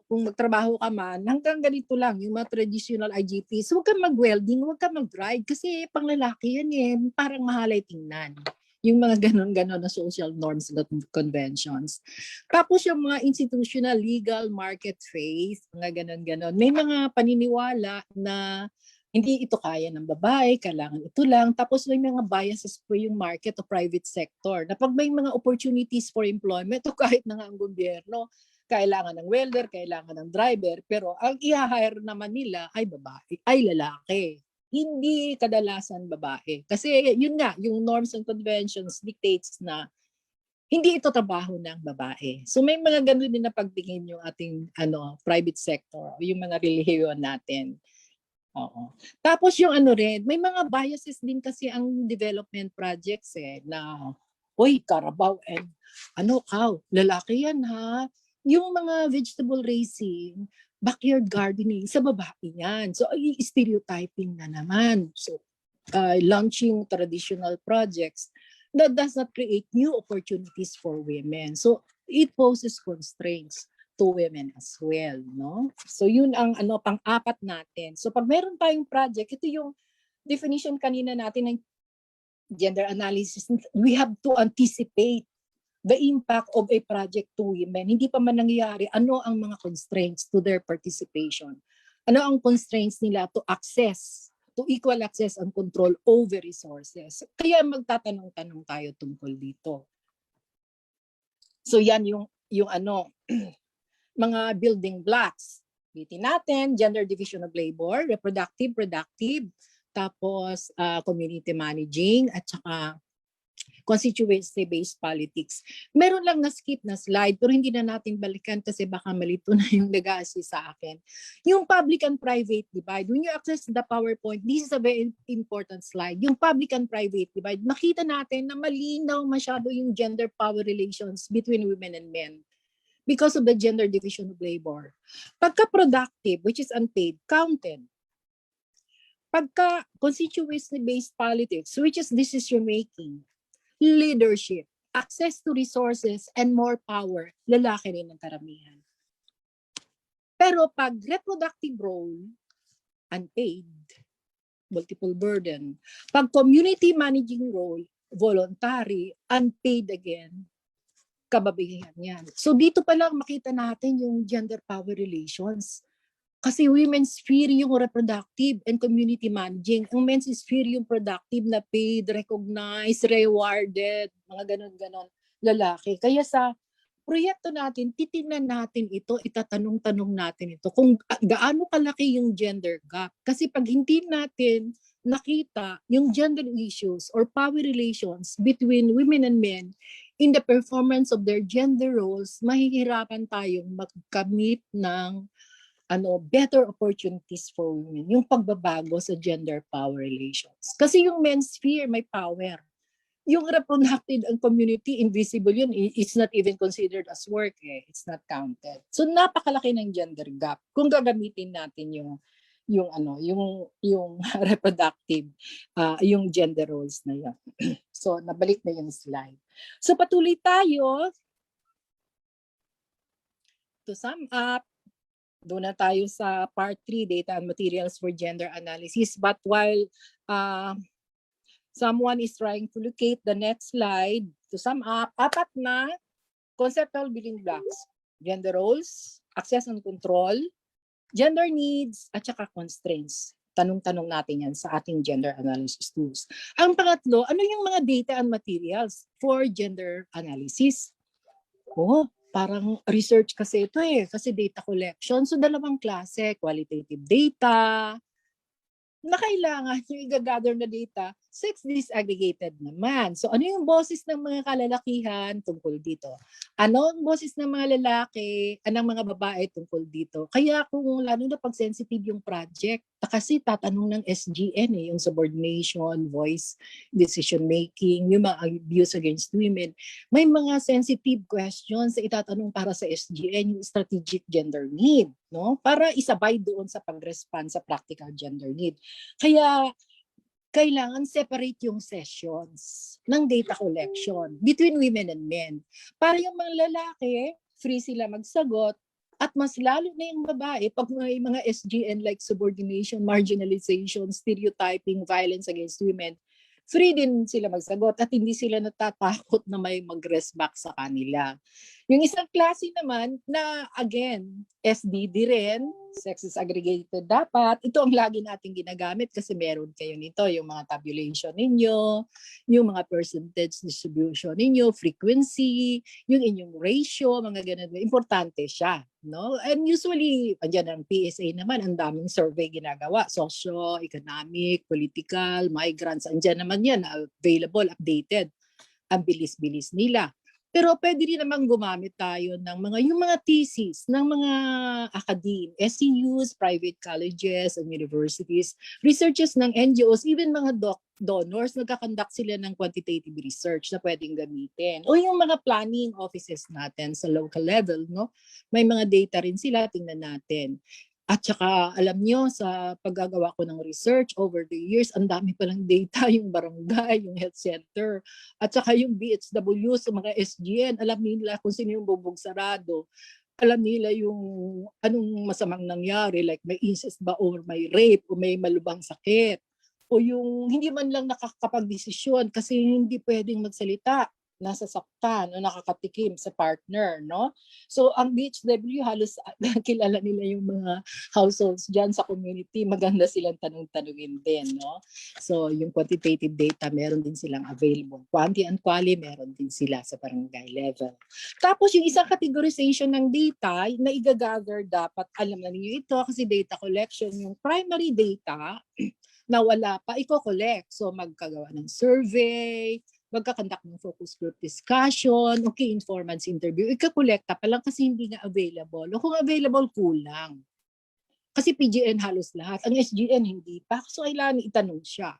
kung magtrabaho ka man, hanggang ganito lang, yung mga traditional IGPs, wag ka mag-welding, wag ka mag-drive kasi pang lalaki yan eh, parang mahalay tingnan. Yung mga ganon-ganon na social norms and conventions. Tapos yung mga institutional, legal, market faith, mga ganon-ganon. May mga paniniwala na hindi ito kaya ng babae, kailangan ito lang. Tapos may mga biases po yung market o private sector. Na pag may mga opportunities for employment, o kahit na nga ang gobyerno, kailangan ng welder, kailangan ng driver, pero ang i-hire naman nila ay babae, ay lalaki. Hindi kadalasan babae. Kasi yun nga, yung norms and conventions dictates na hindi ito trabaho ng babae. So may mga ganun din na pagtingin yung ating private sector, yung mga relihiyon natin. Oo. Tapos yung rin, may mga biases din kasi ang development projects na, Carabao and cow, lalaki yan ha. Yung mga vegetable raising, backyard gardening, sa babae yan. So stereotyping na naman. So launching traditional projects that does not create new opportunities for women. So it poses constraints to women as well, no? So yun ang pang-apat natin. So pag meron tayong project, ito yung definition kanina natin ng gender analysis. We have to anticipate the impact of a project to women. Hindi pa man nangyayari, ano ang mga constraints to their participation? Ano ang constraints nila to equal access and control over resources? Kaya magtatanong-tanong tayo tungkol dito. So yan yung mga building blocks. Bitin natin, gender division of labor, reproductive, productive, tapos community managing, at saka constituency-based politics. Meron lang na-skip na slide, pero hindi na natin balikan kasi baka malito na yung nag-a-assist sa akin. Yung public and private divide, when you access the PowerPoint, this is a very important slide. Yung public and private divide, makita natin na malinaw masyado yung gender power relations between women and men because of the gender division of labor. Pagka-productive, which is unpaid, counted. Pagka constituency-based politics, which is decision-making, leadership, access to resources, and more power, lalaki rin ang karamihan. Pero pag reproductive role, unpaid, multiple burden. Pag community managing role, voluntary, unpaid again, kababaihan yan. So dito pa lang makita natin yung gender power relations. Kasi women's sphere yung reproductive and community managing. Ang men's sphere yung productive na paid, recognized, rewarded, mga ganon-ganon lalaki. Kaya sa proyekto natin, titingnan natin ito, itatanong-tanong natin ito kung gaano kalaki yung gender gap. Kasi pag hindi natin nakita yung gender issues or power relations between women and men in the performance of their gender roles, mahihirapan tayong magkamit ng better opportunities for women, yung pagbabago sa gender power relations. Kasi yung men's sphere may power. Yung reproductive ang community, invisible yun. It's not even considered as work. It's not counted. So napakalaki ng gender gap kung gagamitin natin yung reproductive, yung gender roles na yun. So nabalik na yung slide. So patuloy tayo. To sum up, doon na tayo sa part 3, data and materials for gender analysis. But while someone is trying to locate the next slide, to sum up, 4 na conceptual building blocks: gender roles, access and control, gender needs, at saka constraints. Tanong-tanong natin yan sa ating gender analysis tools. Ang pangatlo, ano yung mga data and materials for gender analysis? Parang research kasi ito kasi data collection. So 2 klase, qualitative data, na kailangan yung i-gather na data, sex disaggregated naman. So ano yung boses ng mga kalalakihan tungkol dito? Ano ang boses ng mga lalaki, ng mga babae tungkol dito? Kaya kung lalo na pag sensitive yung project, kasi tatanong ng SGN yung subordination, voice, decision making, yung mga abuse against women. May mga sensitive questions na itatanong para sa SGN, yung strategic gender need, no? Para isabay doon sa pag-respond sa practical gender need. Kaya kailangan separate yung sessions ng data collection between women and men. Para yung mga lalaki, free sila magsagot, at mas lalo na yung babae, pag may mga SGN like subordination, marginalization, stereotyping, violence against women, free din sila magsagot at hindi sila natatakot na may mag-rest back sa kanila. Yung isang klase naman na, again, SDD rin, sex disaggregated dapat. Ito ang lagi nating ginagamit kasi meron kayo nito, yung mga tabulation ninyo, yung mga percentage distribution ninyo, frequency, yung inyong ratio, mga ganun. Importante siya. No? And usually, andyan ang PSA naman, ang daming survey ginagawa. Socio-economic, political, migrants, andyan naman yan, available, updated. Ang bilis-bilis nila. Pero pwede rin naman gumamit tayo ng yung mga thesis ng mga academe, SCUs, private colleges and universities, researches ng NGOs, even mga donors, nagkakandak sila ng quantitative research na pwedeng gamitin. O yung mga planning offices natin sa local level, no? May mga data rin sila, tingnan natin. At saka alam nyo, sa paggagawa ko ng research over the years, ang dami palang data, yung barangay, yung health center, at saka yung BHW sa mga SGN, alam nila kung sino yung bubog sarado, alam nila yung anong masamang nangyari, like may incest ba or may rape o may malubhang sakit, o yung hindi man lang nakakapag-desisyon kasi hindi pwedeng magsalita, nasasaktan o nakakatikim sa partner, no? So ang BHW halos kilala nila yung mga households dyan sa community, maganda silang tanong-tanungin din, no? So yung quantitative data meron din silang available. Quanti and quali meron din sila sa barangay level. Tapos yung isang categorization ng data na i-gather, dapat alam na niyo ito kasi data collection, yung primary data na wala pa, i-collect. So magkagawa ng survey, magkakandak ng focus group discussion, okay, informants interview, ikakolekta pa lang kasi hindi nga available. O kung available, kulang. Kasi PGN halos lahat. Ang SGN hindi pa. So kailangan itanong siya.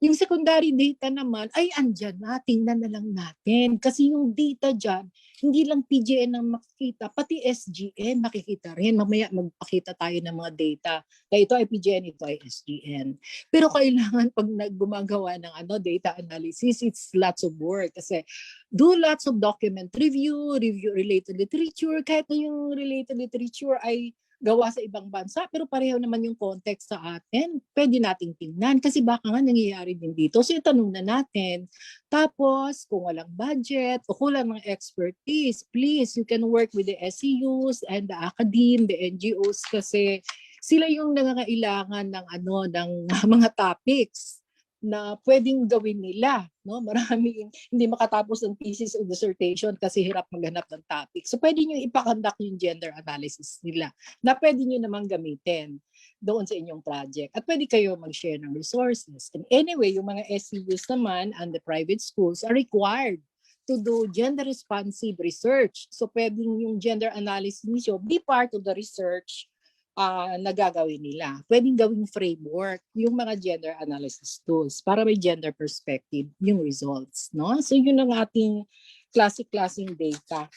Yung secondary data naman, ay andyan na, tingnan na lang natin. Kasi yung data dyan, hindi lang PGN ang makikita, pati SGN makikita rin. Mamaya magpakita tayo ng mga data. Kaya ito ay PGN, ito ay SGN. Pero kailangan pag naggumagawa ng data analysis, it's lots of work. Kasi do lots of document review related literature. Kahit na yung related literature ay gawa sa ibang bansa, pero pareho naman yung context sa atin, pwede nating tingnan kasi baka nga nangyayari din dito. So itanong na natin. Tapos, kung walang budget o kulang ng expertise, please, you can work with the SCUs and the academe, the NGOs kasi sila yung nangangailangan ng ng mga topics na pwedeng gawin nila, no? Maraming hindi makatapos ng thesis o dissertation kasi hirap maghanap ng topic. So pwede niyo ipakandak yung gender analysis nila na pwede niyo namang gamitin. doon sa inyong project. At pwede kayo mag-share ng resources. And anyway, yung mga SCUs naman and the private schools are required to do gender-responsive research. So pwedeng yung gender analysis niyo be part of the research na gagawin nila. Pwedeng gawing framework yung mga gender analysis tools para may gender perspective yung results. No? So yun ang ating classic-classing data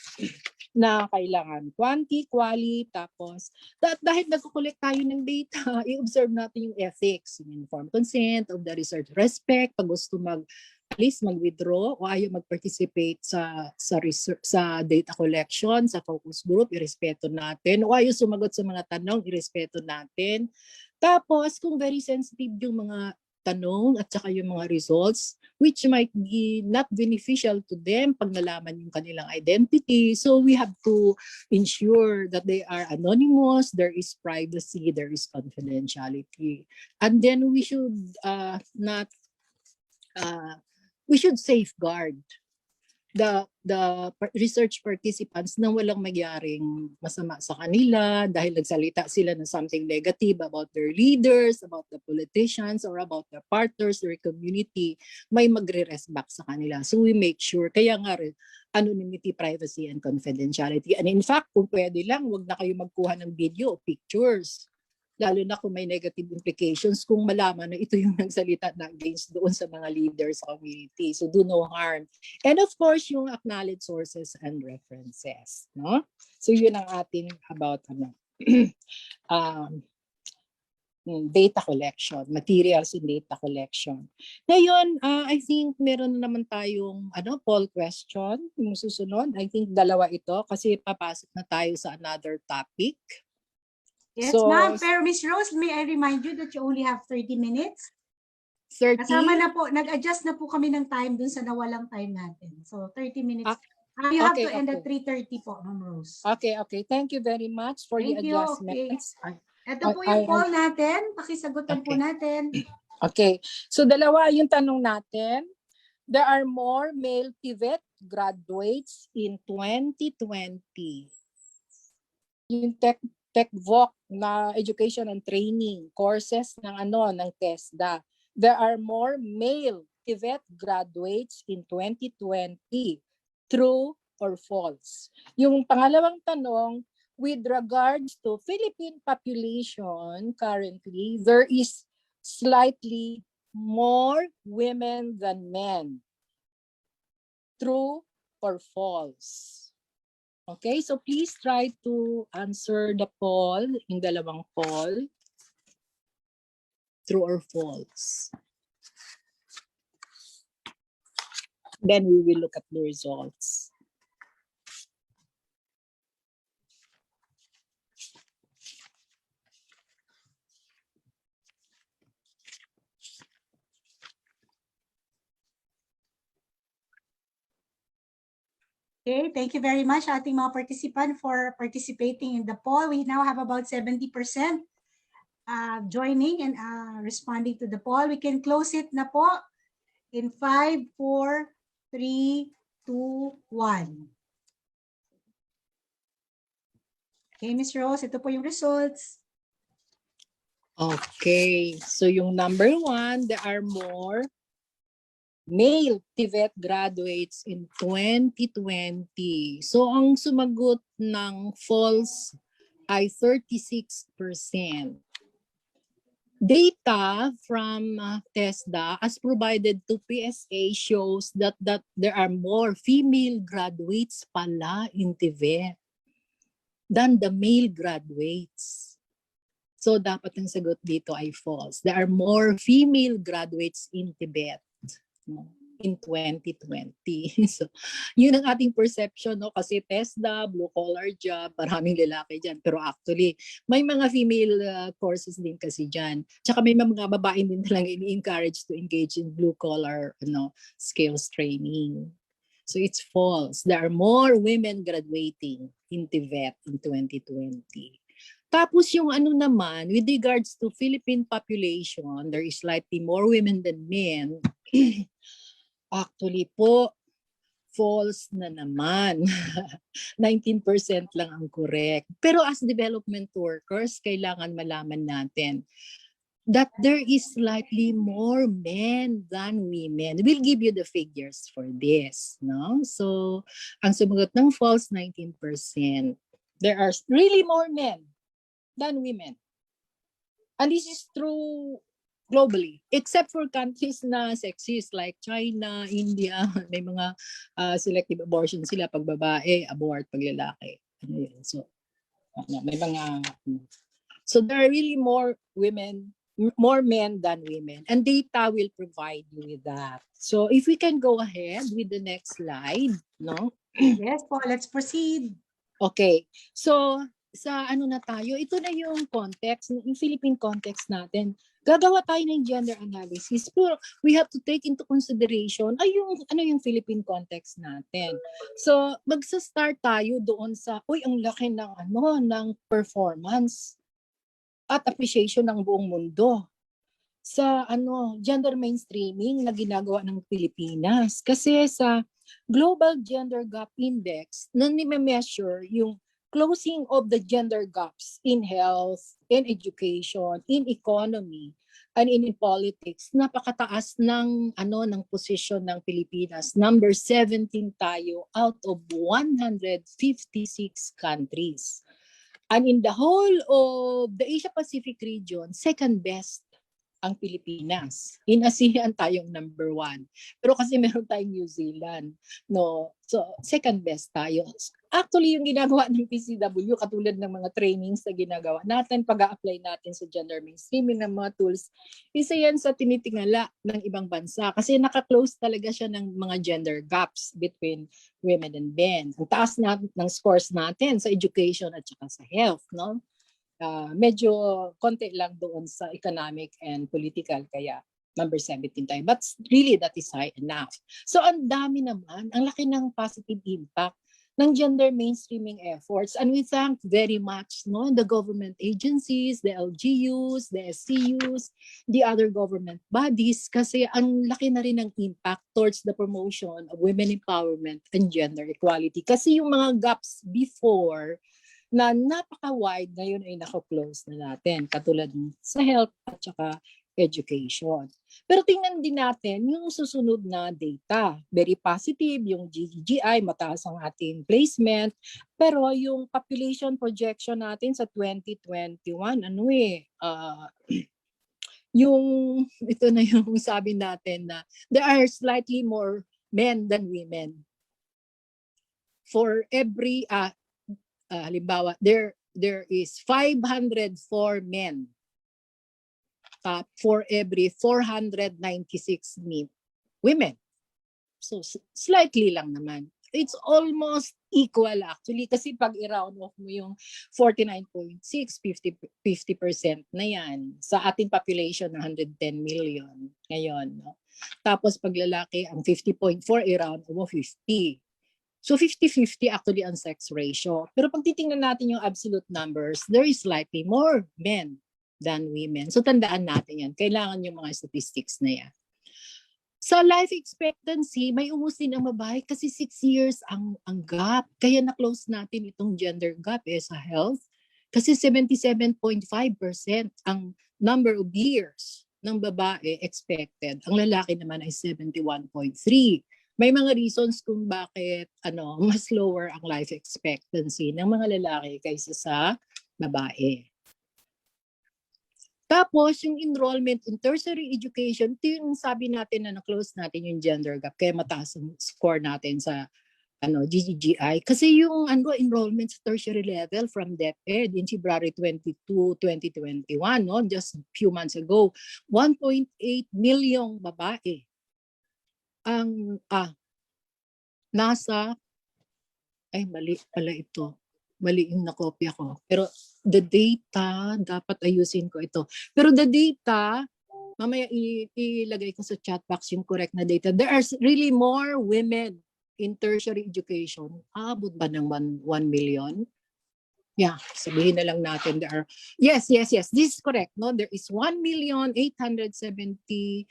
na kailangan. Quanti, quali, tapos dahil nagkukulik tayo ng data, i-observe natin yung ethics, yung informed consent of the research, respect, pag gusto mag-withdraw o ayaw mag-participate sa research, sa data collection, sa focus group, irespeto natin. O ayaw sumagot sa mga tanong, irespeto natin. Tapos, kung very sensitive yung mga tanong at saka yung mga results, which might be not beneficial to them pag nalaman yung kanilang identity. So we have to ensure that they are anonymous, there is privacy, there is confidentiality. And then we should we should safeguard the research participants na walang magyaring masama sa kanila dahil nagsalita sila ng something negative about their leaders, about the politicians, or about their partners, their community, may magre-rest back sa kanila. So we make sure, kaya nga rin, anonymity, privacy, and confidentiality. And in fact, kung pwede lang, wag na kayo magkuha ng video o pictures. Lalo na kung may negative implications, kung malaman na ito yung nagsalita na against doon sa mga leaders sa community. So do no harm. And of course, yung acknowledged sources and references. No? So yun ang ating about data collection, materials in data collection. Ngayon, I think meron naman tayong poll question. Yung susunod, I think dalawa ito kasi papasok na tayo sa another topic. Yes, So, ma'am. Pero Miss Rose, may I remind you that you only have 30 minutes? 30? Kasama na po, nag-adjust na po kami ng time dun sa nawalang time natin. So 30 minutes. You have to end at 3:30 po, Ma'am Rose. Okay. Thank you very much for the adjustments. Okay. Ito po yung poll natin. Pakisagutan po natin. Okay. So dalawa yung tanong natin. There are more male TVET graduates in 2020. Yung TechVoc na education and training courses ng TESDA. There are more male TVET graduates in 2020. True or false? Yung pangalawang tanong, with regards to Philippine population currently, there is slightly more women than men. True or false? Okay, so please try to answer the poll, yung dalawang poll. True or false? Then we will look at the results. Okay, thank you very much ating mga participant for participating in the poll. We now have about 70% joining and responding to the poll. We can close it na po in 5, 4, 3, 2, 1. Okay, Ms. Rose, ito po yung results. Okay, so yung number 1, there are more male TVET graduates in 2020. So ang sumagot ng false ay 36%. Data from TESDA as provided to PSA shows that there are more female graduates pala in TVET than the male graduates. So dapat ang sagot dito ay false. There are more female graduates in TVET in 2020. So, yun ang ating perception, no? Kasi TESDA, blue-collar job, maraming lalaki dyan. Pero actually, may mga female courses din kasi dyan. Tsaka may mga babae din talaga ini-encourage to engage in blue-collar skills training. So, it's false. There are more women graduating in TVET in 2020. Tapos yung naman, with regards to Philippine population, there is slightly more women than men. Actually po, false na naman. 19% lang ang correct. Pero as development workers, kailangan malaman natin that there is slightly more men than women. We'll give you the figures for this, no? So, ang sumagot ng false, 19%. There are really more men than women. And this is true globally, except for countries na sexist like China, India, may mga selective abortion sila pag babae, abort pag lalaki. Ano yun? So, may mga so there are really more men than women, and data will provide you with that. So if we can go ahead with the next slide, no? Yes po, let's proceed. Okay. So sa ano na tayo, ito na yung context, yung Philippine context natin. Gagawa tayo ng gender analysis, pero we have to take into consideration yung Philippine context natin. So magsa-start tayo doon sa ang laki ng performance at appreciation ng buong mundo sa gender mainstreaming na ginagawa ng Pilipinas. Kasi sa Global Gender Gap Index, na ni-measure yung closing of the gender gaps in health, in education, in economy, and in politics, napakataas ng posisyon ng Pilipinas. Number 17 tayo out of 156 countries. And in the whole of the Asia-Pacific region, second best ang Pilipinas. In ASEAN tayong number 1. Pero kasi meron tayong New Zealand. No? So, second best tayo. Actually, yung ginagawa ng PCW, katulad ng mga trainings na ginagawa natin, pag-a-apply natin sa gender mainstreaming ng mga tools, isa yan sa tinitingala ng ibang bansa. Kasi naka-close talaga siya ng mga gender gaps between women and men. Ang taas ng scores natin sa education at saka sa health, no? Medyo konti lang doon sa economic and political, kaya number 17 tayo. But really, that is high enough. So ang dami naman, ang laki ng positive impact ng gender mainstreaming efforts. And we thank very much the government agencies, the LGUs, the SCUs, the other government bodies, kasi ang laki na rin ng impact towards the promotion of women empowerment and gender equality. Kasi yung mga gaps before na napaka-wide, ngayon ay naka-close na natin, katulad sa health at saka education. Pero tingnan din natin yung susunod na data. Very positive, yung GGI, mataas ang ating placement, pero yung population projection natin sa 2021, ito na yung sabi natin na there are slightly more men than women. For every halimbawa, there is 504 men for every 496 women. So slightly lang naman. It's almost equal actually, kasi pag i-round off mo yung 49.6, 50% na yan sa ating population na 110 million ngayon. No? Tapos pag lalaki, ang 50.4, i-round off mo 50. So 50-50 actually ang sex ratio. Pero pag titingnan natin yung absolute numbers, there is slightly more men than women. So tandaan natin yan. Kailangan yung mga statistics na yan. Sa life expectancy, may umusin ang babae kasi 6 years ang gap. Kaya na-close natin itong gender gap sa health. Kasi 77.5% ang number of years ng babae expected. Ang lalaki naman ay 71.3%. May mga reasons kung bakit mas lower ang life expectancy ng mga lalaki kaysa sa babae. Tapos yung enrollment in tertiary education, ito yung sabi natin na na-close natin yung gender gap, kaya mataas ang score natin sa GGI. Kasi yung enrollment sa tertiary level from DepEd in February 22, 2021, just a few months ago, 1.8 milyong babae ang nasa mali pala ito. Mali yung nakopya ko. Pero the data, dapat ayusin ko ito. Pero the data, mamaya ilagay ko sa chat box yung correct na data. There are really more women in tertiary education. Abot ba ng 1 million? Yeah, sabihin na lang natin there are, yes, this is correct. No, there is 1,870,291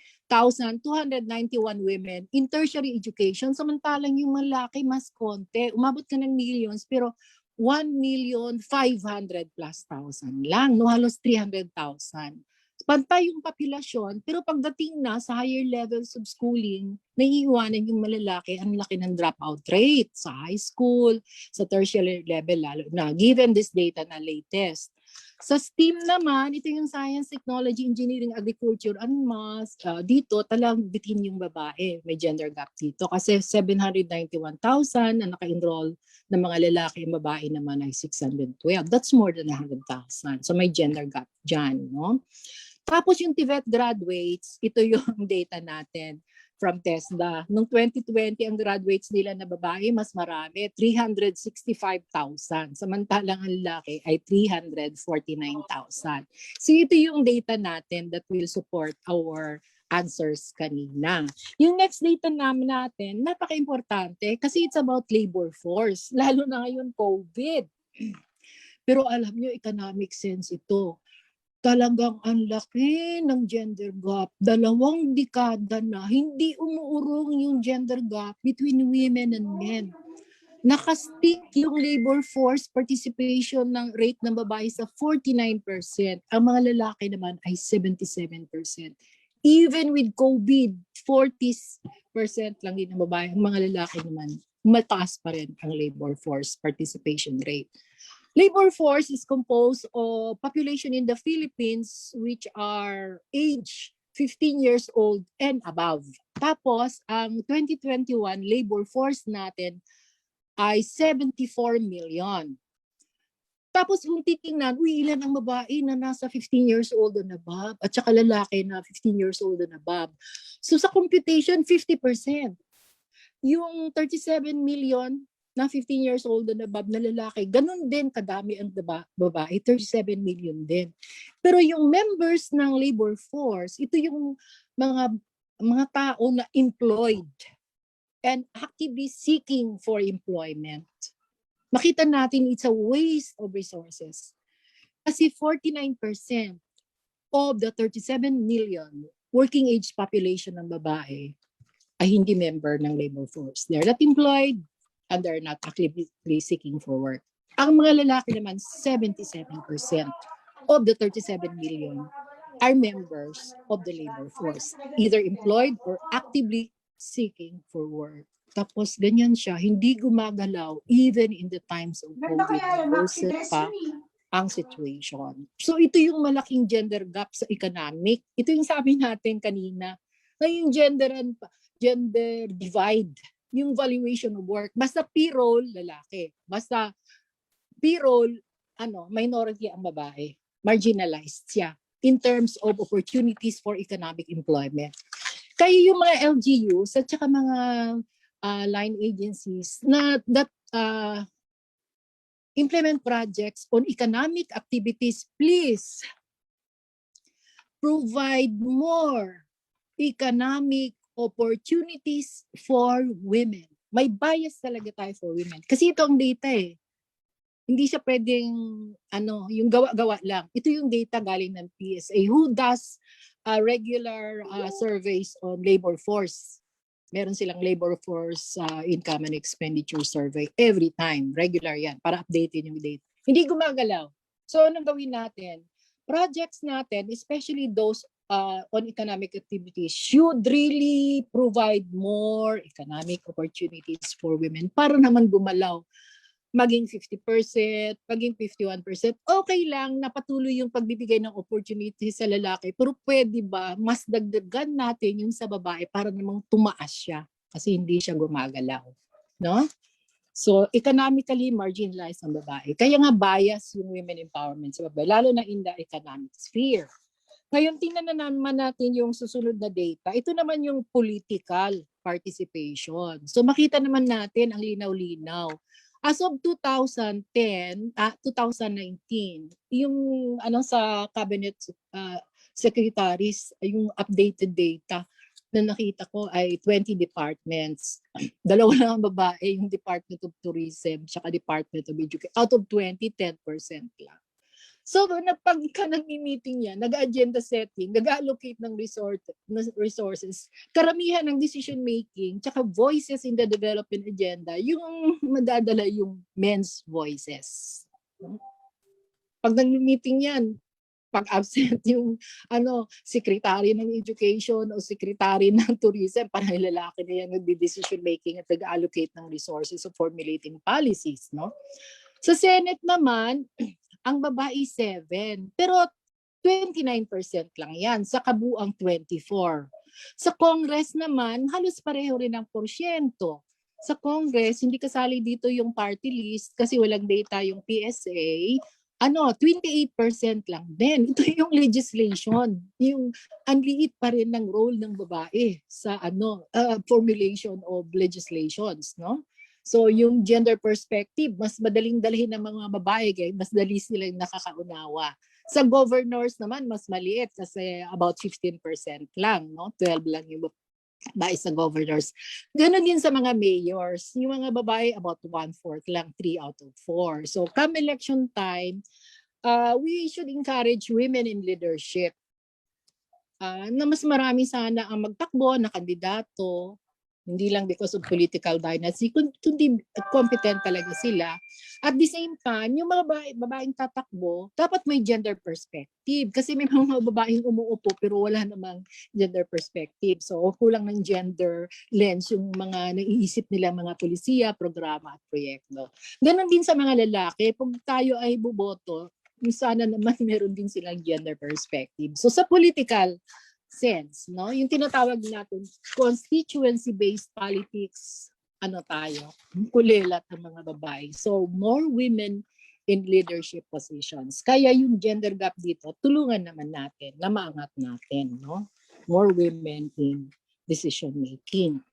women in tertiary education. Samantalang yung malaki mas konti. Umabot ka ng millions, pero 1,500,000 plus lang. No, halos 300,000. Pantay yung populasyon, pero pagdating na sa higher levels of schooling, naiiwanan yung malalaki, ang laki ng dropout rate sa high school, sa tertiary level lalo na, given this data na latest. Sa STEAM naman, ito yung Science, Technology, Engineering, Agriculture, and Math. Dito talagang bitin yung babae. May gender gap dito kasi 791,000 na naka-enroll ng mga lalaki, ang babae naman ay 612. That's more than 100,000. So may gender gap dyan, no? Tapos yung TVET graduates, ito yung data natin from TESDA. Noong 2020, ang graduates nila na babae mas marami, 365,000. Samantalang ang lalaki ay 349,000. So ito yung data natin that will support our answers kanina. Yung next data namin natin, napaka-importante kasi it's about labor force, lalo na ngayon COVID. Pero alam nyo, economic sense ito. Talagang ang laki ng gender gap. 2 dekada na, hindi umuurong yung gender gap between women and men. Nakastick yung labor force participation ng rate ng babae sa 49%. Ang mga lalaki naman ay 77%. Even with COVID, 40% lang din ang babae. Ang mga lalaki naman, mataas pa rin ang labor force participation rate. Labor force is composed of population in the Philippines which are age 15 years old and above. Tapos, ang 2021 labor force natin ay 74 million. Tapos kung titingnan, ilan ang babae na nasa 15 years old and above at saka lalaki na 15 years old and above. So sa computation, 50%. Yung 37 million na 15 years old and above na lalaki, ganun din kadami ang babae, 37 million din. Pero yung members ng labor force, ito yung mga tao na employed and actively seeking for employment. Makita natin it's a waste of resources. Kasi 49% of the 37 million working age population ng babae ay hindi member ng labor force. They're not employed, and they're not actively seeking for work. Ang mga lalaki naman, 77% of the 37 million are members of the labor force, either employed or actively seeking for work. Tapos ganyan siya, hindi gumagalaw even in the times of COVID, worsen pa ang situation. So ito yung malaking gender gap sa economic. Ito yung sabi natin kanina, na yung gender divide, yung valuation of work. Basta payroll, lalaki. Basta payroll, minority ang babae. Marginalized siya in terms of opportunities for economic employment. Kaya yung mga LGUs at saka mga line agencies that implement projects on economic activities, please provide more economic opportunities for women. May bias talaga tayo for women. Kasi ito ang data eh. Hindi siya pwedeng yung gawa-gawa lang. Ito yung data galing ng PSA who does regular surveys on labor force. Meron silang labor force income and expenditure survey every time. Regular yan para updatein yung data. Hindi gumagalaw. So anong gawin natin? Projects natin, especially those on economic activities, should really provide more economic opportunities for women para naman gumalaw. Maging 50%, maging 51%, okay lang na patuloy yung pagbibigay ng opportunities sa lalaki. Pero pwede ba mas dagdagan natin yung sa babae para namang tumaas siya kasi hindi siya gumagalaw. No? So, economically marginalized ang babae. Kaya nga bias yung women empowerment sa babae, lalo na in the economic sphere. Ngayon, tingnan na naman natin yung susunod na data. Ito naman yung political participation. So, makita naman natin ang linaw-linaw. As of 2019, yung sa cabinet secretaries, yung updated data, na nakita ko ay 20 departments. Dalawa lang ang babae, yung Department of Tourism tsaka Department of Education. Out of 20, 10% lang. So, pagka nag-meeting yan, nag-agenda setting, nag-allocate ng resources, karamihan ng decision making, tsaka voices in the development agenda, yung madadala yung men's voices. Pag nag-meeting yan, pag absent yung secretary ng education o secretary ng tourism, parang lalaki na yan nag-decision making at nag-allocate ng resources o formulating policies, no? Sa Senate naman, ang babae 7, pero 29% lang yan sa kabuang 24. Sa Congress naman, halos pareho rin ang porsyento. Sa Congress, hindi kasali dito yung party list kasi walang data yung PSA. 28% lang din. Ito yung legislation. Yung anliit pa rin ng role ng babae sa formulation of legislations, no? So yung gender perspective, mas madaling dalhin ng mga babae kaya mas dali silang nakakaunawa. Sa governors naman, mas maliit kasi about 15% lang, no? 12 lang yung babae sa governors. Ganon din sa mga mayors. Yung mga babae, about 1/4 lang, 3 out of 4. So come election time, we should encourage women in leadership. Na mas marami sana ang magtakbo na kandidato. Hindi lang because of political dynasty, kundi competent talaga sila. At the same time, yung mga babaeng tatakbo, dapat may gender perspective. Kasi may mga babaeng umuupo pero wala namang gender perspective. So, kulang ng gender lens yung mga naiisip nila mga polisiya, programa at proyekto. Ganon din sa mga lalaki. Pag tayo ay buboto, sana naman meron din silang gender perspective. So, sa political sense, no? Yung tinatawag natin constituency-based politics, tayo, kulelat ng mga babae. So, more women in leadership positions. Kaya yung gender gap dito, tulungan naman natin, na maangat natin, no? More women in decision making.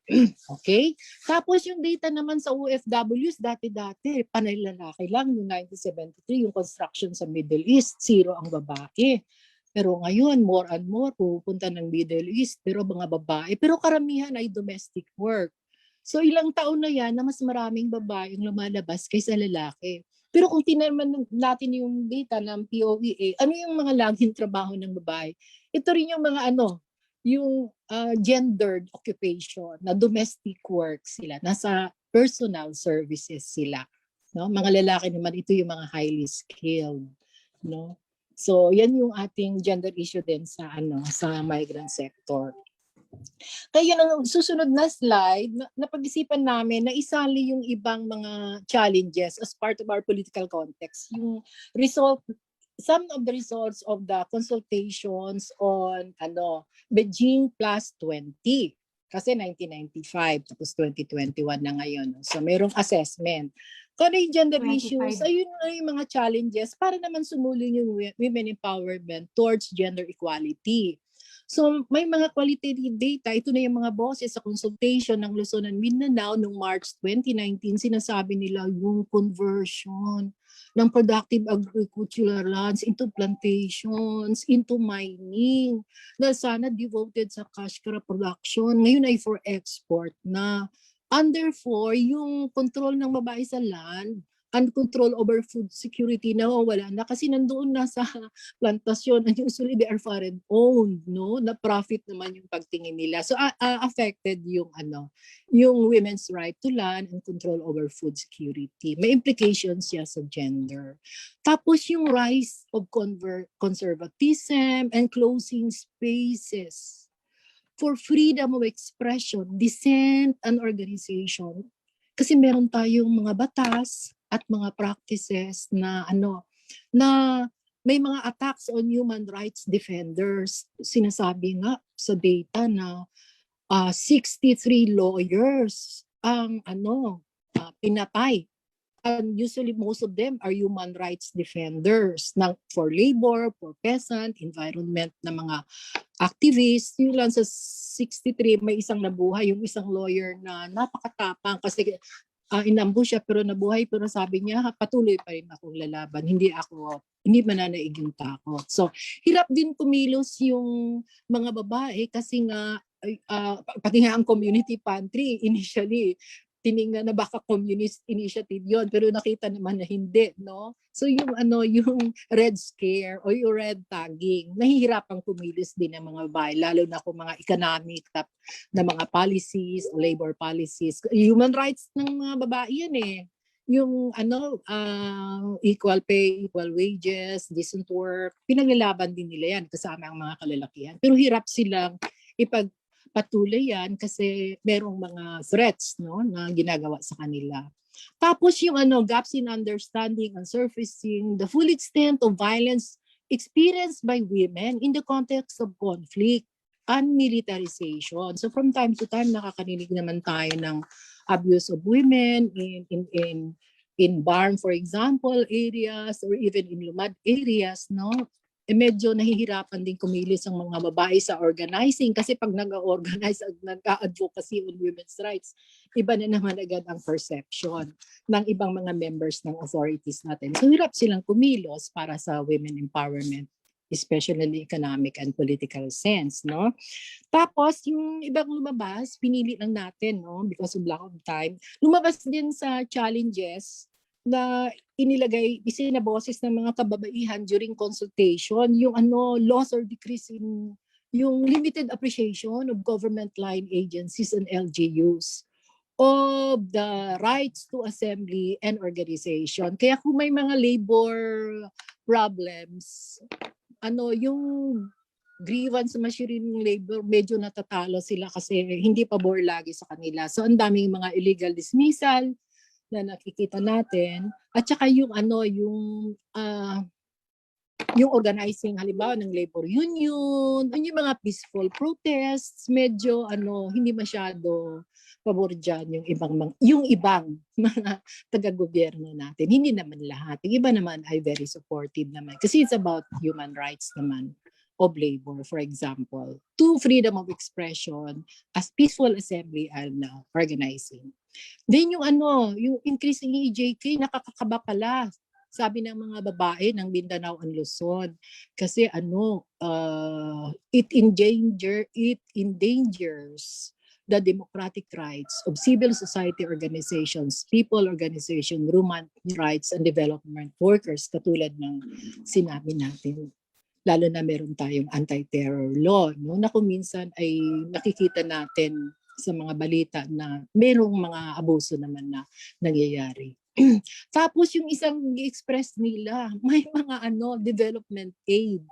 Okay? Tapos yung data naman sa OFWs, dati-dati, panay lalaki lang, yung 1973, yung construction sa Middle East, 0 ang babae. Pero ngayon, more and more, pupunta ng Middle East, pero mga babae. Pero karamihan ay domestic work. So ilang taon na yan na mas maraming babae yung lumalabas kaysa lalaki. Pero kung tinarman natin yung data ng POEA, ano yung mga laging trabaho ng babae? Ito rin yung mga yung gendered occupation, na domestic work sila, nasa personal services sila. No? Mga lalaki naman, ito yung mga highly skilled. No? So, yan yung ating gender issue din sa sa migrant sector. Kaya yung susunod na slide, napag-isipan namin na isali yung ibang mga challenges as part of our political context. Yung some of the results of the consultations on Beijing plus 20. Kasi 1995, tapos 2021 na ngayon. So, mayroong assessment. Kung yung gender 25. issues, ayun na yung mga challenges para naman sumulong yung women empowerment towards gender equality. So may mga qualitative data, ito na yung mga boses sa consultation ng Luzon and Mindanao noong March 2019, sinasabi nila yung conversion ng productive agricultural lands into plantations, into mining, na sana devoted sa cash crop production, ngayon ay for export na. And therefore, yung control ng babae sa land and control over food security nawawala na kasi nandoon na sa plantasyon and usually they are foreign owned, no? Na profit naman yung pagtingin nila. So affected yung yung women's right to land and control over food security. May implications siya sa gender. Tapos yung rise of conservatism and closing spaces for freedom of expression, dissent, and organization. Kasi meron tayong mga batas at mga practices na na may mga attacks on human rights defenders. Sinasabi nga sa data na 63 lawyers ang pinatay. And usually most of them are human rights defenders for labor, for peasant, environment na mga activists. Yung lang sa 63 may isang nabuhay, yung isang lawyer na napakatapang kasi inambush siya pero nabuhay, pero sabi niya patuloy pa rin akong lalaban, hindi mananaig yung takot. So hirap din kumilos yung mga babae kasi nga pati nga ang community pantry initially tiningnan na baka communist initiative yon, pero nakita naman na hindi, no? So yung yung red scare o yung red tagging, nahihirapang kumilos din ang mga babae, lalo na kung mga economic na mga policies, labor policies, human rights ng mga babae yan eh. Yung equal pay, equal wages, decent work, pinaglalaban din nila yan kasama ang mga kalalakihan. Pero hirap silang patuloy yan kasi merong mga threats, no, na ginagawa sa kanila. Tapos yung gaps in understanding and surfacing the full extent of violence experienced by women in the context of conflict and militarization. So from time to time nakakarinig naman tayo ng abuse of women in barn, for example, areas, or even in lumad areas, no? Medyo nahihirapan din kumilos ang mga babae sa organizing kasi pag nag-organize at nag-advocacy on women's rights, iba na naman agad ang perception ng ibang mga members ng authorities natin. So hirap silang kumilos para sa women empowerment, especially in economic and political sense, no? Tapos yung ibang lumabas, pinili lang natin, no, because of lack of time, lumabas din sa challenges na isinaboses ng mga kababaihan during consultation, yung loss or decrease in yung limited appreciation of government line agencies and LGUs of the rights to assembly and organization. Kaya kung may mga labor problems, yung grievance sa machine labor, medyo natatalo sila kasi hindi pabor lagi sa kanila. So ang daming mga illegal dismissal na nakikita natin, at saka yung organizing halimbawa ng labor union, yung mga peaceful protests, medyo hindi masyado pabor diyan yung ibang mga taga-gobyerno natin. Hindi naman lahat. Yung iba naman ay very supportive naman kasi it's about human rights naman of labor, for example, to freedom of expression as peaceful assembly and organizing. Then yung increasing EJK, nakakakaba pala, sabi ng mga babae ng Mindanao and Luzon. Kasi it endangers the democratic rights of civil society organizations, people organization, human rights and development workers, katulad ng sinabi natin. Lalo na meron tayong anti-terror law, no, na kung minsan ay nakikita natin sa mga balita na merong mga abuso naman na nangyayari. Tapos yung isang i-express nila, may mga development aid.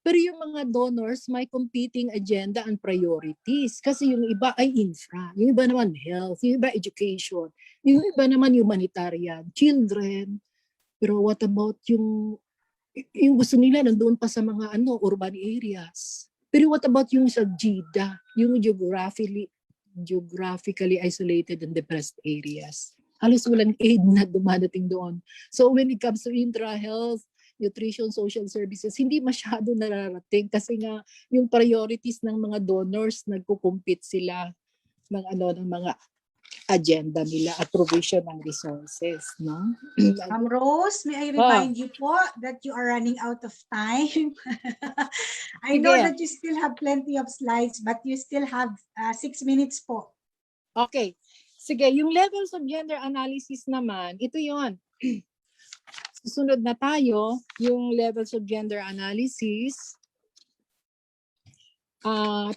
Pero yung mga donors may competing agenda and priorities kasi yung iba ay infra, yung iba naman health, yung iba education, yung iba naman humanitarian, children. Pero what about yung gusto nila nandoon pa sa mga urban areas? Pero what about yung sa GIDA, yung geographically isolated and depressed areas? Halos walang aid na dumadating doon. So when it comes to intra-health, nutrition, social services, hindi masyado nararating kasi nga yung priorities ng mga donors, nagko-compete sila ng mga agenda nila at provision ng resources, no? Rose, may I remind you po that you are running out of time. I know that you still have plenty of slides, but you still have 6 minutes po. Okay. Sige, yung levels of gender analysis naman, ito yon. Susunod na tayo, yung levels of gender analysis. 3.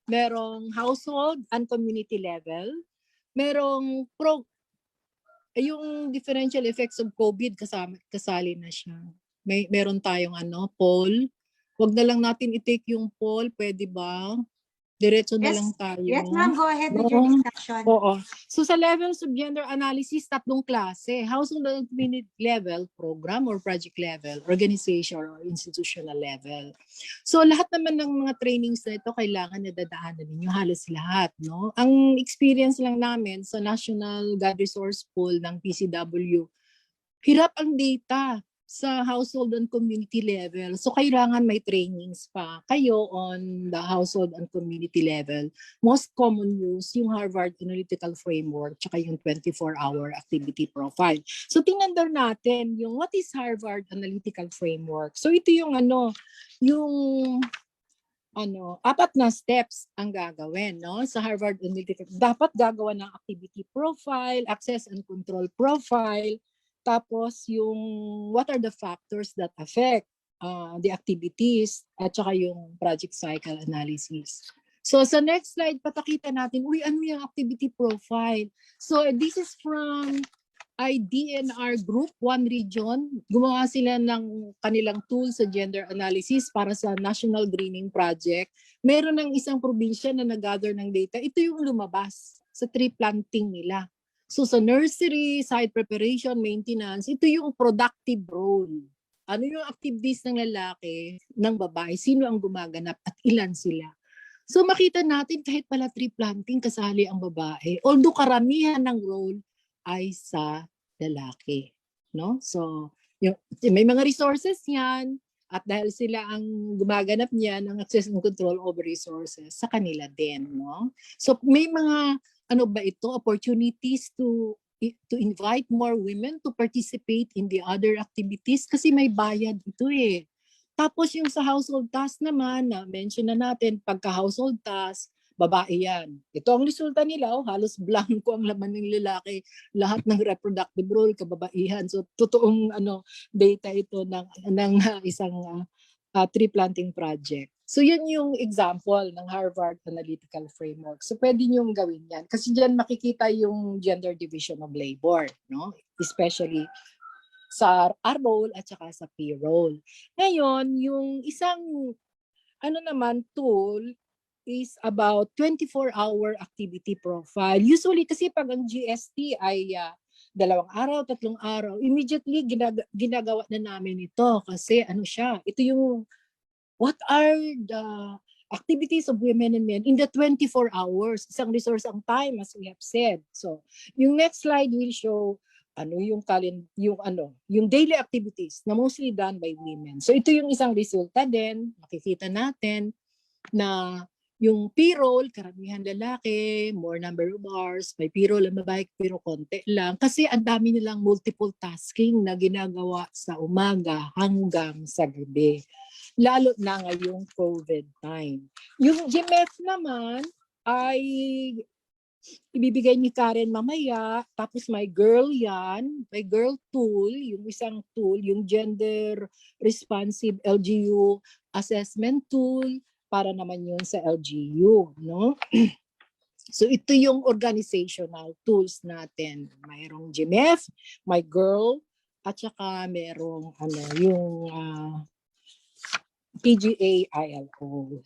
Merong household and community level. Merong yung differential effects of COVID kasali na siya. Meron tayong poll. Wag na lang natin i-take yung poll, pwede ba? Diretso na lang tayo. Yes, ma'am. Go ahead with your discussion. Oo. So sa levels of gender analysis, 3 klase. Household and community level, program or project level, organization or institutional level. So lahat naman ng mga trainings na ito, kailangan na dadaanan ninyo halos lahat. No? Ang experience lang namin sa National GAD Resource Pool ng PCW, hirap ang data sa household and community level. So kailangan may trainings pa kayo on the household and community level. Most common use yung Harvard Analytical Framework tsaka yung 24-hour activity profile. So tingnan daw natin yung what is Harvard Analytical Framework. So ito yung yung 4 na steps ang gagawin, no? Sa Harvard Analytical. Dapat gagawa ng activity profile, access and control profile, tapos yung what are the factors that affect the activities, at saka yung project cycle analysis. So sa next slide, patakita natin, ano yung activity profile? So this is from IDNR Group 1 Region. Gumawa sila ng kanilang tool sa gender analysis para sa National Greening Project. Meron ng isang probinsya na nag-gather ng data. Ito yung lumabas sa tree planting nila. So sa nursery, site preparation, maintenance, ito yung productive role. Ano yung activities ng lalaki, ng babae, sino ang gumaganap at ilan sila. So makita natin kahit pala tree planting kasali ang babae. Although karamihan ng role ay sa lalaki, no? So may mga resources yan at dahil sila ang gumaganap niyan ng access and control over resources sa kanila din, no? So may mga opportunities to invite more women to participate in the other activities kasi may bayad ito eh. Tapos yung sa household task naman, na-mention na natin, pagka-household task, babae yan. Ito ang resulta nila, halos blanco ang laman ng lalaki, lahat ng reproductive role, kababaihan. So, totoong data ito ng isang tree planting project. So, yun yung example ng Harvard Analytical Framework. So, pwede niyong gawin yan. Kasi dyan makikita yung gender division of labor, no? Especially sa R role at saka sa P role. Ngayon, yung isang tool is about 24-hour activity profile. Usually kasi pag ang GST ay 2 araw, 3 araw, immediately ginagawa na namin ito kasi ito yung what are the activities of women and men in the 24 hours. Isang resource ang time, as we have said. So, yung next slide will show yung daily activities na mostly done by women. So, ito yung isang resulta din. Makikita natin na yung P-role, karamihan lalaki, more number of hours, may P-role ang babae, pero konti lang. Kasi ang dami nilang multiple tasking na ginagawa sa umaga hanggang sa gabi. Lalo na ngayong COVID time. Yung GMEF naman ay ibibigay ni Karen mamaya, tapos may girl yan, may girl tool, yung isang tool, yung gender responsive LGU assessment tool, para naman yun sa LGU, no? So ito yung organizational tools natin. Mayroong GMEF, may girl, at saka merong yung PGA ILO.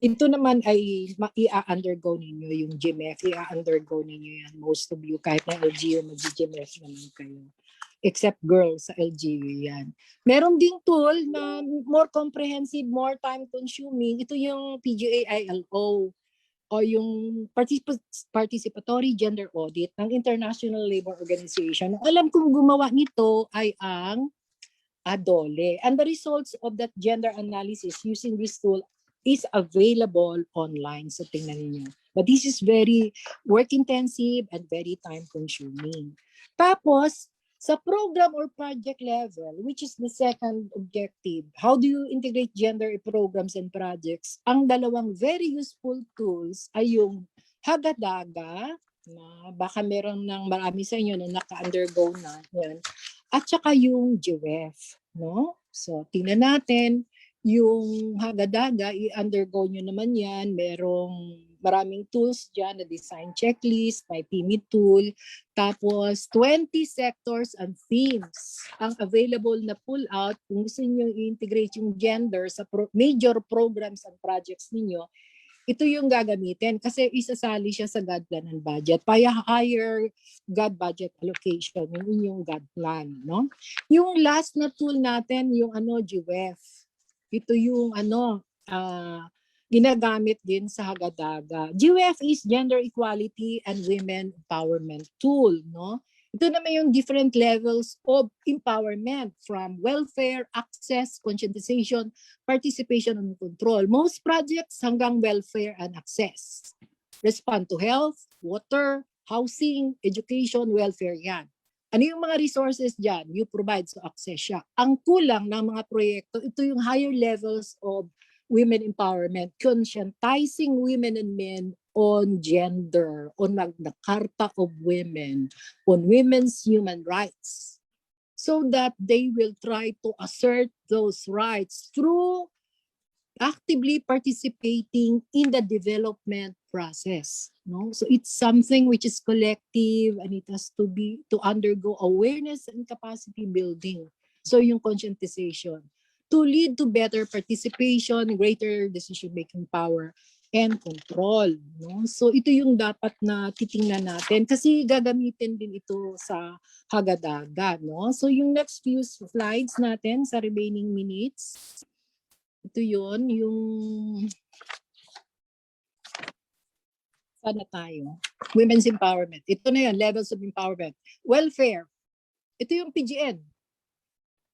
Ito naman ay i-undergo ninyo yung GMEF, i-undergo ninyo yan. Most of you, kahit na LGU, mag-GMEF naman kayo. Except girls sa LGU yan. Meron ding tool na more comprehensive, more time consuming. Ito yung PGA ILO o yung Participatory Gender Audit ng International Labor Organization. Alam kong gumawa nito ay ang ADOLE. And the results of that gender analysis using this tool is available online. So tingnan niyo. But this is very work-intensive and very time-consuming. Tapos, sa program or project level, which is the second objective, how do you integrate gender programs and projects? Ang dalawang very useful tools ay yung Hagadaga, na baka meron ng marami sa inyo na naka-undergo na yan, at saka yung GMEF, no? So, tingnan natin yung Hagadaga, i-undergo nyo naman yan. Merong maraming tools dyan na design checklist, may PMI tool, tapos 20 sectors and themes ang available na pull out kung gusto nyo i-integrate yung gender sa major programs and projects ninyo. Ito yung gagamitin kasi isasali siya sa GAD plan and budget. Para higher GAD budget allocation, yung inyong GAD plan, no? Yung last na tool natin, yung GWEF. Ito yung ginagamit din sa Hagadaga. GMEF is Gender Equality and Women Empowerment Tool, no? Ito naman yung different levels of empowerment from welfare, access, conscientization, participation, and control. Most projects hanggang welfare and access. Respond to health, water, housing, education, welfare yan. Ano yung mga resources dyan? You provide, so access siya. Ang kulang ng mga proyekto, ito yung higher levels of women empowerment, conscientizing women and men on gender, on Magna Carta of Women, on women's human rights, so that they will try to assert those rights through actively participating in the development process. No? So it's something which is collective, and it has to undergo awareness and capacity building. So yung conscientization to lead to better participation, greater decision-making power, and control. No? So ito yung dapat na titingnan natin kasi gagamitin din ito sa hagadaga. No? So yung next few slides natin sa remaining minutes, ito yun, yung sana tayo. Women's empowerment. Ito na yun, levels of empowerment. Welfare. Ito yung PGN.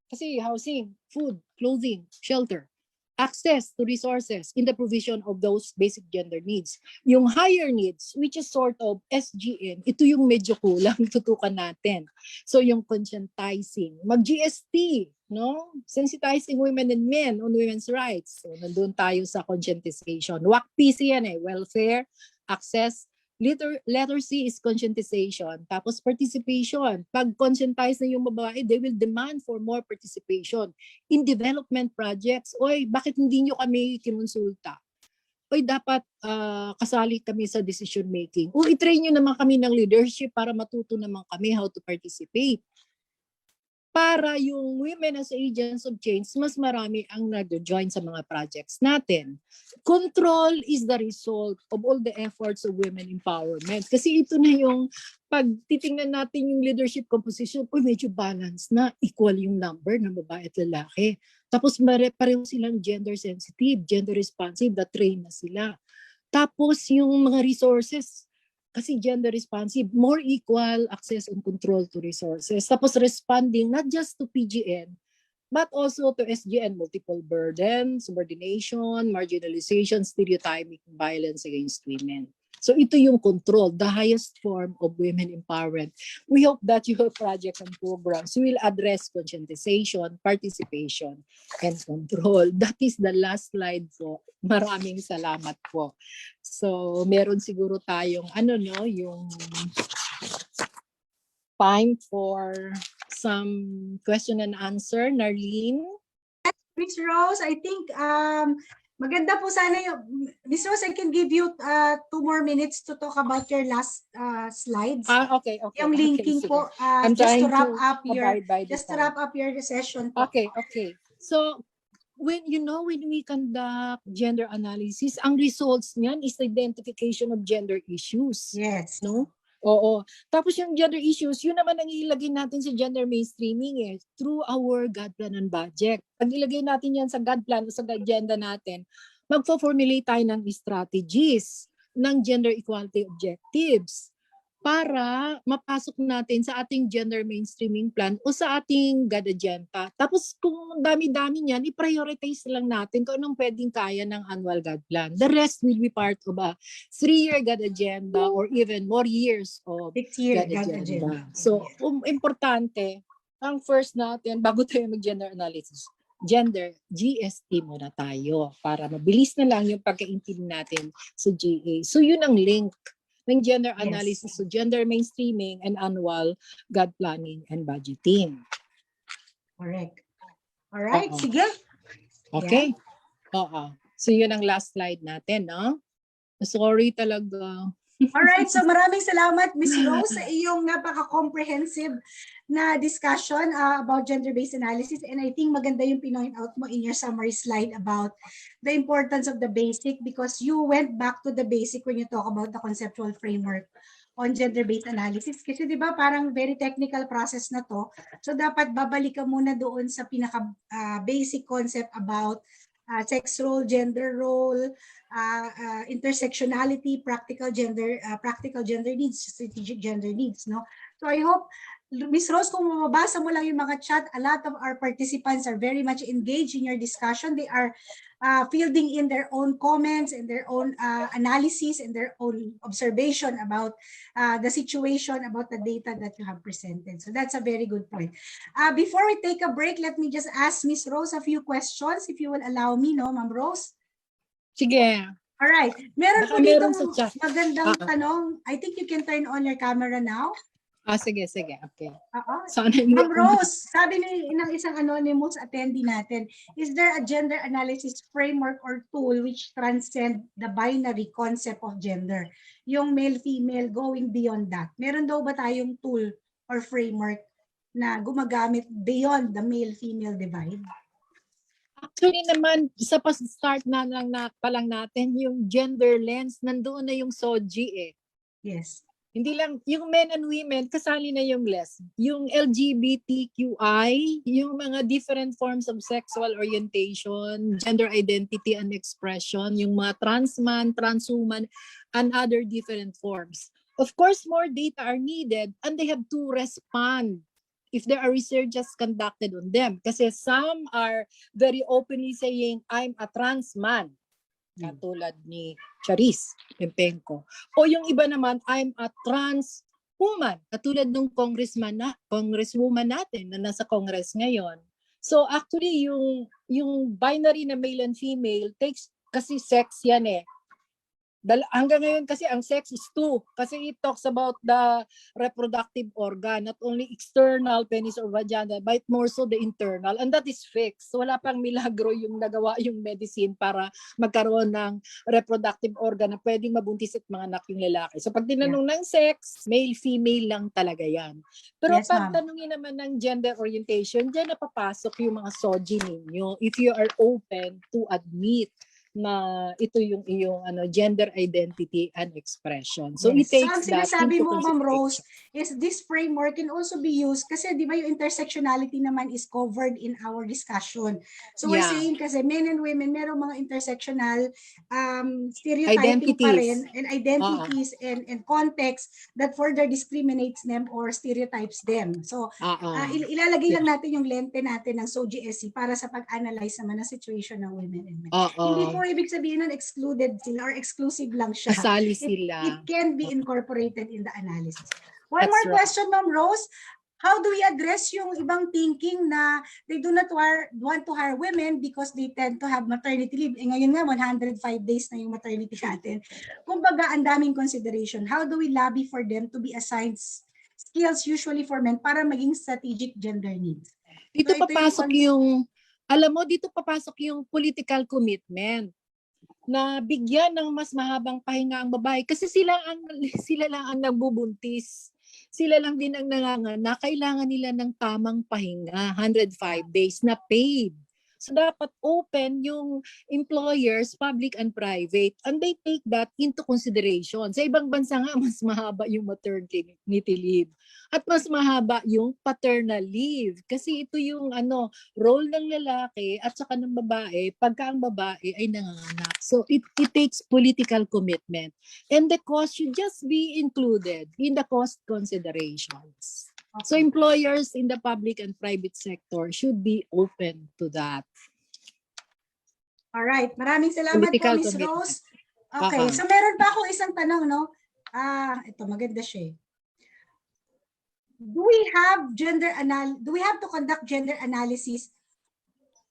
Kasi housing, food, clothing, shelter. Access to resources in the provision of those basic gender needs. Yung higher needs, which is sort of SGN, ito yung medyo kulang, tutukan natin. So yung conscientizing, mag-GST, no? Sensitizing women and men on women's rights. So nandun tayo sa conscientization. WAC-PC yan welfare, access, letter C is conscientization. Tapos participation. Pag conscientize na yung babae, they will demand for more participation in development projects. Oy, bakit hindi nyo kami kinonsulta? Oy, dapat kasali kami sa decision making. O i-train nyo naman kami ng leadership para matuto naman kami how to participate. Para yung women as agents of change, mas marami ang nag-join sa mga projects natin. Control is the result of all the efforts of women empowerment. Kasi ito na yung, pag titingnan natin yung leadership composition, medyo balance na, equal yung number ng babae at lalaki. Tapos pareho silang gender sensitive, gender responsive, na-train na sila. Tapos yung mga resources, kasi gender responsive, more equal access and control to resources. Tapos responding not just to PGN, but also to SGN, multiple burden, subordination, marginalization, stereotyping, violence against women. So ito yung control, the highest form of women empowerment. We hope that your projects and programs will address conscientization, participation, and control. That is the last slide po. Maraming salamat po. So meron siguro tayong yung time for some question and answer. Narlene? Miss Rose, I think maganda po sana yung, Miss Rose, I can give you 2 more minutes to talk about your last slides. Okay. Yung linking Okay, po, I'm just to trying wrap to up your time. session po. Okay. So when we conduct gender analysis, ang results niyan is identification of gender issues. Yes. No? Oo. Tapos yung gender issues, yun naman ang ilagay natin sa gender mainstreaming through our GAD plan and budget. Pag ilagay natin yan sa GAD plan o sa agenda natin, magpo-formulate tayo ng strategies ng gender equality objectives para mapasok natin sa ating gender mainstreaming plan o sa ating GAD agenda. Tapos kung dami-dami niyan, i-prioritize lang natin kung anong pwedeng kaya ng annual GAD plan. The rest will be part of a 3-year GAD agenda or even more years of 6-year GAD agenda. So, importante, ang first natin, bago tayo mag-gender analysis, gender GST muna tayo para mabilis na lang yung pagkaintindi natin sa GA. So, yun ang link ng gender analysis, so gender mainstreaming and annual GAD planning and budgeting. Correct. All right, sige. Okay. Oo. So yun ang last slide natin, no? Sorry talaga. All right, so maraming salamat, Miss Rose, sa iyong napaka-comprehensive na discussion about gender-based analysis, and I think maganda yung pinoint out mo in your summary slide about the importance of the basic, because you went back to the basic when you talk about the conceptual framework on gender-based analysis. Kasi di ba parang very technical process na to, so dapat babalik ka muna doon sa pinaka-basic concept about sex role, gender role, intersectionality, practical gender needs, strategic gender needs, no? So I hope, Ms. Rose, kung mababasa mo lang yung mga chat, a lot of our participants are very much engaged in your discussion. They are fielding in their own comments and their own analysis and their own observation about the situation, about the data that you have presented. So that's a very good point. Before we take a break, let me just ask Ms. Rose a few questions, if you will allow me, no, Ma'am Rose? Sige. Alright. Meron Baka po meron ditong sa chat. magandang tanong. I think you can turn on your camera now. Sige. Okay. Oo. Sana hindi Ma'am ako Rose, sabi ng isang anonymous attendee natin, is there a gender analysis framework or tool which transcend the binary concept of gender? Yung male-female going beyond that. Meron daw ba tayong tool or framework na gumagamit beyond the male-female divide? Actually naman, sa start na lang pa lang natin, yung gender lens, nandoon na yung SOGI eh. Yes. Hindi lang, yung men and women, kasali na yung less. Yung LGBTQI, yung mga different forms of sexual orientation, gender identity and expression, yung mga trans man, transwoman, and other different forms. Of course, more data are needed and they have to respond if there are researches conducted on them. Kasi some are very openly saying, I'm a trans man. Katulad ni Charis Pempenko. O yung iba naman, I'm a trans woman. Katulad ng congresswoman natin na nasa Congress ngayon. So actually, yung binary na male and female takes, kasi sex yan eh. Hanggang ngayon kasi ang sex is two. Kasi it talks about the reproductive organ, not only external, penis or vagina, but more so the internal. And that is fixed. Wala pang milagro yung nagawa yung medicine para magkaroon ng reproductive organ na pwedeng mabuntis at manganak yung lalaki. So pag tinanong ng sex, male, female lang talaga yan. Pero Yes, pag ma'am. tanungin naman ng gender orientation, dyan napapasok yung mga SOGI ninyo if you are open to admit na ito yung iyong gender identity and expression. So Yes. it takes ang that sinasabi into mo, Ma'am Rose, consideration. is this framework can also be used kasi di ba yung intersectionality naman is covered in our discussion. So we're Yeah. saying kasi men and women, merong mga intersectional stereotyping pa rin and identities and context that further discriminates them or stereotypes them. So ilalagay lang natin yung lente natin ng SOGSC para sa pag-analyze naman ng situation ng women and men. Hindi po ibig sabihin nun excluded sila or exclusive lang siya. Kasali sila. It can be incorporated in the analysis. One That's more right. question, Ma'am Rose. How do we address yung ibang thinking na they do not want to hire women because they tend to have maternity leave? Eh, ngayon nga, 105 days na yung maternity natin. Kumbaga, ang daming consideration. How do we lobby for them to be assigned skills usually for men para maging strategic gender needs? Dito So, papasok alam mo, dito papasok yung political commitment na bigyan ng mas mahabang pahinga ang babae kasi sila lang ang nagbubuntis. Sila lang din ang nanganganak. Kailangan nila ng tamang pahinga, 105 days na paid. So dapat open yung employers, public and private, and they take that into consideration. Sa ibang bansa nga, mas mahaba yung maternity leave at mas mahaba yung paternal leave. Kasi ito yung role ng lalaki at saka ng babae pagka ang babae ay nanganganak. So it takes political commitment. And the cost should just be included in the cost considerations. So employers in the public and private sector should be open to that. All right. Maraming salamat po, Ms. Rose. Okay. So meron pa akong isang tanong, no? Ito, maganda siya. Do we have to conduct gender analysis?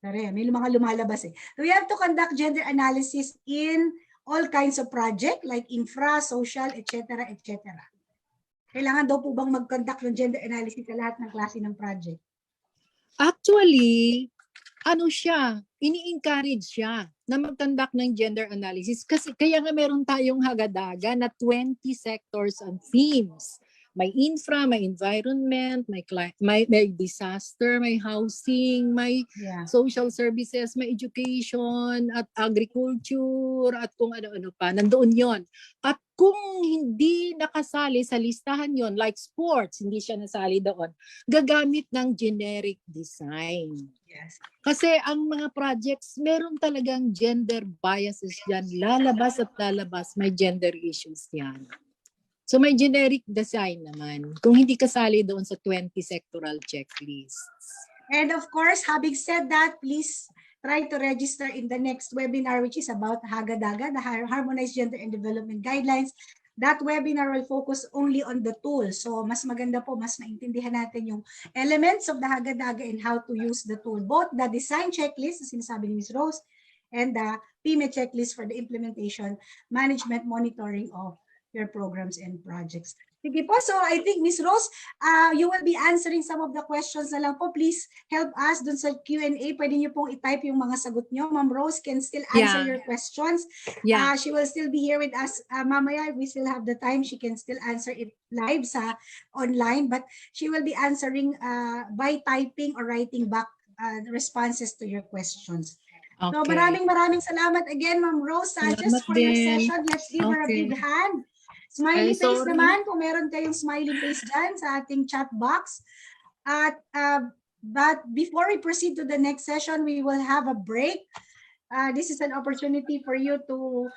Sorry, may mga lumalabas eh. Do we have to conduct gender analysis in all kinds of project like infra, social, etc., etc.? Kailangan daw po bang mag-conduct ng gender analysis sa lahat ng klase ng project? Actually, ini-encourage siya na mag-conduct ng gender analysis kasi kaya nga meron tayong hagadaga na 20 sectors and themes. May infra, may environment, may disaster, may housing, may social services, may education, at agriculture, at kung ano-ano pa. Nandoon yon. At kung hindi nakasali sa listahan yon, like sports, hindi siya nasali doon, gagamit ng generic design. Yes. Kasi ang mga projects, meron talagang gender biases dyan. Lalabas at lalabas, may gender issues yan. So may generic design naman kung hindi kasali doon sa 20 sectoral checklists. And of course, having said that, please try to register in the next webinar which is about Hagadaga, the Harmonized Gender and Development Guidelines. That webinar will focus only on the tools. So mas maganda po, mas maintindihan natin yung elements of the Hagadaga and how to use the tool. Both the design checklist, as sinasabi ni Ms. Rose, and the PME checklist for the implementation, management, monitoring of your programs and projects. Sige po, so I think Ms. Rose, you will be answering some of the questions na lang po. Please help us dun sa Q&A. Pwede niyo pong i-type yung mga sagot niyo. Ma'am Rose can still answer your questions. She will still be here with us. Mamaya, if we still have the time, she can still answer it live sa online, but she will be answering by typing or writing back responses to your questions. Okay. So maraming salamat again, Ma'am Rose Sanchez, for your session. Let's give her a big hand. Smiley face naman, kung meron kayong smiley face dyan sa ating chat box. But before we proceed to the next session, we will have a break. This is an opportunity for you to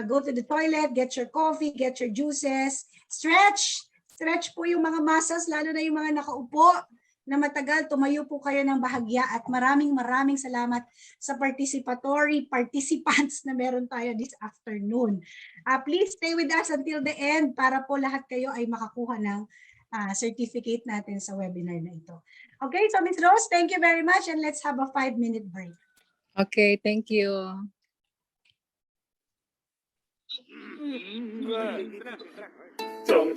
go to the toilet, get your coffee, get your juices, stretch po yung mga muscles, lalo na yung mga nakaupo na matagal, tumayo po kayo ng bahagya, at maraming salamat sa participants na meron tayo this afternoon. Please stay with us until the end para po lahat kayo ay makakuha ng certificate natin sa webinar na ito. Okay, so Ms. Rose, thank you very much, and let's have a 5-minute break. Okay, thank you. Chong,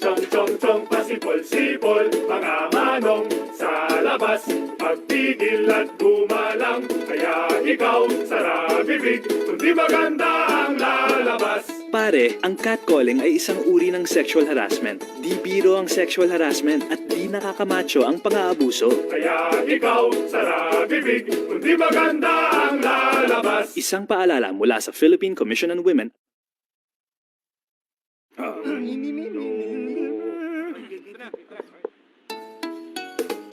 pasipol-sipol, mga manong sa labas, magpigil at gumalang, kaya ikaw sarap bibig, kundi maganda ang lalabas. Pare, ang catcalling ay isang uri ng sexual harassment. Di biro ang sexual harassment at di nakakamacho ang pang-aabuso. Kaya ikaw sarap bibig, kundi maganda ang lalabas. Isang paalala mula sa Philippine Commission on Women.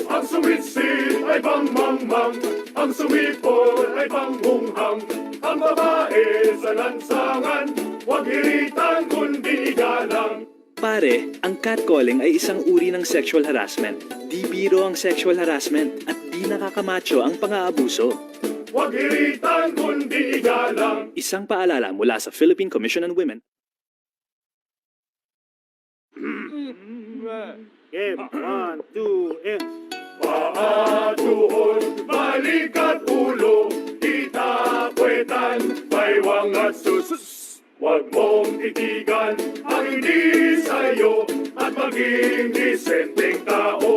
Ang sumitsit ay pangmangmang, ang sumipol ay panghunghang, ang babae sa lansangan, huwag hiritan kundi igalang. Pare, ang catcalling ay isang uri ng sexual harassment. Di biro ang sexual harassment at di nakakamacho ang pang-aabuso. Huwag hiritan kundi igalang. Isang paalala mula sa Philippine Commission on Women. Game, 1, 2, and... Paa, tuhod, balik at ulo, kita, puwetan, baywang at sus. Huwag mong titigan ang hindi sa'yo at maging disenteng tao.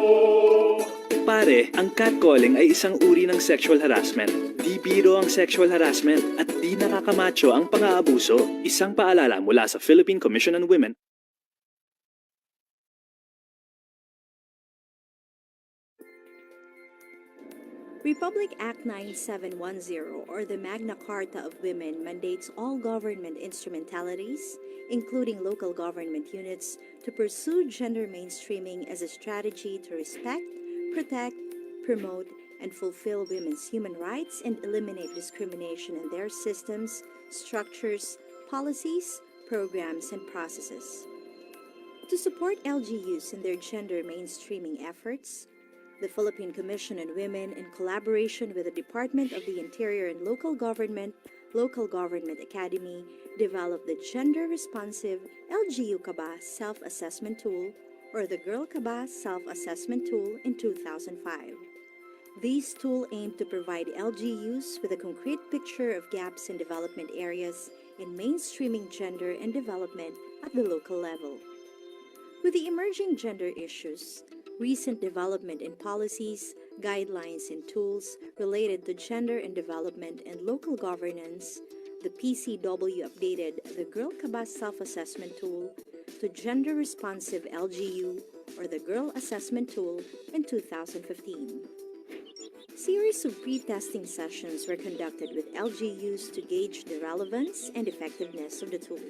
Pare, ang catcalling ay isang uri ng sexual harassment. Di biro ang sexual harassment at di nakakamacho ang pang-aabuso. Isang paalala mula sa Philippine Commission on Women. Republic Act 9710, or the Magna Carta of Women, mandates all government instrumentalities, including local government units, to pursue gender mainstreaming as a strategy to respect, protect, promote, and fulfill women's human rights and eliminate discrimination in their systems, structures, policies, programs, and processes. To support LGUs in their gender mainstreaming efforts, the Philippine Commission on Women, in collaboration with the Department of the Interior and Local Government Academy, developed the Gender-Responsive LGU Kaba Self-Assessment Tool, or the Girl Kaba Self-Assessment Tool, in 2005. These tools aim to provide LGUs with a concrete picture of gaps in development areas in mainstreaming gender and development at the local level. With the emerging gender issues, recent development in policies, guidelines, and tools related to gender and development and local governance, the PCW updated the Girl Kaba Self-Assessment Tool to Gender-Responsive LGU, or the Girl Assessment Tool, in 2015. Series of pre-testing sessions were conducted with LGUs to gauge the relevance and effectiveness of the tool.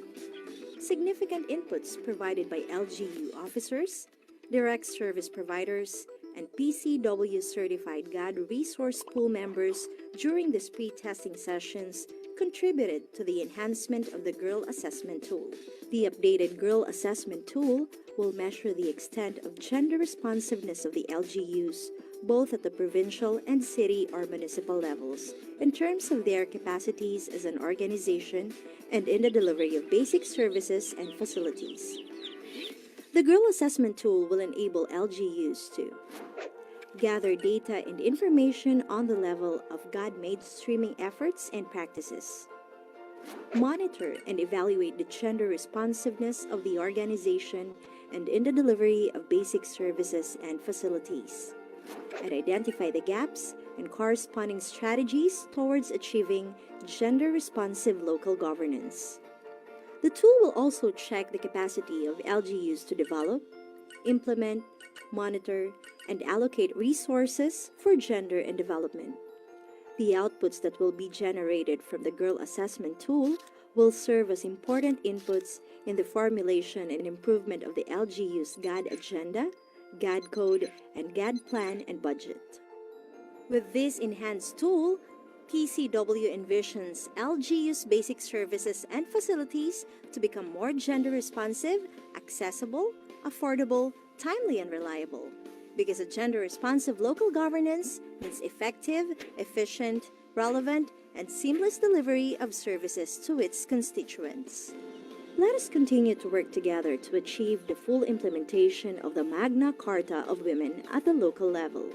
Significant inputs provided by LGU officers, direct service providers, and PCW-certified GAD resource pool members during these pre-testing sessions contributed to the enhancement of the Girl Assessment Tool. The updated Girl Assessment Tool will measure the extent of gender responsiveness of the LGUs, both at the provincial and city or municipal levels, in terms of their capacities as an organization and in the delivery of basic services and facilities. The Girl Assessment Tool will enable LGUs to gather data and information on the level of GAD mainstreaming efforts and practices, monitor and evaluate the gender responsiveness of the organization and in the delivery of basic services and facilities, and identify the gaps and corresponding strategies towards achieving gender-responsive local governance. The tool will also check the capacity of LGUs to develop, implement, monitor, and allocate resources for gender and development. The outputs that will be generated from the Girl Assessment tool will serve as important inputs in the formulation and improvement of the LGU's GAD agenda, GAD code, and GAD plan and budget. With this enhanced tool, PCW envisions LGU's basic services and facilities to become more gender responsive, accessible, affordable, timely, and reliable. Because a gender-responsive local governance means effective, efficient, relevant, and seamless delivery of services to its constituents. Let us continue to work together to achieve the full implementation of the Magna Carta of Women at the local level.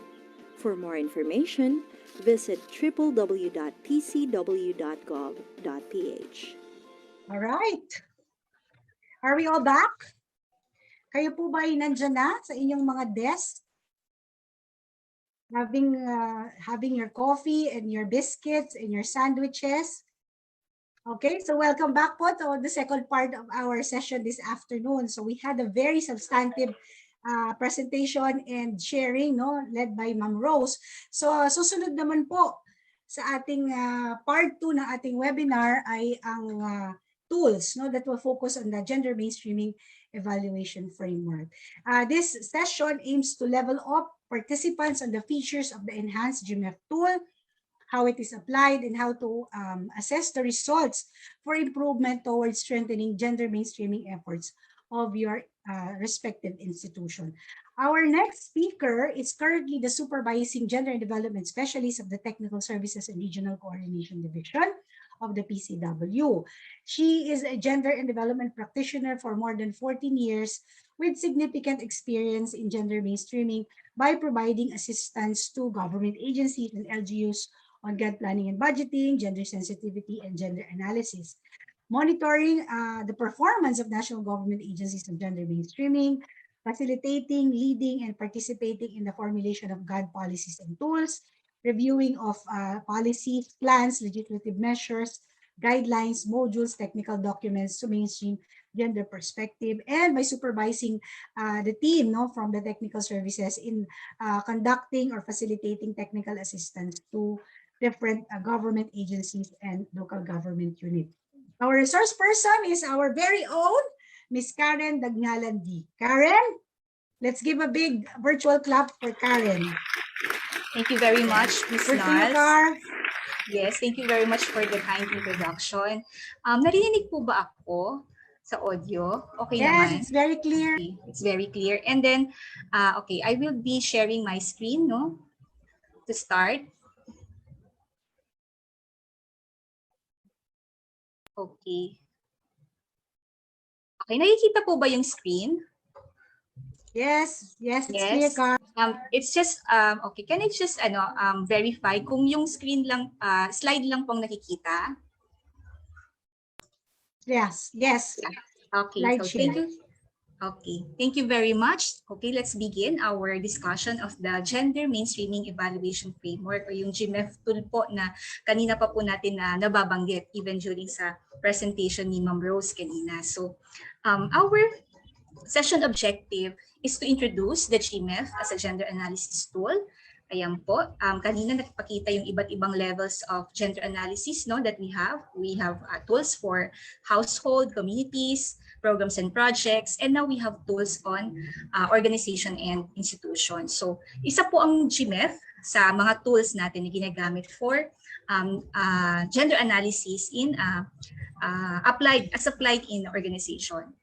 For more information, visit www.pcw.gov.ph. All right. Are we all back? Kayo po ba ay nandyan na sa inyong mga desk? Having your coffee and your biscuits and your sandwiches. Okay, so welcome back po to the second part of our session this afternoon. So we had a very substantive presentation and sharing, no, led by Ma'am Rose. So susunod naman po sa ating part 2 ng ating webinar ay ang tools, no, that will focus on the gender mainstreaming evaluation framework. This session aims to level up participants on the features of the enhanced GMEF tool, how it is applied, and how to assess the results for improvement towards strengthening gender mainstreaming efforts of your respective institution. Our next speaker is currently the Supervising Gender and Development Specialist of the Technical Services and Regional Coordination Division of the PCW. She is a gender and development practitioner for more than 14 years with significant experience in gender mainstreaming by providing assistance to government agencies and LGUs on GAD planning and budgeting, gender sensitivity, and gender analysis, monitoring the performance of national government agencies on gender mainstreaming, facilitating, leading, and participating in the formulation of GAD policies and tools, reviewing of policies, plans, legislative measures, guidelines, modules, technical documents to mainstream gender perspective, and by supervising the team, no, from the technical services in conducting or facilitating technical assistance to different government agencies and local government units. Our resource person is our very own Miss Karen Dagnalandi. Karen, let's give a big virtual clap for Karen. Thank you very much, Ms. Over to you, Nars. Kar. Yes, thank you very much for the kind introduction. Narinig po ba ako sa audio? Okay Yes, naman? it's very clear. Okay, it's very clear. And then, okay, I will be sharing my screen, no, to start. Okay. Okay, nakikita po ba yung screen? Yes, it's clear, Yes. Kar. It's just okay, can I just verify kung yung screen lang slide lang pong nakikita? Yes. Okay, Slide so share. thank you. Okay, thank you very much. Okay, let's begin our discussion of the Gender Mainstreaming Evaluation Framework or yung GMEF tool po na kanina pa po natin na nababanggit even during sa presentation ni Ma'am Rose kanina. So, our session objective is to introduce the GMEF as a gender analysis tool. Ayan po, kanina nakipakita yung iba't ibang levels of gender analysis, no, that we have. We have tools for household, communities, programs and projects, and now we have tools on organization and institutions. So isa po ang GMEF sa mga tools natin na ginagamit for gender analysis in applied in organization.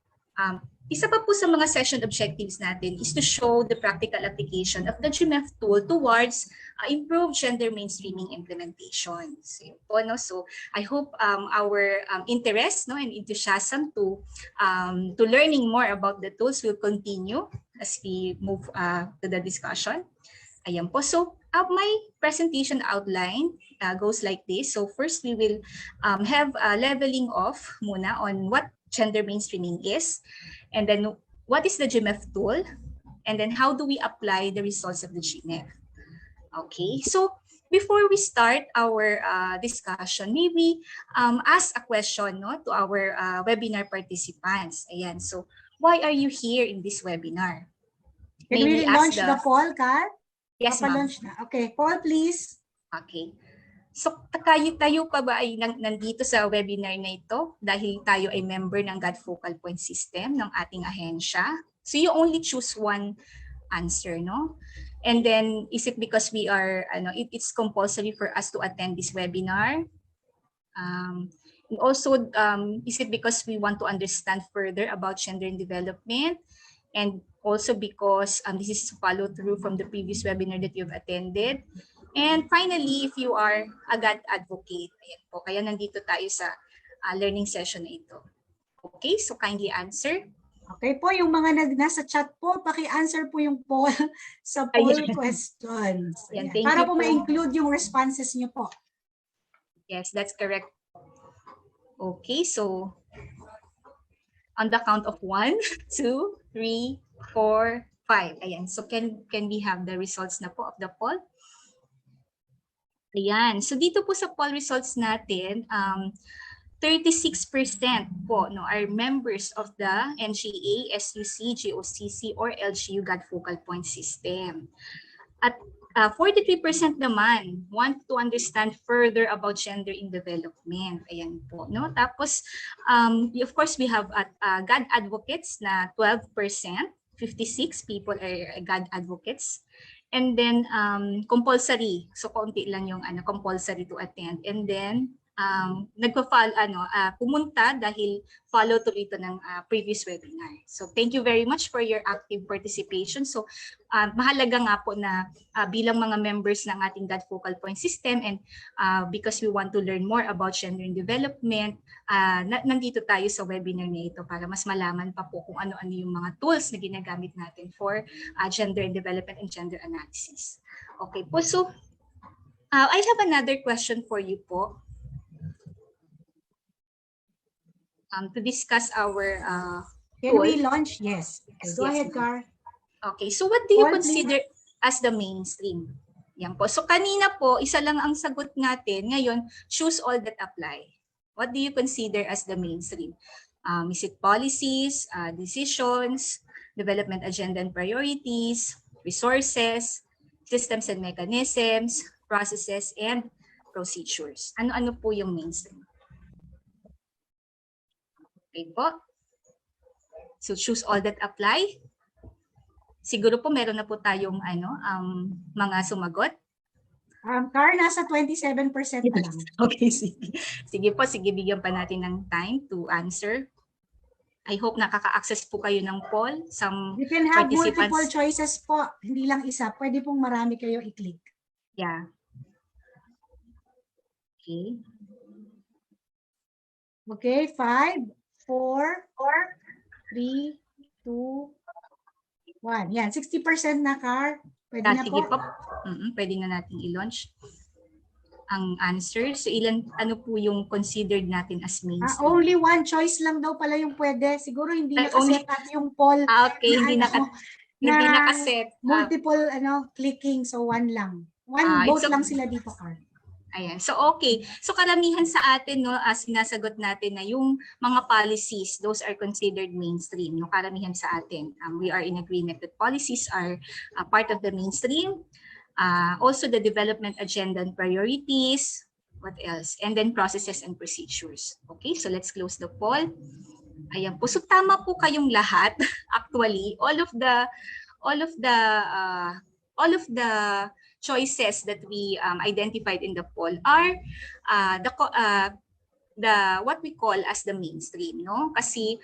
Isa pa po sa mga session objectives natin is to show the practical application of the GMEF tool towards improved gender mainstreaming implementation. So, yun po, no? So I hope our interest, no, and enthusiasm to learning more about the tools will continue as we move to the discussion. Ayan po. So, my presentation outline goes like this. So, first we will have a leveling off muna on what gender mainstreaming is, and then what is the GMEF tool, and then how do we apply the results of the GMEF. Okay, so before we start our discussion, maybe ask a question to our webinar participants. Ayan, so why are you here in this webinar? Can we launch the poll, Kat? Yes, ma'am. Launch na. Okay, poll please. Okay. So tayo pa ba ay nandito sa webinar na ito dahil tayo ay member ng GAD Focal Point System ng ating ahensya? So you only choose one answer, no? And then is it because we are it's compulsory for us to attend this webinar? And also is it because we want to understand further about gender and development? And also because this is follow through from the previous webinar that you've attended. And finally, if you are a GAD advocate, ayan po, kaya nandito tayo sa learning session na ito. Okay, so kindly answer. Okay po, yung mga nasa chat po, paki-answer po yung poll sa poll questions. Ayan, para po ma-include yung responses niyo po. Yes, that's correct. Okay, so on the count of 1, 2, 3, 4, 5. Ayan, so can we have the results na po of the poll? Ayan, so dito po sa poll results natin, 36% po are members of the NGA, SUC, GOCC, or LGU GAD Focal Point System. At 43% naman want to understand further about gender in development. Ayan po, no? Tapos, of course, we have GAD advocates na 12%, 56 people are GAD advocates. And then compulsory, so konti lang yung compulsory to attend. And then pumunta dahil follow tuloy ito ng previous webinar. So thank you very much for your active participation. So mahalaga nga po na bilang mga members ng ating GAD Focal Point System and because we want to learn more about gender and development, nandito tayo sa webinar na ito para mas malaman pa po kung ano-ano yung mga tools na ginagamit natin for gender and development and gender analysis. Okay po, so I have another question for you po. To discuss our Can we launch? Yes. Go ahead, Car. Okay, so what do you consider as the mainstream? Yan po. So kanina po, isa lang ang sagot natin. Ngayon, choose all that apply. What do you consider as the mainstream? Is it policies, decisions, development agenda and priorities, resources, systems and mechanisms, processes, and procedures? Ano-ano po yung mainstream? Okay po. So choose all that apply. Siguro po meron na po tayong mga sumagot. Car, nasa 27% pa lang. Okay, sige. Sige po, sige, bigyan pa natin ng time to answer. I hope nakaka-access po kayo ng poll. You can have multiple choices po, hindi lang isa. Pwede pong marami kayo i-click. Yeah. Okay. Okay, 5, 4, 3, 2, 1. Yan, 60% na, Car. Pwede na sige po. Pwede na natin i-launch ang answer. So ano po yung considered natin as mainstream? Only one choice lang daw pala yung pwede. Siguro hindi nakaset up yung poll. Okay, hindi nakaset. Multiple clicking, so one lang. One vote lang sila dito, Car. Ayan. So, okay. So, karamihan sa atin, sinasagot natin na yung mga policies, those are considered mainstream. No? Karamihan sa atin. We are in agreement that policies are part of the mainstream. Also, the development agenda and priorities. What else? And then processes and procedures. Okay, so let's close the poll. Ayan po. So, tama po kayong lahat. Actually, all of the choices that we identified in the poll are what we call as the mainstream, no? Kasi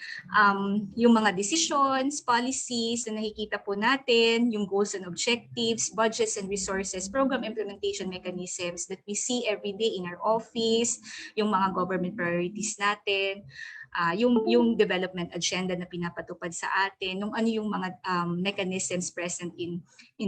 yung mga decisions, policies na nakikita po natin, yung goals and objectives, budgets and resources, program implementation mechanisms that we see every day in our office, yung mga government priorities natin, yung development agenda na pinapatupad sa atin, nung ano yung mga mechanisms present in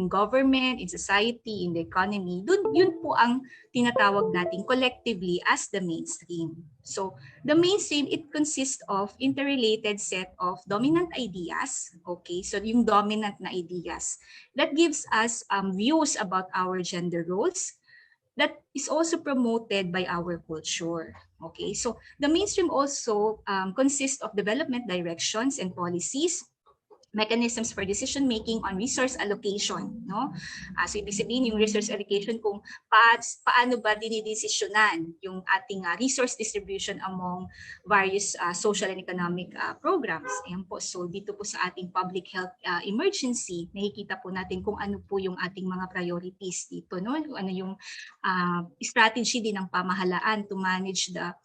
government, in society, in the economy. Yun po ang tinatawag natin collectively as the mainstream. So the mainstream, it consists of interrelated set of dominant ideas. Okay, so yung dominant na ideas that gives us views about our gender roles that is also promoted by our culture. Okay, so the mainstream also consists of development directions and policies, mechanisms for decision making on resource allocation, no? So ibig sabihin yung resource allocation kung paano ba dinidesisyonan yung ating resource distribution among various social and economic programs. Ayan po. So dito po sa ating public health emergency, nakikita po natin kung ano po yung ating mga priorities dito, no? Ano yung strategy din ng pamahalaan to manage the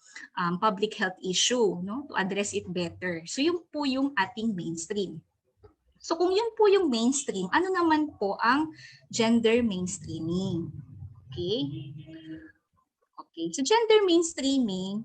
public health issue, no? To address it better. So yun po yung ating mainstream. So kung yun po yung mainstream, ano naman po ang gender mainstreaming? Okay? Okay, so gender mainstreaming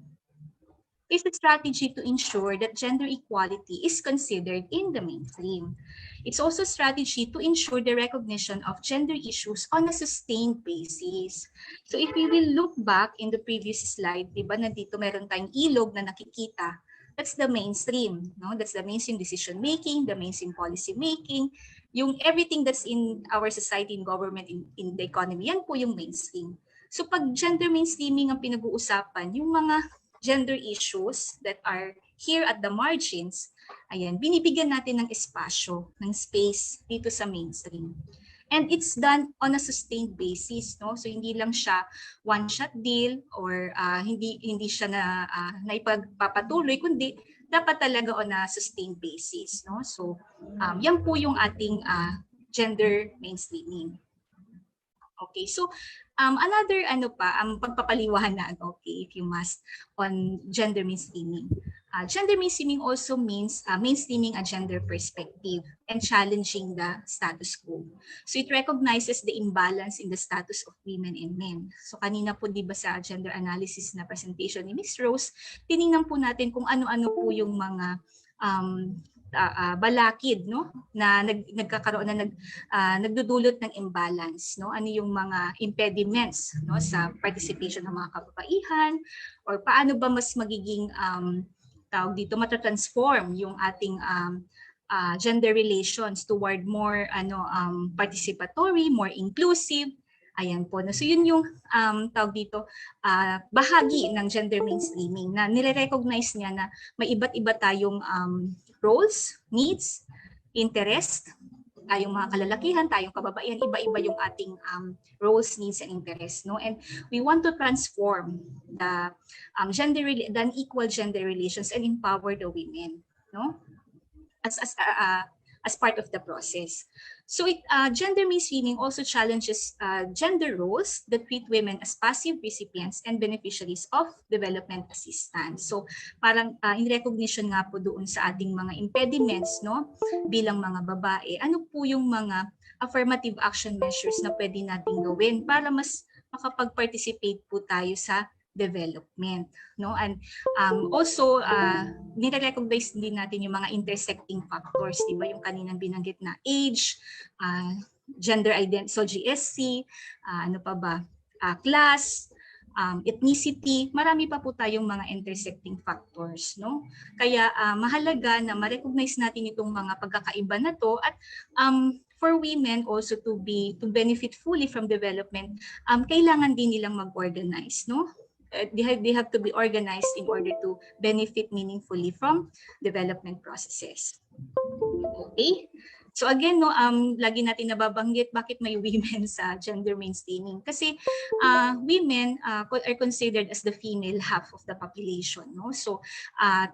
is a strategy to ensure that gender equality is considered in the mainstream. It's also a strategy to ensure the recognition of gender issues on a sustained basis. So if we will look back in the previous slide, di ba nandito meron tayong ilog na nakikita. That's the mainstream, no? That's the mainstream decision making, the mainstream policy making, yung everything that's in our society, in government, in the economy, yan po yung mainstream. So pag gender mainstreaming ang pinag-uusapan, yung mga gender issues that are here at the margins, ayan, binibigyan natin ng espasyo, ng space dito sa mainstream. And it's done on a sustained basis, no? So hindi lang siya one-shot deal or hindi siya na naipagpapatuloy, kundi dapat talaga on a sustained basis, no? So yan po yung ating gender mainstreaming. Okay, so another pagpapaliwanag, okay, if you must, on gender mainstreaming. Gender mainstreaming also means mainstreaming a gender perspective and challenging the status quo. So it recognizes the imbalance in the status of women and men. So kanina po di ba sa gender analysis na presentation ni Ms. Rose, tiningnan po natin kung ano-ano po yung mga balakid, no, na nagkakaroon na nagdudulot ng imbalance, no? Ano yung mga impediments, no, sa participation ng mga kababaihan, or paano ba mas magiging tawag dito matatransform yung ating gender relations toward more participatory, more inclusive. Ayan po. So yun yung tawag dito bahagi ng gender mainstreaming na nire-recognize niya na may iba't iba tayong roles, needs, interest, tayong mga kalalakihan, tayong kababaihan, iba-iba yung ating roles, needs, and interests, no? And we want to transform the unequal gender relations and empower the women, no? As part of the process. So gender mainstreaming also challenges gender roles that treat women as passive recipients and beneficiaries of development assistance. So parang in recognition nga po doon sa ating mga impediments, no, bilang mga babae, ano po yung mga affirmative action measures na pwede nating gawin para mas makapag-participate po tayo sa development, no? And also nire-recognize din natin yung mga intersecting factors, di ba, yung kaninang binanggit na age, gender identity, so GSC, ano pa ba, class, ethnicity, marami pa po tayong mga intersecting factors, no? Kaya mahalaga na ma-recognize natin itong mga pagkakaiba na to, at for women also to benefit fully from development, kailangan din nilang mag-organize, no? They have to be organized in order to benefit meaningfully from development processes. Okay? So again, no, lagi natin nababanggit bakit may women sa gender mainstreaming. Kasi women are considered as the female half of the population, no? So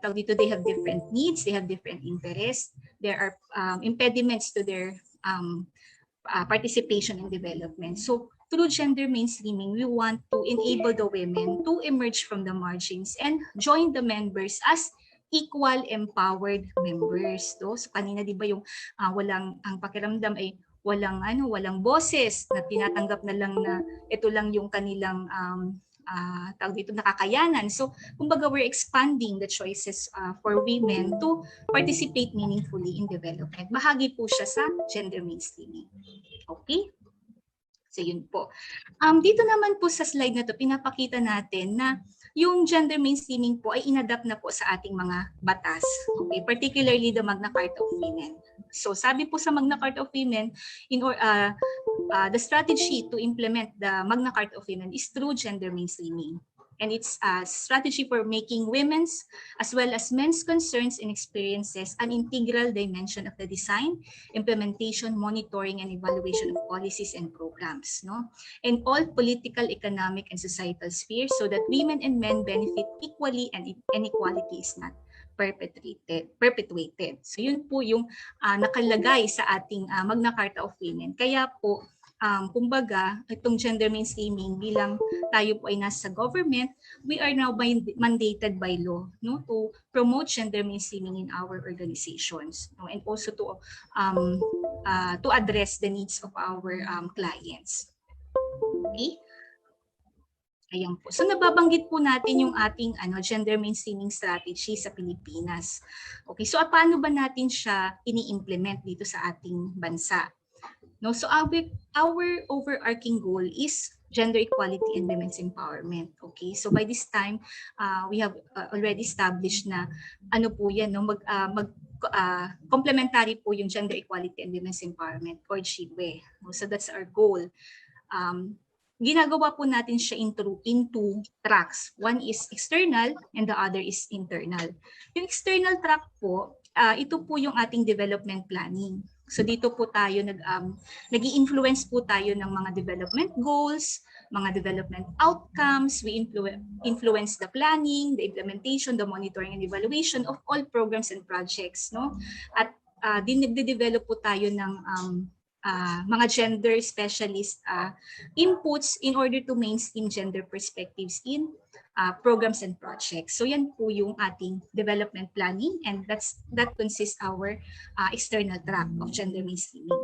tawag dito, they have different needs, they have different interests. There are impediments to their participation in development. So through gender mainstreaming, we want to enable the women to emerge from the margins and join the members as equal empowered members. So kanina di ba yung ang pakiramdam ay walang boses, na tinatanggap na lang na ito lang yung kanilang tawag dito, nakakayanan. So, kumbaga, we're expanding the choices for women to participate meaningfully in development. Bahagi po siya sa gender mainstreaming. Okay? So, yun po. Dito naman po sa slide na to, pinapakita natin na yung gender mainstreaming po ay inadapt na po sa ating mga batas. Okay? Particularly the Magna Carta of Women. So, sabi po sa Magna Carta of Women, the strategy to implement the Magna Carta of Women is through gender mainstreaming. And it's a strategy for making women's as well as men's concerns and experiences an integral dimension of the design, implementation, monitoring, and evaluation of policies and programs, no? In all political, economic, and societal spheres so that women and men benefit equally and inequality is not perpetuated. So yun po yung nakalagay sa ating Magna Carta of Women. Kaya po, kumbaga, itong gender mainstreaming bilang tayo po ay nasa government, we are now mandated by law, no, to promote gender mainstreaming in our organizations, no, and also to address the needs of our clients. Okay? Ayan po. So nababanggit po natin yung ating gender mainstreaming strategy sa Pilipinas. Okay, so paano ba natin siya ini-implement dito sa ating bansa? No, so our overarching goal is gender equality and women's empowerment. Okay, so by this time, we have already established na po yan, no, complementary po yung gender equality and women's empowerment or GWE. So that's our goal. Ginagawa po natin siya into tracks. One is external and the other is internal. Yung external track po, ito po yung ating development planning. So dito po tayo nag-i-influence po tayo ng mga development goals, mga development outcomes. We influence the planning, the implementation, the monitoring and evaluation of all programs and projects, no? At nagde-develop po tayo ng mga gender specialist inputs in order to mainstream gender perspectives in programs and projects. So yan po yung ating development planning, and that consists our external track of gender mainstreaming.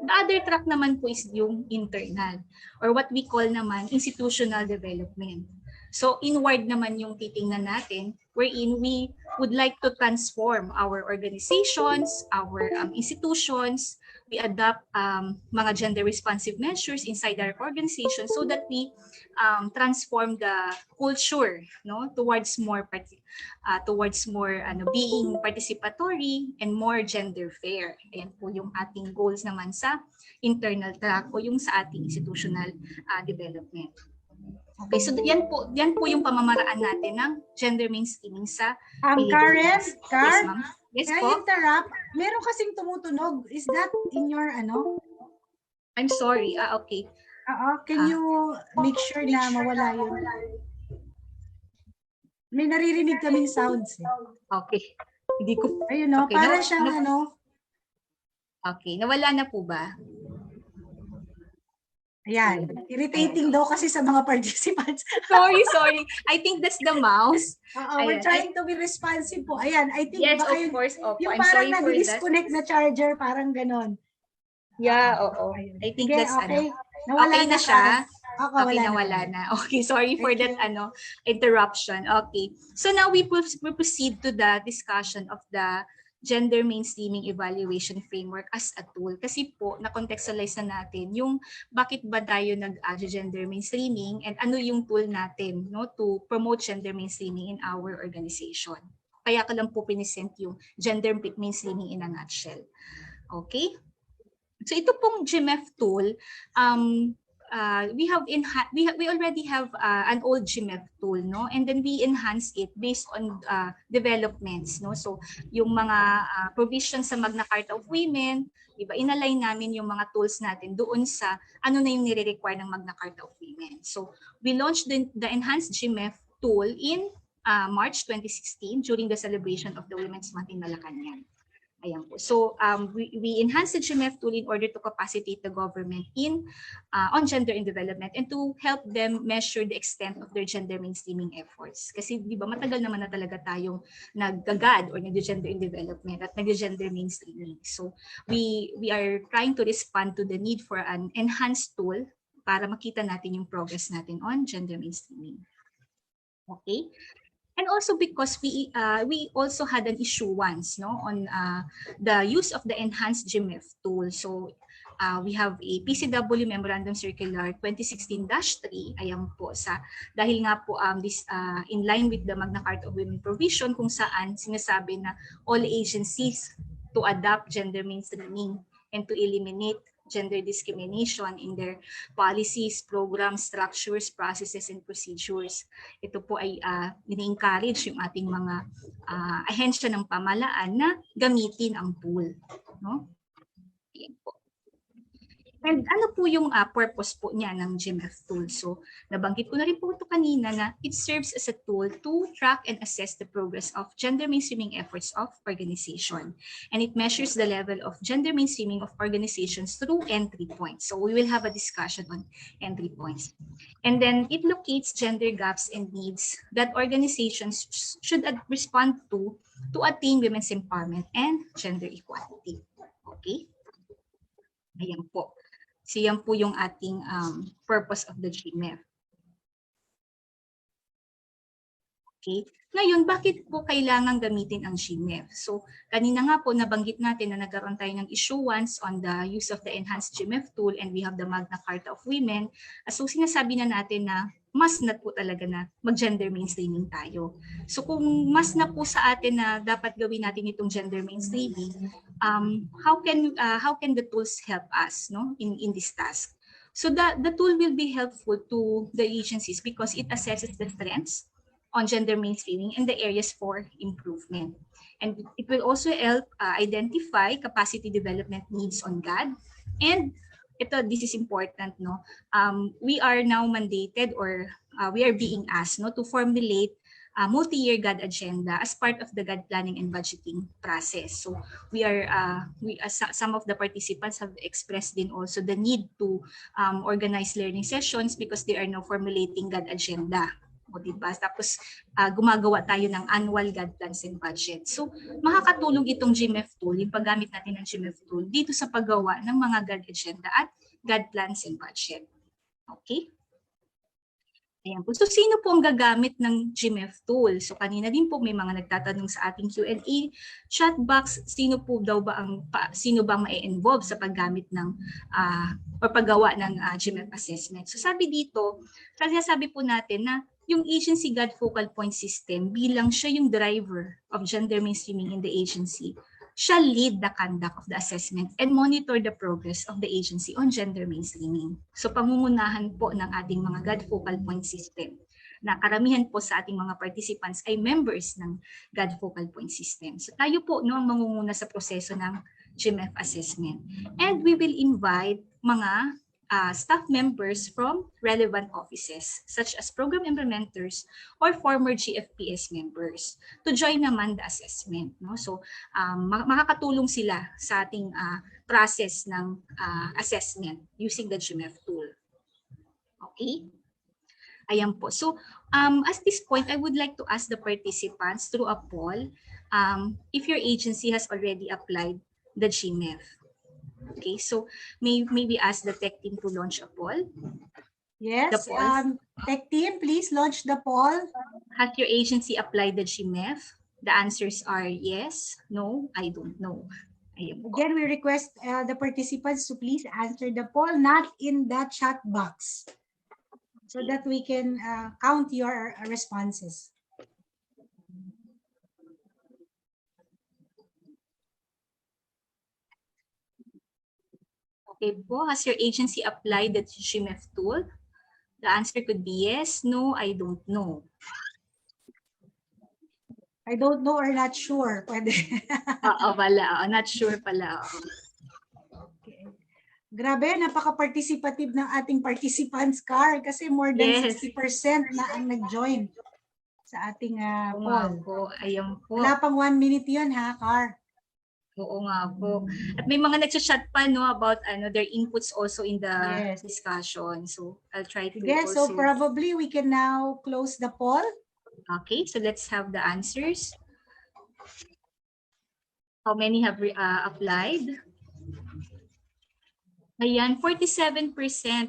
The other track naman po is yung internal, or what we call naman institutional development. So inward naman yung titingnan natin, wherein we would like to transform our organizations, our institutions. We adopt mga gender-responsive measures inside our organization so that we transform the culture, no, towards more being participatory and more gender fair. Ayan po yung ating goals naman sa internal track o yung sa ating institutional development. Okay, so yan po yung pamamaraan natin ng gender mainstreaming sa Karen, Yes, ma'am. Yes can I po. interrupt? Meron kasing tumutunog. Is that in your I'm sorry. Okay. Can you make sure na mawala yun? May naririnig kaming sounds. Okay. Hindi ko. Ayun, no? Okay, Para siyang Okay, nawala na po ba? Ayan. Irritating daw kasi sa mga participants. Sorry. I think that's the mouse. We're trying to be responsive po. Ayan, I think Yes, baka of course. yung I'm parang sorry for that. nag-disconnect na charger, parang ganon. Yeah, oo. I think Okay, that's okay. Okay na siya. Okay, nawala na. Okay, sorry for that interruption. Okay. So now we proceed to the discussion of the gender mainstreaming evaluation framework as a tool. Kasi po, na-contextualize na natin yung bakit ba tayo nag-gender mainstreaming and ano yung tool natin, no, to promote gender mainstreaming in our organization. Kaya ko lang po pinisent yung gender mainstreaming in a nutshell. Okay? So ito pong GMEF tool, we already have an old GMEF tool, no, and then we enhance it based on developments, no. So yung mga provisions sa Magna Carta of Women, diba, inalign namin yung mga tools natin doon sa ano na yung nire-require ng Magna Carta of Women. So we launched the enhanced GMEF tool in March 2016 during the celebration of the Women's Month in Malacanang. Ayan po. So we enhanced the GMEF tool in order to capacitate the government on gender in development and to help them measure the extent of their gender mainstreaming efforts. Kasi di ba matagal naman na talaga tayong nag-GAD or nag-gender in development at nag-gender mainstreaming. So we are trying to respond to the need for an enhanced tool para makita natin yung progress natin on gender mainstreaming. Okay? And also because we also had an issue once, no, on the use of the enhanced GMEF tool. So we have a PCW Memorandum Circular 2016-3. Ayan po dahil nga po this in line with the Magna Carta of Women provision kung saan sinasabi na all agencies to adopt gender mainstreaming and to eliminate gender discrimination in their policies, programs, structures, processes, and procedures. Ito po ay ini-encourage yung ating mga ahensya ng pamahalaan na gamitin ang tool. No? Yan po. And ano po yung purpose po niya ng GMEF tool? So, nabanggit ko na rin po ito kanina na it serves as a tool to track and assess the progress of gender mainstreaming efforts of organization. And it measures the level of gender mainstreaming of organizations through entry points. So, we will have a discussion on entry points. And then, it locates gender gaps and needs that organizations should respond to attain women's empowerment and gender equality. Okay? Ayan po. So yan po yung ating purpose of the GMEF. Okay. Ngayon, bakit po kailangan gamitin ang GMEF? So kanina nga po nabanggit natin na nagkaroon tayo ng issuance on the use of the enhanced GMEF tool and we have the Magna Carta of Women. So sinasabi na natin na mas na po talaga na mag-gender mainstreaming tayo. So kung mas na po sa atin na dapat gawin natin itong gender mainstreaming, how can the tools help us, no, in this task? So the tool will be helpful to the agencies because it assesses the strengths on gender mainstreaming and the areas for improvement. And it will also help identify capacity development needs on GAD. And this is important, no? We are now mandated or we are being asked, no, to formulate a multi-year GAD agenda as part of the GAD planning and budgeting process. So some of the participants have expressed din also the need to organize learning sessions because they are now formulating GAD agenda. O diba? Tapos gumagawa tayo ng annual GAD plans and budget. So makakatulong itong GMEF tool, yung paggamit natin ng GMEF tool dito sa paggawa ng mga GAD agenda at GAD plans and budget. Okay? Ayan po. So sino po ang gagamit ng GMEF tool? So kanina din po may mga nagtatanong sa ating Q&A chat box, sino bang ma-involve sa paggamit ng o paggawa ng GMEF assessment. So sabi dito, sabi po natin na yung agency GAD focal point system bilang siya yung driver of gender mainstreaming in the agency, siya lead the conduct of the assessment and monitor the progress of the agency on gender mainstreaming. So pangungunahan po ng ating mga GAD focal point system na karamihan po sa ating mga participants ay members ng GAD focal point system. So tayo po no ang mangunguna sa proseso ng GMEF assessment. And we will invite mga staff members from relevant offices such as program implementers or former GFPS members to join naman the assessment. No? So makakatulong sila sa ating process ng assessment using the GMEF tool. Okay? Ayan po. So at this point, I would like to ask the participants through a poll if your agency has already applied the GMEF. Okay, so may we ask the tech team to launch a poll? Yes, tech team, please launch the poll. Has your agency applied the GMEF? The answers are yes, no, I don't know. Again, we request the participants to please answer the poll, not in the chat box, so that we can count your responses. Okay po, has your agency applied the GMEF tool? The answer could be yes, no, I don't know. I don't know or not sure. Pwede. Wala. Not sure pala. Okay. Grabe, napaka-participative ng ating participants, Car, kasi more than 60% na ang nag-join sa ating poll. Ayan po. Wala pang 1 minute yun, ha, Car? Oo nga po. At may mga nagchat pa no about their inputs also in the discussion. So I'll try to also. So probably we can now close the poll. Okay, so let's have the answers. How many have applied? Ayan, 47%.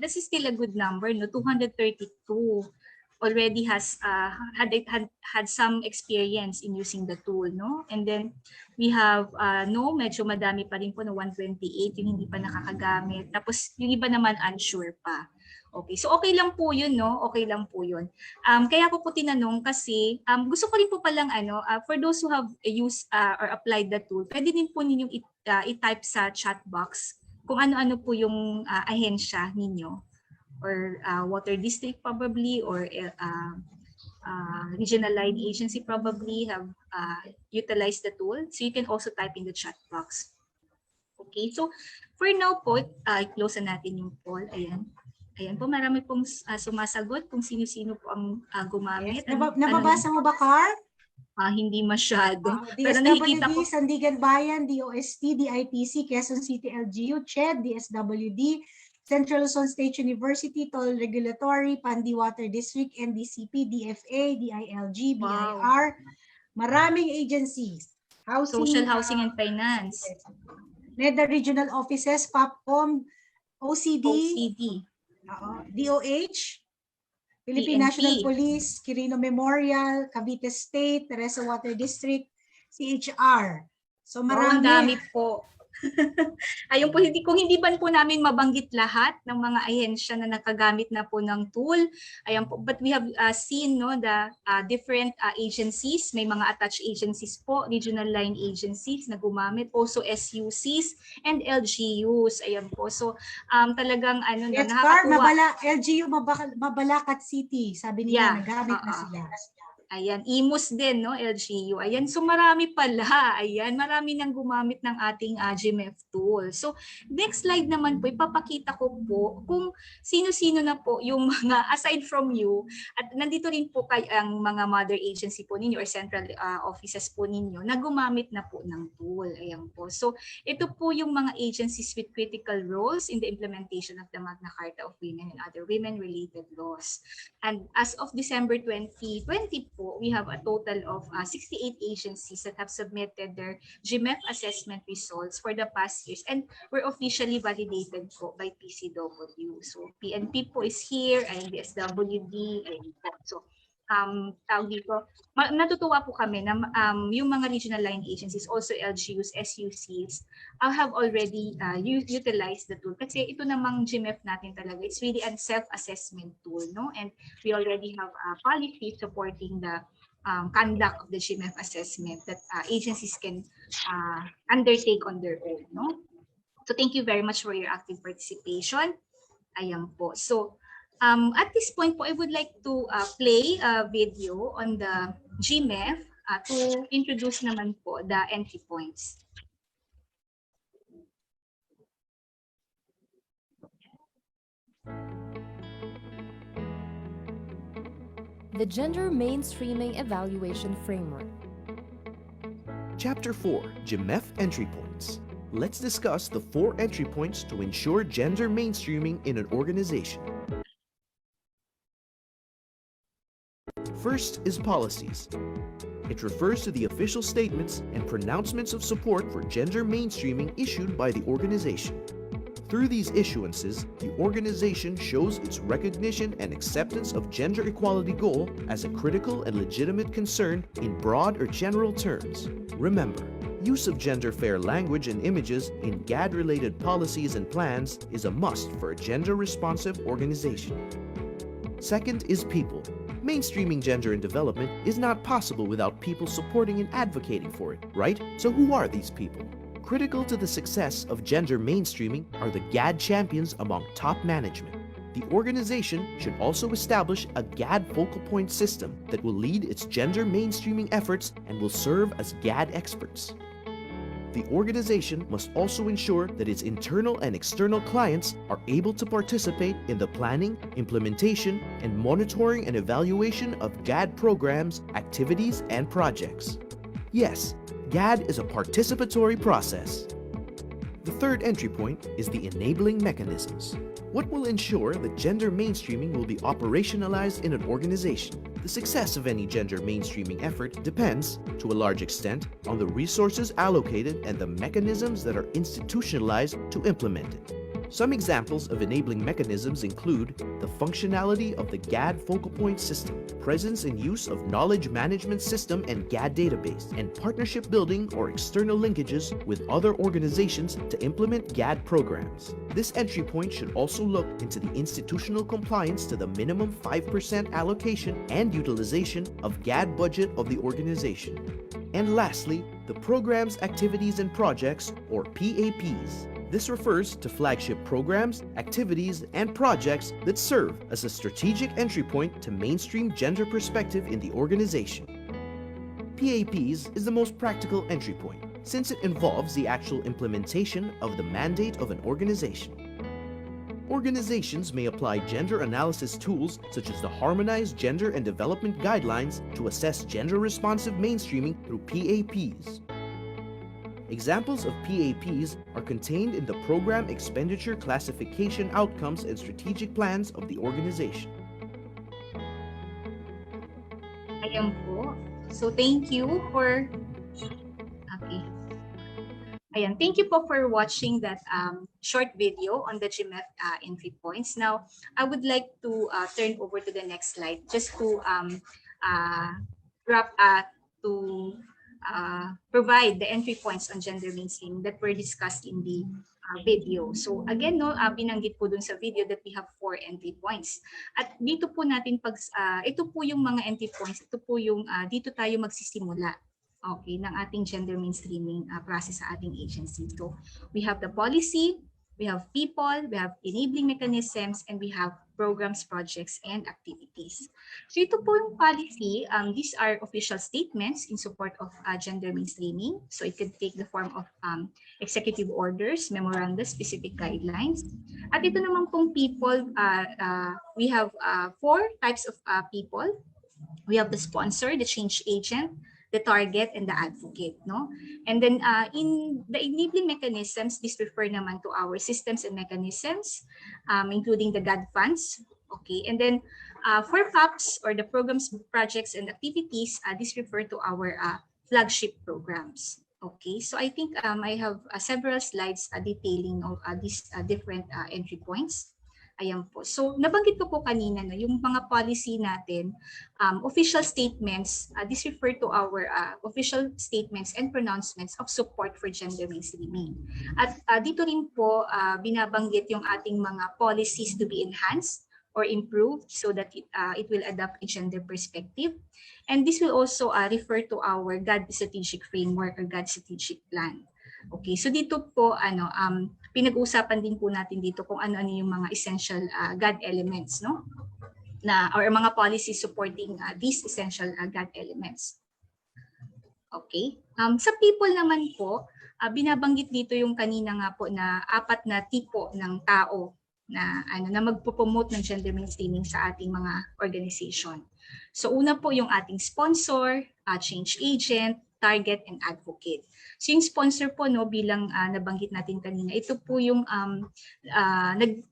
This is still a good number, no? 232 already has had some experience in using the tool, no? And then we have no, medyo madami pa rin po, no, 128 yung hindi pa nakakagamit. Tapos yung iba naman unsure pa. Okay, so okay lang po yun, no? Okay lang po yun. Kaya ko po tinanong kasi gusto ko rin po palang for those who have used or applied the tool, pwede din po ninyong i-type sa chat box kung ano-ano po yung ahensya ninyo, or water district probably, or regional line agency probably have utilized the tool. So you can also type in the chat box. Okay, so for now po, i-close na natin yung poll. Ayan. Ayan po, marami pong sumasagot kung sino-sino po ang gumamit. Yes. Nababasa mo ba, Car? Hindi masyado. Pero nakikita ko. DSWD, Sandigan Bayan, DOST, DITC, Quezon City LGU, CHED, DSWD, Central Luzon State University, Toll Regulatory, Pandi Water District, NDCP, DFA, DILG, BIR, maraming agencies. Housing, Social Housing and Finance. NEDA Regional Offices, PAPCOM, OCD, DOH, Philippine PNP. National Police, Quirino Memorial, Cavite State, Teresa Water District, CHR. So Ang marami. dami po. Ayun po, kung hindi ba po namin mabanggit lahat ng mga ahensya na nakagamit na po ng tool. Ayan po, but we have seen, no, the different agencies. May mga attached agencies po, regional line agencies na gumamit, also SUCs and LGUs. Ayan po. So talagang Yes, nakakatuwa. LGU Mabalacat City, sabi nila, nagamit na sila. Ayan, IMUS din, no, LGU. Ayan, so marami pala. Ayan, marami nang gumamit ng ating GMEF tool. So, next slide naman po, ipapakita ko po kung sino-sino na po yung mga, aside from you, at nandito rin po ang mga mother agency po ninyo or central offices po ninyo na gumamit na po ng tool. Ayan po. So, ito po yung mga agencies with critical roles in the implementation of the Magna Carta of Women and other women-related laws. And as of December 2020 po, we have a total of 68 agencies that have submitted their GMEF assessment results for the past years and were officially validated po by PCW. So PNP po is here, and DSWD, and so tawag dito, natutuwa po kami na yung mga regional line agencies, also LGUs, SUCs, have already utilized the tool. Kasi ito namang GMEF natin talaga, it's really a self-assessment tool, no? And we already have a policy supporting the conduct of the GMEF assessment that agencies can undertake on their own, no? So thank you very much for your active participation. Ayan po. So at this point po, I would like to play a video on the GMEF to introduce naman po the entry points. The Gender Mainstreaming Evaluation Framework. Chapter 4, GMEF Entry Points. Let's discuss the 4 entry points to ensure gender mainstreaming in an organization. First is policies. It refers to the official statements and pronouncements of support for gender mainstreaming issued by the organization. Through these issuances, the organization shows its recognition and acceptance of gender equality goal as a critical and legitimate concern in broad or general terms. Remember, use of gender-fair language and images in GAD-related policies and plans is a must for a gender-responsive organization. Second is people. Mainstreaming gender in development is not possible without people supporting and advocating for it, right? So who are these people? Critical to the success of gender mainstreaming are the GAD champions among top management. The organization should also establish a GAD focal point system that will lead its gender mainstreaming efforts and will serve as GAD experts. The organization must also ensure that its internal and external clients are able to participate in the planning, implementation, and monitoring and evaluation of GAD programs, activities, and projects. Yes, GAD is a participatory process. The third entry point is the enabling mechanisms. What will ensure that gender mainstreaming will be operationalized in an organization? The success of any gender mainstreaming effort depends, to a large extent, on the resources allocated and the mechanisms that are institutionalized to implement it. Some examples of enabling mechanisms include the functionality of the GAD focal point system, presence and use of knowledge management system and GAD database, and partnership building or external linkages with other organizations to implement GAD programs. This entry point should also look into the institutional compliance to the minimum 5% allocation and utilization of GAD budget of the organization. And lastly, the Programs, Activities, and Projects, or PAPs. This refers to flagship programs, activities, and projects that serve as a strategic entry point to mainstream gender perspective in the organization. PAPs is the most practical entry point, since it involves the actual implementation of the mandate of an organization. Organizations may apply gender analysis tools such as the Harmonized Gender and Development Guidelines to assess gender-responsive mainstreaming through PAPs. Examples of PAPs are contained in the Program Expenditure Classification Outcomes and Strategic Plans of the organization. Ayan po. So thank you for... Okay. Ayan, thank you po for watching that short video on the GMEF entry points. Now, I would like to turn over to the next slide just to provide the entry points on gender mainstream that were discussed in the video. So again, no, binanggit po dun sa video that we have 4 entry points. At dito po natin ito po yung mga entry points, ito po yung dito tayo magsisimula. Okay, ng ating gender mainstreaming process sa ating agency. So we have the policy, we have people, we have enabling mechanisms, and we have programs, projects, and activities. So ito po yung policy. These are official statements in support of gender mainstreaming. So it could take the form of executive orders, memoranda, specific guidelines. At ito naman pong people, we have 4 types of people. We have the sponsor, the change agent, the target, and the advocate, no? And then in the enabling mechanisms, this refer naman to our systems and mechanisms, including the GAD funds, okay? And then for PAPs, or the programs, projects, and activities, this refer to our flagship programs, okay? So I think I have several slides detailing of these different entry points. Ayan po. So, nabanggit ko po kanina, no, yung mga policy natin, official statements, this refer to our official statements and pronouncements of support for gender mainstreaming. At dito rin po, binabanggit yung ating mga policies to be enhanced or improved so that it will adopt a gender perspective. And this will also refer to our GAD strategic framework or GAD strategic plan. Okay, so dito po pinag-uusapan din po natin dito kung ano-ano yung mga essential GAD elements, no? Or mga policies supporting these essential GAD elements. Okay. Sa people naman po, binabanggit dito yung kanina nga po na 4 na tipo ng tao na magpo-promote ng gender mainstreaming sa ating mga organization. So una po yung ating sponsor, change agent, target, and advocate. So yung sponsor po, no, bilang nabanggit natin kanina, ito po yung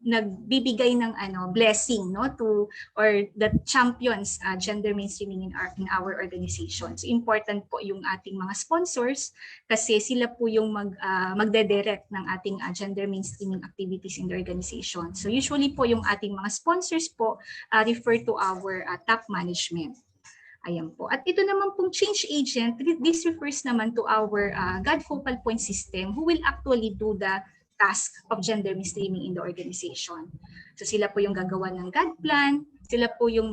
nagbibigay ng blessing, no, to or the champions gender mainstreaming in our organization. So important po yung ating mga sponsors kasi sila po yung magde-direct ng ating gender mainstreaming activities in the organization. So usually po yung ating mga sponsors po refer to our top management. Ayan po. At ito naman pong change agent, this refers naman to our GAD focal point system who will actually do the task of gender mainstreaming in the organization. So sila po yung gagawa ng GAD plan, sila po yung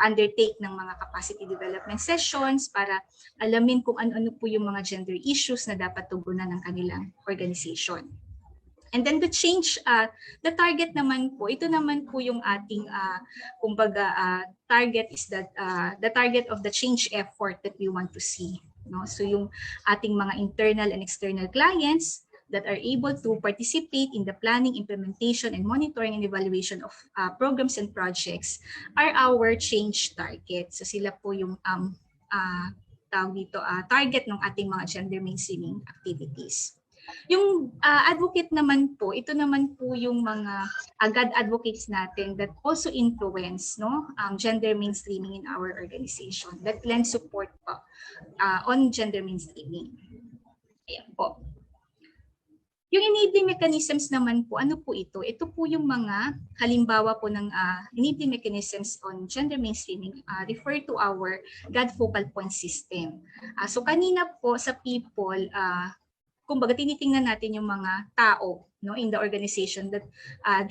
undertake ng mga capacity development sessions para alamin kung ano-ano po yung mga gender issues na dapat tugunan ng kanilang organization. And then the change, the target naman po, ito naman po yung ating, target is that the target of the change effort that we want to see. No? So yung ating mga internal and external clients that are able to participate in the planning, implementation, and monitoring and evaluation of programs and projects are our change target. So sila po yung target ng ating mga gender mainstreaming activities. Yung advocate naman po, ito naman po yung mga GAD advocates natin that also influence, no, gender mainstreaming in our organization, that lend support po on gender mainstreaming. Ayan po. Yung enabling mechanisms naman po, ano po ito? Ito po yung mga halimbawa po ng enabling mechanisms on gender mainstreaming refer to our GAD focal point system. So kanina po sa people, kumbaga tinitingnan natin yung mga tao, no, in the organization that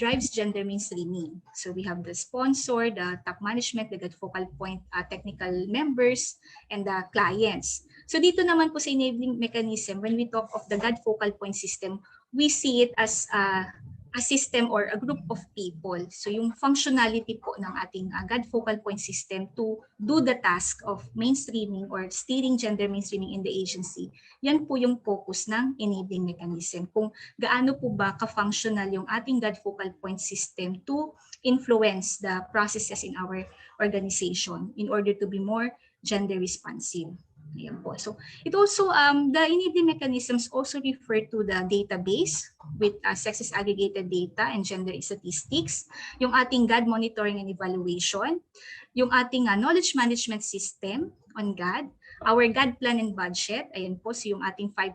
drives gender mainstreaming. So we have the sponsor, the top management, the GAD focal point technical members, and the clients. So dito naman po sa enabling mechanism, when we talk of the GAD focal point system, we see it as a system or a group of people. So yung functionality po ng ating GAD focal point system to do the task of mainstreaming or steering gender mainstreaming in the agency, yan po yung focus ng enabling mechanism. Kung gaano po ba ka-functional yung ating GAD focal point system to influence the processes in our organization in order to be more gender responsive. Ayan po. So it also, the enabling mechanisms also refer to the database with sexist aggregated data and gender statistics, yung ating GAD monitoring and evaluation, yung ating knowledge management system on GAD, our GAD plan and budget, ayan po, so yung ating 5%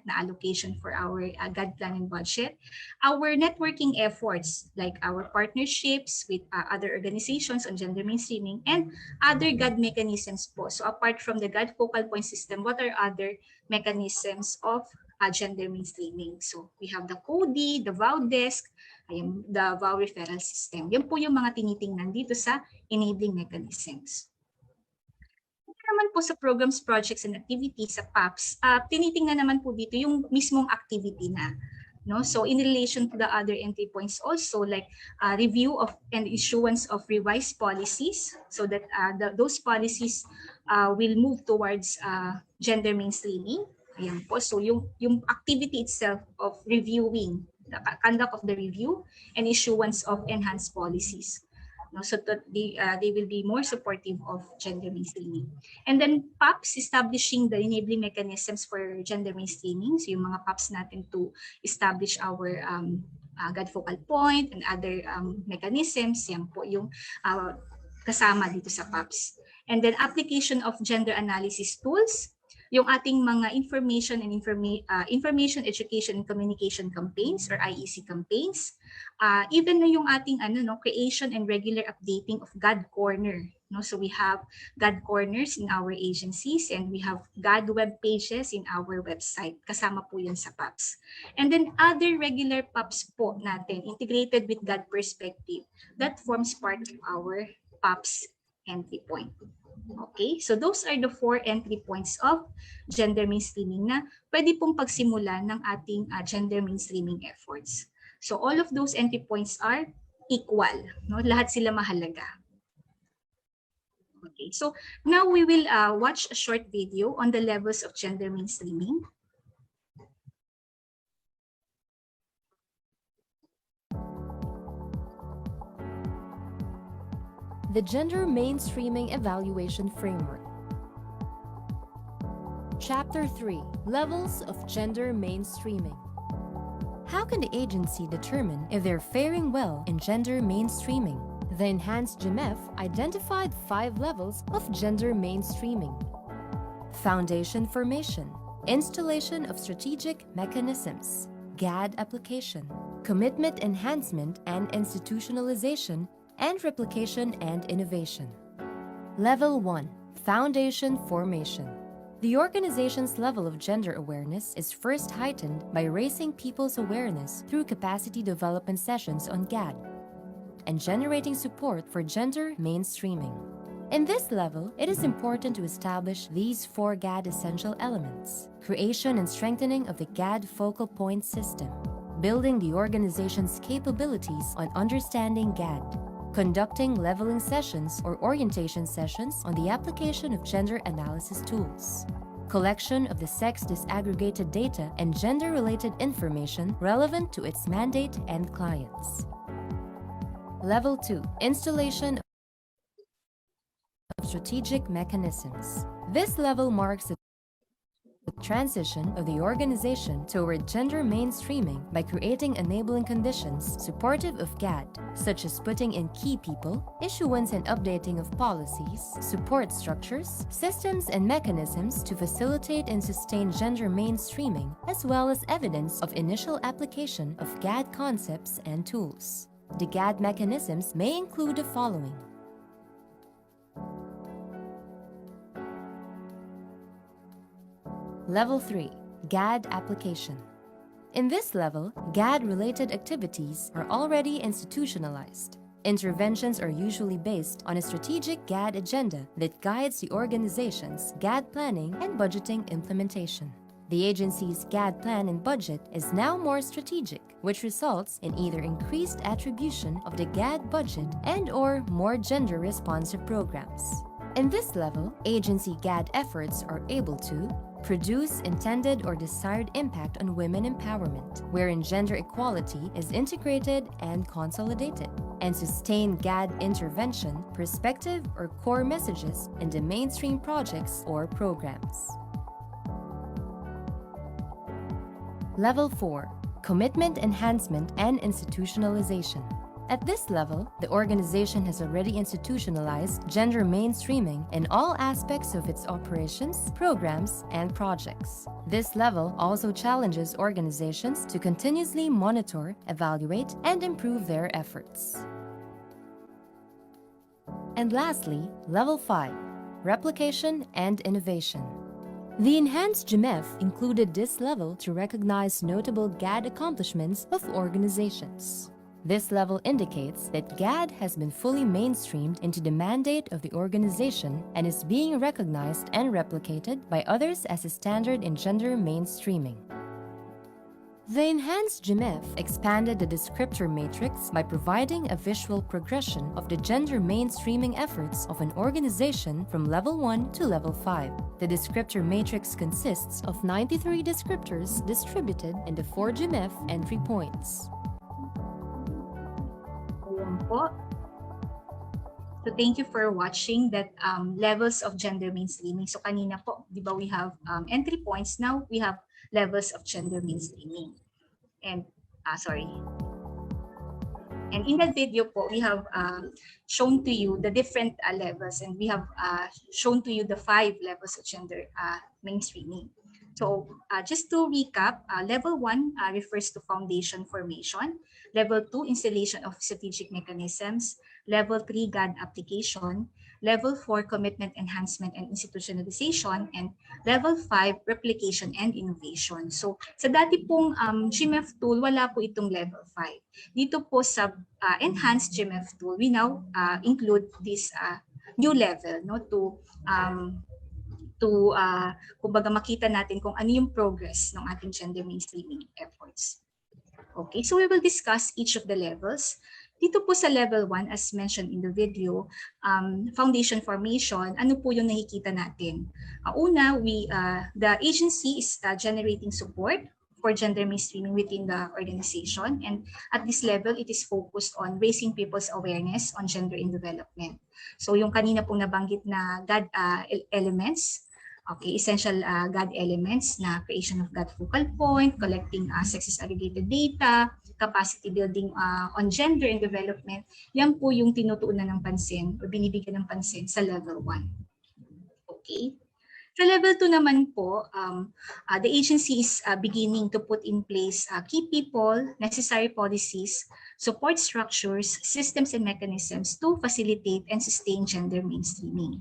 na allocation for our GAD plan and budget, our networking efforts like our partnerships with other organizations on gender mainstreaming, and other GAD mechanisms po. So apart from the GAD focal point system, what are other mechanisms of gender mainstreaming? So we have the CODI, the VOW desk, ayan, the VOW referral system. Yan po yung mga tinitingnan dito sa enabling mechanisms. Naman po sa programs, projects, and activities sa PAPS, tinitingnan naman po dito yung mismong activity na. No? So in relation to the other entry points also, like review of and issuance of revised policies so that those policies will move towards gender mainstreaming. Ayan po. So yung activity itself of reviewing, the conduct of the review and issuance of enhanced policies. No, so that they will be more supportive of gender mainstreaming. And then PAPS, establishing the enabling mechanisms for gender mainstreaming. So yung mga PAPS natin to establish our GAD focal point and other mechanisms, yan po yung kasama dito sa PAPS. And then application of gender analysis tools, yung ating mga information, education, and communication campaigns or IEC campaigns, even na yung ating creation and regular updating of GAD Corner. No? So we have GAD Corners in our agencies and we have GAD web pages in our website. Kasama po yan sa PAPS. And then other regular PAPS po natin, integrated with GAD perspective, that forms part of our PAPS entry point. Okay, so those are the 4 entry points of gender mainstreaming na pwede pong pagsimulan ng ating gender mainstreaming efforts. So all of those entry points are equal, no? Lahat sila mahalaga. Okay, so now we will watch a short video on the levels of gender mainstreaming. The Gender Mainstreaming Evaluation Framework. Chapter 3, Levels of Gender Mainstreaming. How can the agency determine if they're faring well in gender mainstreaming? The enhanced GMEF identified 5 levels of gender mainstreaming. Foundation formation, installation of strategic mechanisms, GAD application, commitment enhancement and institutionalization, and replication and innovation. Level 1, Foundation formation. The organization's level of gender awareness is first heightened by raising people's awareness through capacity development sessions on GAD and generating support for gender mainstreaming. In this level, it is important to establish these 4 GAD essential elements: creation and strengthening of the GAD focal point system, building the organization's capabilities on understanding GAD, conducting leveling sessions or orientation sessions on the application of gender analysis tools, collection of the sex disaggregated data and gender-related information relevant to its mandate and clients. Level 2, installation of strategic mechanisms. This level marks the transition of the organization toward gender mainstreaming by creating enabling conditions supportive of GAD, such as putting in key people, issuance and updating of policies, support structures, systems and mechanisms to facilitate and sustain gender mainstreaming, as well as evidence of initial application of GAD concepts and tools. The GAD mechanisms may include the following. Level 3. GAD application. In this level, GAD-related activities are already institutionalized. Interventions are usually based on a strategic GAD agenda that guides the organization's GAD planning and budgeting implementation. The agency's GAD plan and budget is now more strategic, which results in either increased attribution of the GAD budget and/or more gender-responsive programs. In this level, agency GAD efforts are able to produce intended or desired impact on women empowerment, wherein gender equality is integrated and consolidated, and sustain GAD intervention, perspective, or core messages in the mainstream projects or programs. Level 4. Commitment enhancement and institutionalization. At this level, the organization has already institutionalized gender mainstreaming in all aspects of its operations, programs, and projects. This level also challenges organizations to continuously monitor, evaluate, and improve their efforts. And lastly, Level 5, Replication and Innovation. The enhanced GMEF included this level to recognize notable GAD accomplishments of organizations. This level indicates that GAD has been fully mainstreamed into the mandate of the organization and is being recognized and replicated by others as a standard in gender mainstreaming. The enhanced GMEF expanded the descriptor matrix by providing a visual progression of the gender mainstreaming efforts of an organization from Level 1 to Level 5. The descriptor matrix consists of 93 descriptors distributed in the 4 GMEF entry points. Po. So thank you for watching that levels of gender mainstreaming. So kanina po, di ba we have entry points, now we have levels of gender mainstreaming. And And in that video po, we have shown to you the different levels, and we have shown to you the 5 levels of gender mainstreaming. So just to recap, level 1 refers to foundation formation. Level 2, installation of strategic mechanisms. Level 3, GAD application. Level 4, commitment enhancement and institutionalization. And level 5, replication and innovation. So sa dati pong GMEF tool, wala po itong level 5. Dito po sa enhanced GMEF tool, we now include this new level, no, to kumbaga makita natin kung ano yung progress ng ating gender mainstreaming efforts. Okay, so we will discuss each of the levels. Dito po sa level 1, as mentioned in the video, foundation formation, ano po yung nakikita natin? Una, the agency is generating support for gender mainstreaming within the organization. And at this level, it is focused on raising people's awareness on gender in development. So yung kanina pong nabanggit na GAD elements, okay, essential GAD elements na creation of GAD focal point, collecting sexist aggregated data, capacity building on gender and development, yan po yung tinutuunan ng pansin o binibigyan ng pansin sa level 1. Okay. Sa level 2 naman po, the agency is beginning to put in place key people, necessary policies, support structures, systems and mechanisms to facilitate and sustain gender mainstreaming.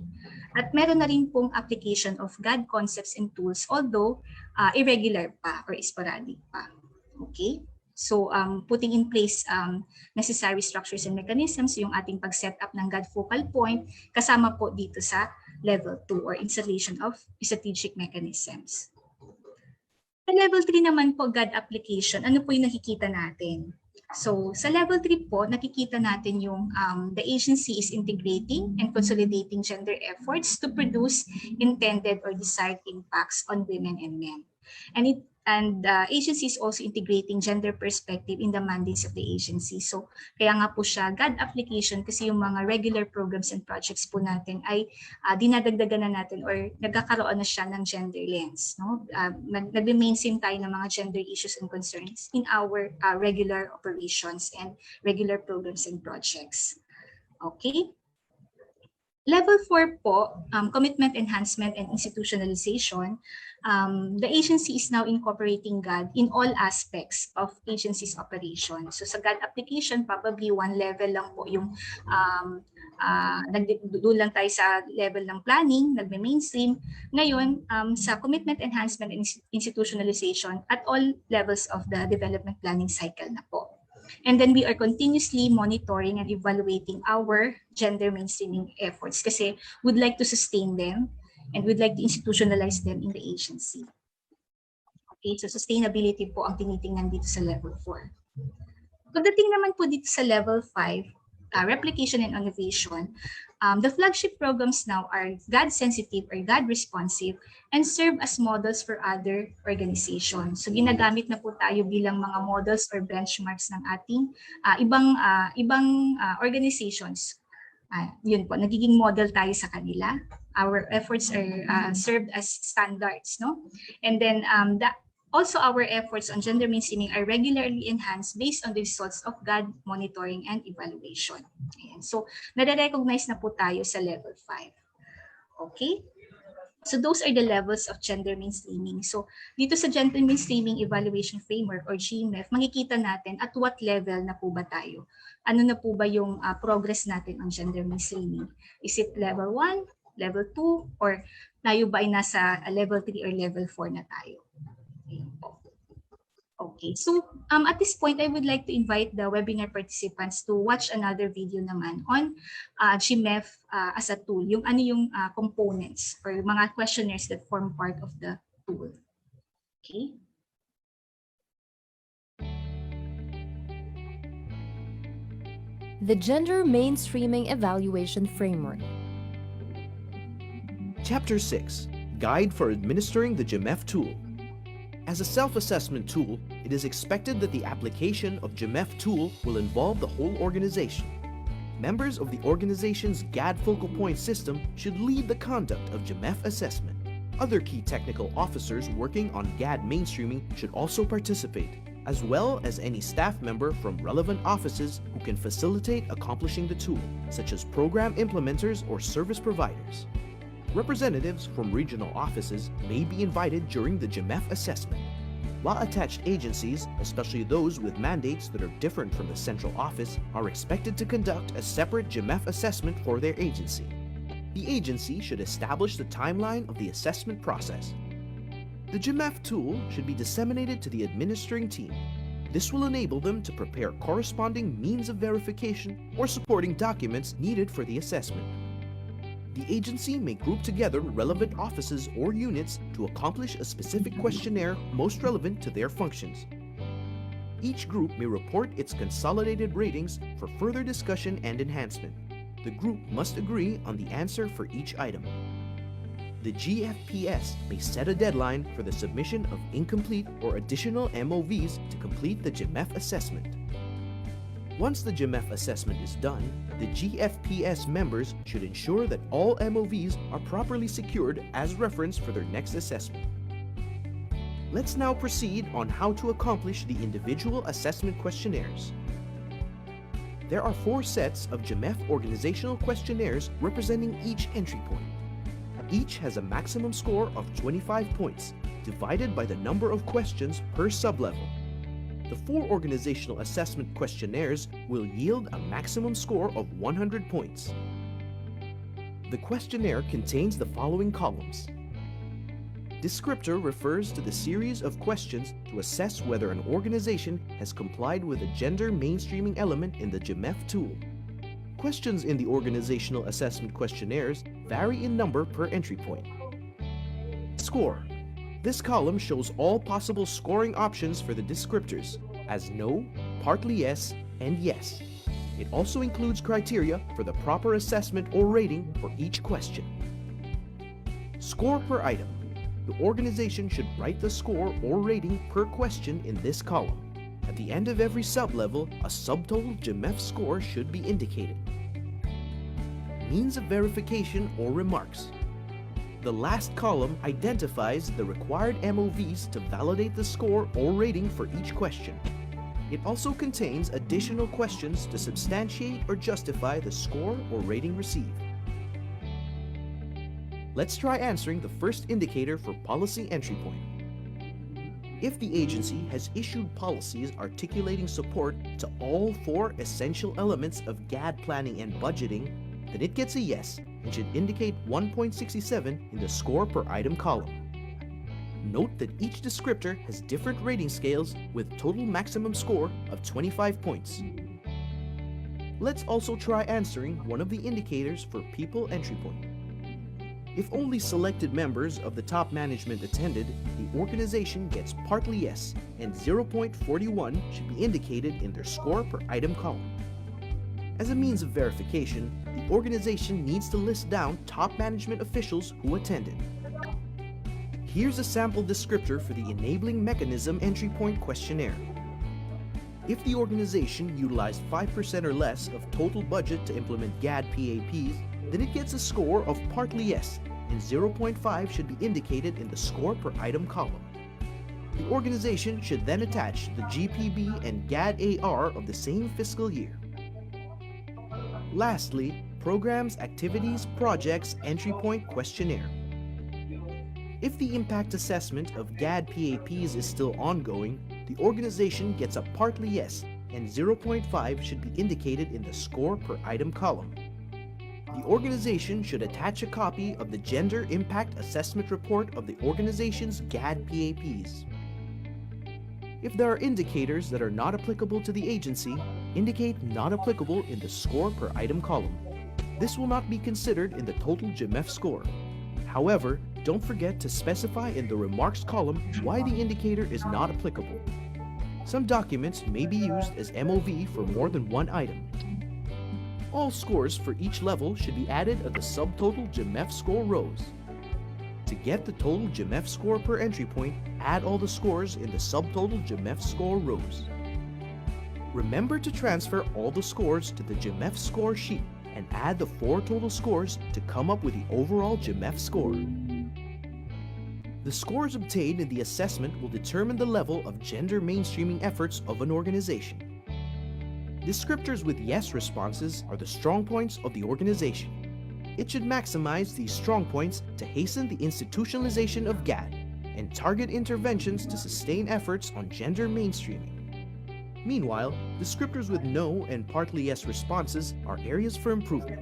At meron na rin pong application of GAD concepts and tools, although irregular pa or sporadic pa. Okay? So putting in place necessary structures and mechanisms, yung ating pag-set up ng GAD focal point, kasama po dito sa level 2 or installation of strategic mechanisms. Sa level 3 naman po, GAD application, ano po yung nakikita natin? So sa level 3 po, nakikita natin yung the agency is integrating and consolidating gender efforts to produce intended or desired impacts on women and men. And And agency is also integrating gender perspective in the mandates of the agency. So kaya nga po siya GAD application kasi yung mga regular programs and projects po natin ay dinadagdagan na natin or nagkakaroon na siya ng gender lens. No? Nagbe-mainstream tayo ng mga gender issues and concerns in our regular operations and regular programs and projects. Okay. Level 4 po, commitment enhancement and institutionalization. The agency is now incorporating GAD in all aspects of agency's operation. So sa GAD application, probably one level lang po yung doon lang tayo sa level ng planning, nagme-mainstream. Ngayon, sa commitment enhancement and institutionalization at all levels of the development planning cycle na po. And then we are continuously monitoring and evaluating our gender mainstreaming efforts kasi we'd like to sustain them and we'd like to institutionalize them in the agency. Okay, so sustainability po ang tinitingnan dito sa level 4. Pagdating naman po dito sa level 5, replication and innovation, the flagship programs now are GAD sensitive or GAD responsive and serve as models for other organizations. So ginagamit na po tayo bilang mga models or benchmarks ng ating ibang organizations. Yun po, nagiging model tayo sa kanila. Our efforts are served as standards, no? And then also our efforts on gender mainstreaming are regularly enhanced based on the results of GAD monitoring and evaluation. Ayan. So nare-recognize na po tayo sa level 5. Okay? So those are the levels of gender mainstreaming. So dito sa gender mainstreaming evaluation framework or GMEF, makikita natin at what level na po ba tayo. Ano na po ba yung progress natin on gender mainstreaming? Is it level 1, level 2, or tayo ba ay nasa level 3 or level 4 na tayo? Okay, so at this point, I would like to invite the webinar participants to watch another video naman on GMEF as a tool, yung ano yung components or mga questionnaires that form part of the tool. Okay. The Gender Mainstreaming Evaluation Framework. Chapter 6, Guide for Administering the GMEF Tool. As a self-assessment tool, it is expected that the application of GMEF tool will involve the whole organization. Members of the organization's GAD focal point system should lead the conduct of GMEF assessment. Other key technical officers working on GAD mainstreaming should also participate, as well as any staff member from relevant offices who can facilitate accomplishing the tool, such as program implementers or service providers. Representatives from regional offices may be invited during the GMEF assessment, while attached agencies, especially those with mandates that are different from the central office, are expected to conduct a separate GMEF assessment for their agency. The agency should establish the timeline of the assessment process. The GMEF tool should be disseminated to the administering team. This will enable them to prepare corresponding means of verification or supporting documents needed for the assessment. The agency may group together relevant offices or units to accomplish a specific questionnaire most relevant to their functions. Each group may report its consolidated ratings for further discussion and enhancement. The group must agree on the answer for each item. The GFPS may set a deadline for the submission of incomplete or additional MOVs to complete the GMEF assessment. Once the GMEF assessment is done, the GFPS members should ensure that all MOVs are properly secured as reference for their next assessment. Let's now proceed on how to accomplish the individual assessment questionnaires. There are 4 sets of GMEF organizational questionnaires representing each entry point. Each has a maximum score of 25 points, divided by the number of questions per sublevel. The 4 organizational assessment questionnaires will yield a maximum score of 100 points. The questionnaire contains the following columns. Descriptor refers to the series of questions to assess whether an organization has complied with a gender mainstreaming element in the GMEF tool. Questions in the organizational assessment questionnaires vary in number per entry point. Score. This column shows all possible scoring options for the descriptors, as no, partly yes, and yes. It also includes criteria for the proper assessment or rating for each question. Score per item. the organization should write the score or rating per question in this column. At the end of every sublevel, a subtotal GMEF score should be indicated. Means of verification or remarks. The last column identifies the required MOVs to validate the score or rating for each question. It also contains additional questions to substantiate or justify the score or rating received. Let's try answering the first indicator for policy entry point. If the agency has issued policies articulating support to all 4 essential elements of GAD planning and budgeting, then it gets a yes and should indicate 1.67 in the score per item column. Note that each descriptor has different rating scales with total maximum score of 25 points. Let's also try answering one of the indicators for people entry point. If only selected members of the top management attended, the organization gets partly yes, and 0.41 should be indicated in their score per item column. As a means of verification, the organization needs to list down top management officials who attended. Here's a sample descriptor for the Enabling Mechanism Entry Point Questionnaire. If the organization utilized 5% or less of total budget to implement GAD PAPs, then it gets a score of partly yes, and 0.5 should be indicated in the score per item column. The organization should then attach the GPB and GAD AR of the same fiscal year. Lastly, Programs, Activities, Projects Entry Point Questionnaire. If the impact assessment of GAD PAPs is still ongoing, the organization gets a partly yes, and 0.5 should be indicated in the score per item column. The organization should attach a copy of the Gender Impact Assessment Report of the organization's GAD PAPs. If there are indicators that are not applicable to the agency, indicate not applicable in the score per item column. This will not be considered in the total GMEF score. However, don't forget to specify in the remarks column why the indicator is not applicable. Some documents may be used as MOV for more than one item. All scores for each level should be added at the subtotal GMEF score rows. To get the total GMEF score per entry point, add all the scores in the subtotal GMEF score rows. Remember to transfer all the scores to the GMEF score sheet and add the 4 total scores to come up with the overall GMEF score. The scores obtained in the assessment will determine the level of gender mainstreaming efforts of an organization. Descriptors with yes responses are the strong points of the organization. It should maximize these strong points to hasten the institutionalization of GAD and target interventions to sustain efforts on gender mainstreaming. Meanwhile, descriptors with no and partly yes responses are areas for improvement.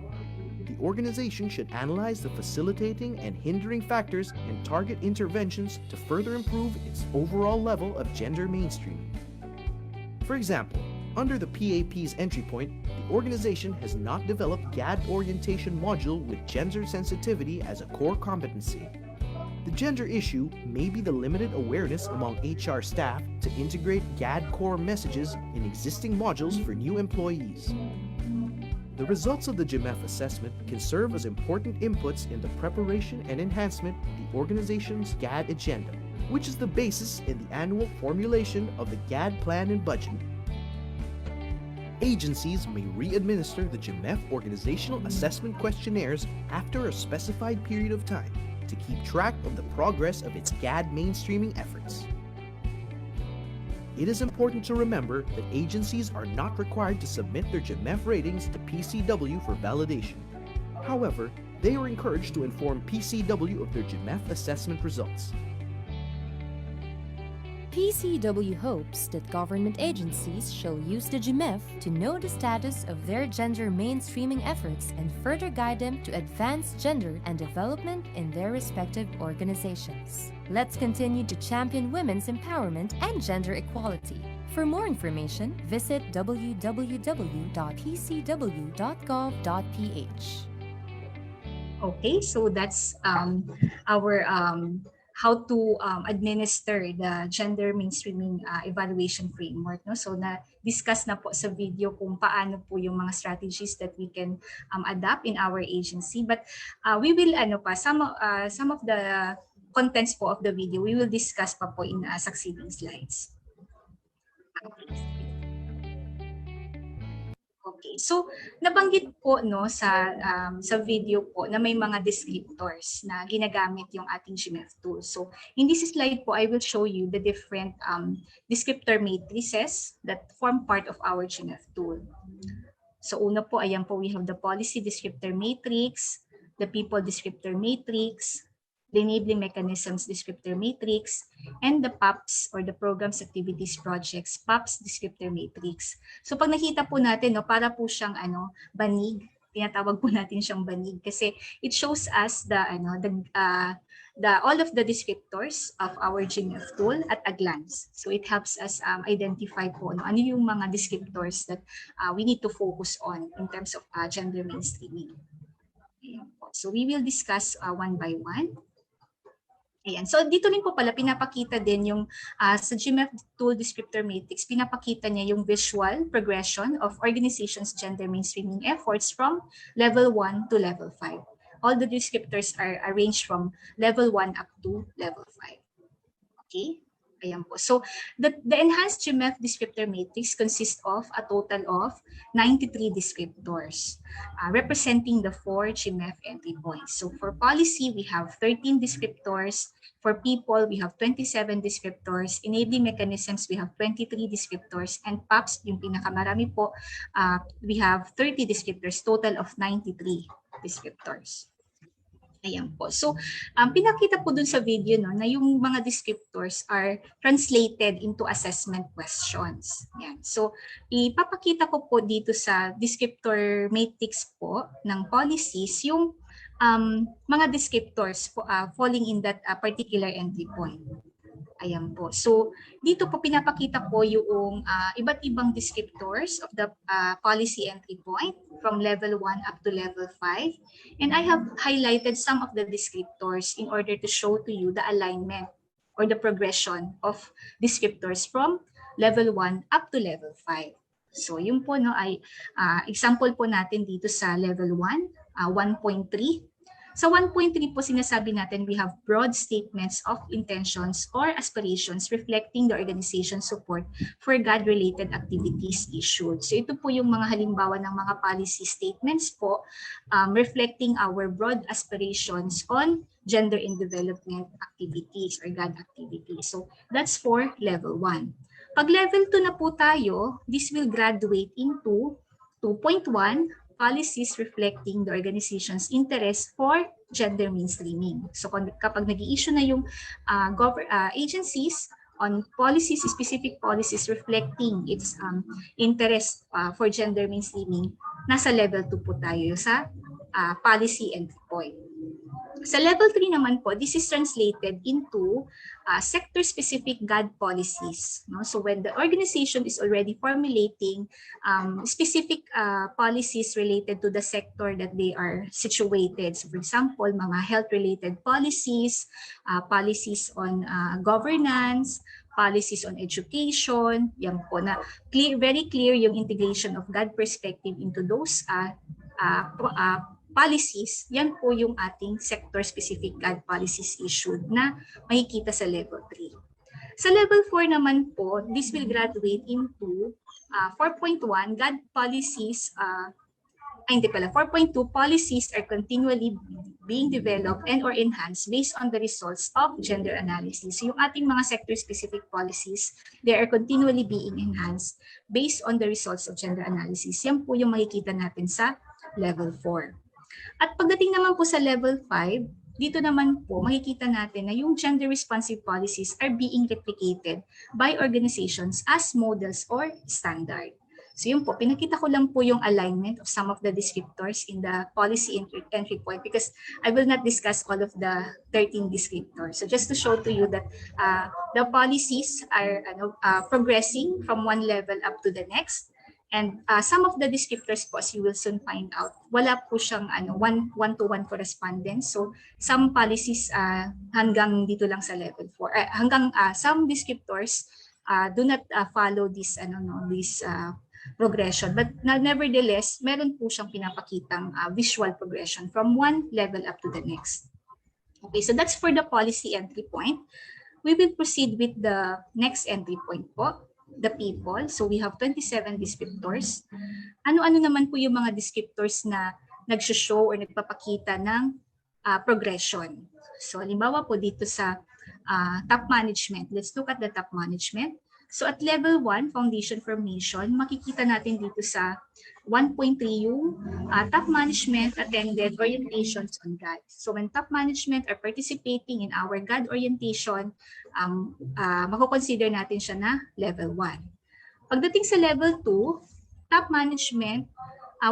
The organization should analyze the facilitating and hindering factors and target interventions to further improve its overall level of gender mainstreaming. For example, under the PAP's entry point, the organization has not developed GAD orientation module with gender sensitivity as a core competency. The gender issue may be the limited awareness among HR staff to integrate GAD core messages in existing modules for new employees. The results of the GMEF assessment can serve as important inputs in the preparation and enhancement of the organization's GAD agenda, which is the basis in the annual formulation of the GAD plan and budget. Agencies may re-administer the GMEF organizational assessment questionnaires after a specified period of time to keep track of the progress of its GAD mainstreaming efforts. It is important to remember that agencies are not required to submit their GMEF ratings to PCW for validation. However, they are encouraged to inform PCW of their GMEF assessment results. PCW hopes that government agencies shall use the GMEF to know the status of their gender mainstreaming efforts and further guide them to advance gender and development in their respective organizations. Let's continue to champion women's empowerment and gender equality. For more information, visit www.pcw.gov.ph. Okay, so that's our how to administer the gender mainstreaming evaluation framework. No? So na-discuss na po sa video kung paano po yung mga strategies that we can adapt in our agency. But we will, some of the contents po of the video, we will discuss pa po in succeeding slides. Okay, so nabanggit po no sa video po na may mga descriptors na ginagamit yung ating GMEF tool. So in this slide po, I will show you the different descriptor matrices that form part of our GMEF tool. So una po, ayan po, we have the policy descriptor matrix, the people descriptor matrix, the enabling mechanisms descriptor matrix, and the PAPS or the programs, activities, projects, PAPS descriptor matrix. So pag nakita po natin, no, para po siyang banig, tinatawag po natin siyang banig kasi it shows us the all of the descriptors of our GMEF tool at a glance. So it helps us identify po ano yung mga descriptors that we need to focus on in terms of gender mainstreaming. So we will discuss one by one. Ayan. So dito rin po pala pinapakita din yung sa GMEF tool descriptor matrix, pinapakita niya yung visual progression of organizations' gender mainstreaming efforts from level 1 to level 5. All the descriptors are arranged from level 1 up to level 5. Okay? Ayan po. So the enhanced GMEF descriptor matrix consists of a total of 93 descriptors representing the 4 GMEF entry points. So for policy, we have 13 descriptors. For people, we have 27 descriptors. Enabling mechanisms, we have 23 descriptors. And PAPS, yung pinakamarami po, we have 30 descriptors, total of 93 descriptors. Ayan po. So, pinakita po dun sa video no, na yung mga descriptors are translated into assessment questions. Ayan. So, ipapakita ko po dito sa descriptor matrix po ng policies yung mga descriptors falling in that particular entry point. Ayan po. So, dito po pinapakita po yung iba't ibang descriptors of the policy entry point from level 1 up to level 5. And I have highlighted some of the descriptors in order to show to you the alignment or the progression of descriptors from level 1 up to level 5. So, yun po no, ay example po natin dito sa level 1, 1.3. Sa 1.3 po sinasabi natin we have broad statements of intentions or aspirations reflecting the organization's support for GAD-related activities issued. So ito po yung mga halimbawa ng mga policy statements po reflecting our broad aspirations on gender and development activities or GAD activities. So that's for level 1. Pag level 2 na po tayo, this will graduate into 2.1 policies reflecting the organization's interest for gender mainstreaming. So kapag nag-i-issue na yung agencies on policies, specific policies reflecting its interest for gender mainstreaming, nasa level 2 po tayo sa policy entry point. Sa level 3 naman po, this is translated into sector-specific GAD policies. No? So when the organization is already formulating specific policies related to the sector that they are situated. So for example, mga health-related policies, policies on governance, policies on education, yan po na very clear yung integration of GAD perspective into those policies, yan po yung ating sector-specific GAD policies issued na makikita sa level 3. Sa level 4 naman po, this will graduate into 4.1 GAD policies, 4.2 policies are continually being developed and or enhanced based on the results of gender analysis. So yung ating mga sector-specific policies, they are continually being enhanced based on the results of gender analysis. Yan po yung makikita natin sa level 4. At pagdating naman po sa level 5, dito naman po makikita natin na yung gender-responsive policies are being replicated by organizations as models or standard. So yun po, pinakita ko lang po yung alignment of some of the descriptors in the policy entry point because I will not discuss all of the 13 descriptors. So just to show to you that the policies are progressing from one level up to the next. And some of the descriptors po, as you will soon find out, wala po siyang one-to-one correspondence. So some policies hanggang dito lang sa level 4. Hanggang some descriptors do not follow this progression. But nevertheless, meron po siyang pinapakitang visual progression from one level up to the next. Okay, so that's for the policy entry point. We will proceed with the next entry point po, the people. So we have 27 descriptors. Ano-ano naman po yung mga descriptors na nag-show or nagpapakita ng progression? So halimbawa po dito sa top management, let's look at the top management. So at level 1, foundation formation, makikita natin dito sa 1.3 yung top management attended orientations on GAD. So when top management are participating in our GAD orientation, mako-consider natin siya na level 1. Pagdating sa level 2, top management,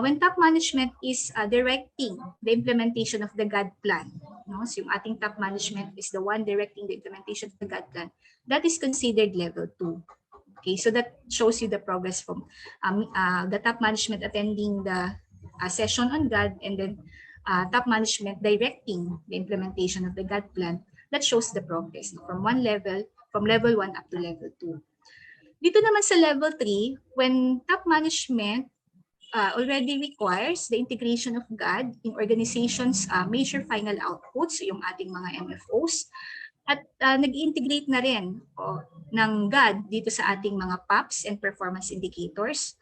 when top management is directing the implementation of the GAD plan, no? So yung ating top management is the one directing the implementation of the GAD plan, that is considered level 2. Okay, so that shows you the progress from the top management attending the session on GAD, and then top management directing the implementation of the GAD plan. That shows the progress from level 1 up to level 2. Dito naman sa level 3, when top management already requires the integration of GAD in organizations' major final outputs, yung ating mga MFOs, at nag-integrate na rin ng GAD dito sa ating mga PAPs and performance indicators,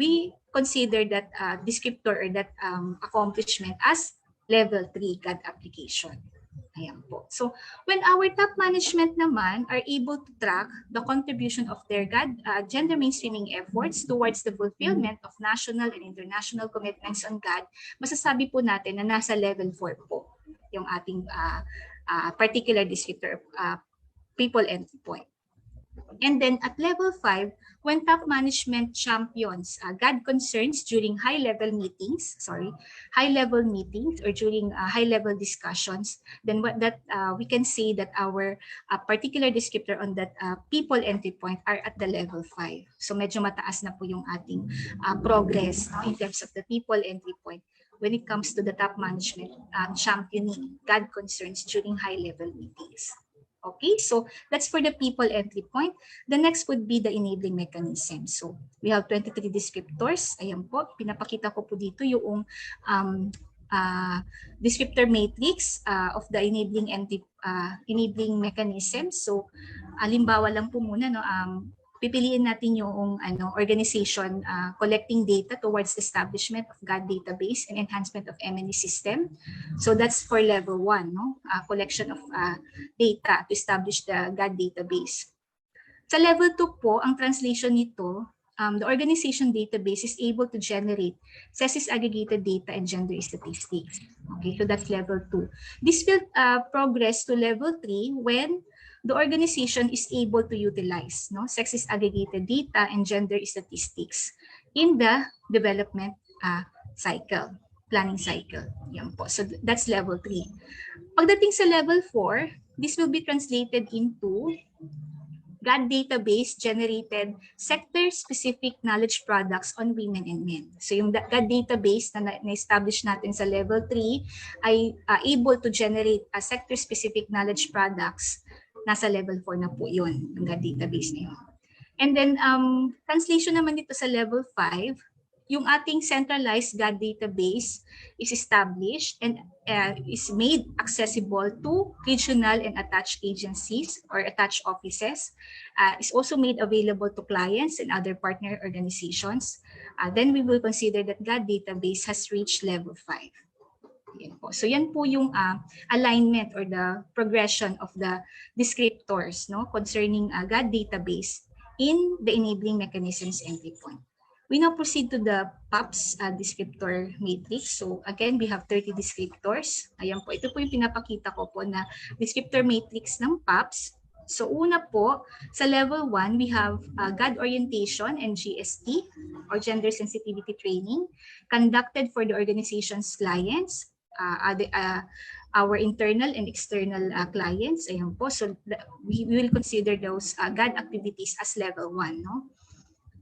we consider that descriptor or that accomplishment as level 3 GAD application. Ayan po. So when our top management naman are able to track the contribution of their GAD, gender mainstreaming efforts towards the fulfillment of national and international commitments on GAD, masasabi po natin na nasa level 4 po yung ating particular descriptor people entry point. And then at level 5, when top management champions GAD concerns during high-level meetings or during high-level discussions, then we can say that our particular descriptor on that people entry point are at the level 5. So medyo mataas na po yung ating progress in terms of the people entry point when it comes to the top management championing GAD concerns during high-level meetings. Okay, so that's for the people entry point. The next would be the enabling mechanism. So we have 23 descriptors. Ayan po, pinapakita ko po dito yung descriptor matrix of the enabling mechanism. So halimbawa lang po muna, no, pipiliin natin yung organization collecting data towards establishment of GAD database and enhancement of M&E system. So that's for level 1, no? Collection of data to establish the GAD database. Sa level 2 po, ang translation nito, the organization database is able to generate census aggregated data and gender statistics. Okay, so that's level 2. This will progress to level 3 when the organization is able to utilize sexist aggregated data and gender statistics in the development planning cycle. Yan po. So that's level 3. Pagdating sa level 4, this will be translated into GAD database generated sector-specific knowledge products on women and men. So yung GAD database na na-establish natin sa level 3 ay able to generate sector-specific knowledge products. Nasa level 4 na po yun, ang GAD database na yun. And then, translation naman dito sa level 5, yung ating centralized GAD database is established and is made accessible to regional and attached agencies or attached offices. Is also made available to clients and other partner organizations. Then we will consider that GAD database has reached level 5. Yan po. So yan po yung alignment or the progression of the descriptors concerning GAD database in the enabling mechanisms entry point. We now proceed to the PAPS descriptor matrix. So again, we have 30 descriptors. Ayan po, ito po yung pinapakita ko po na descriptor matrix ng PAPS. So una po, sa level 1, we have GAD orientation and GST or gender sensitivity training conducted for the organization's clients. Our internal and external clients. Ayan po. So we will consider those GAD activities as level 1. No?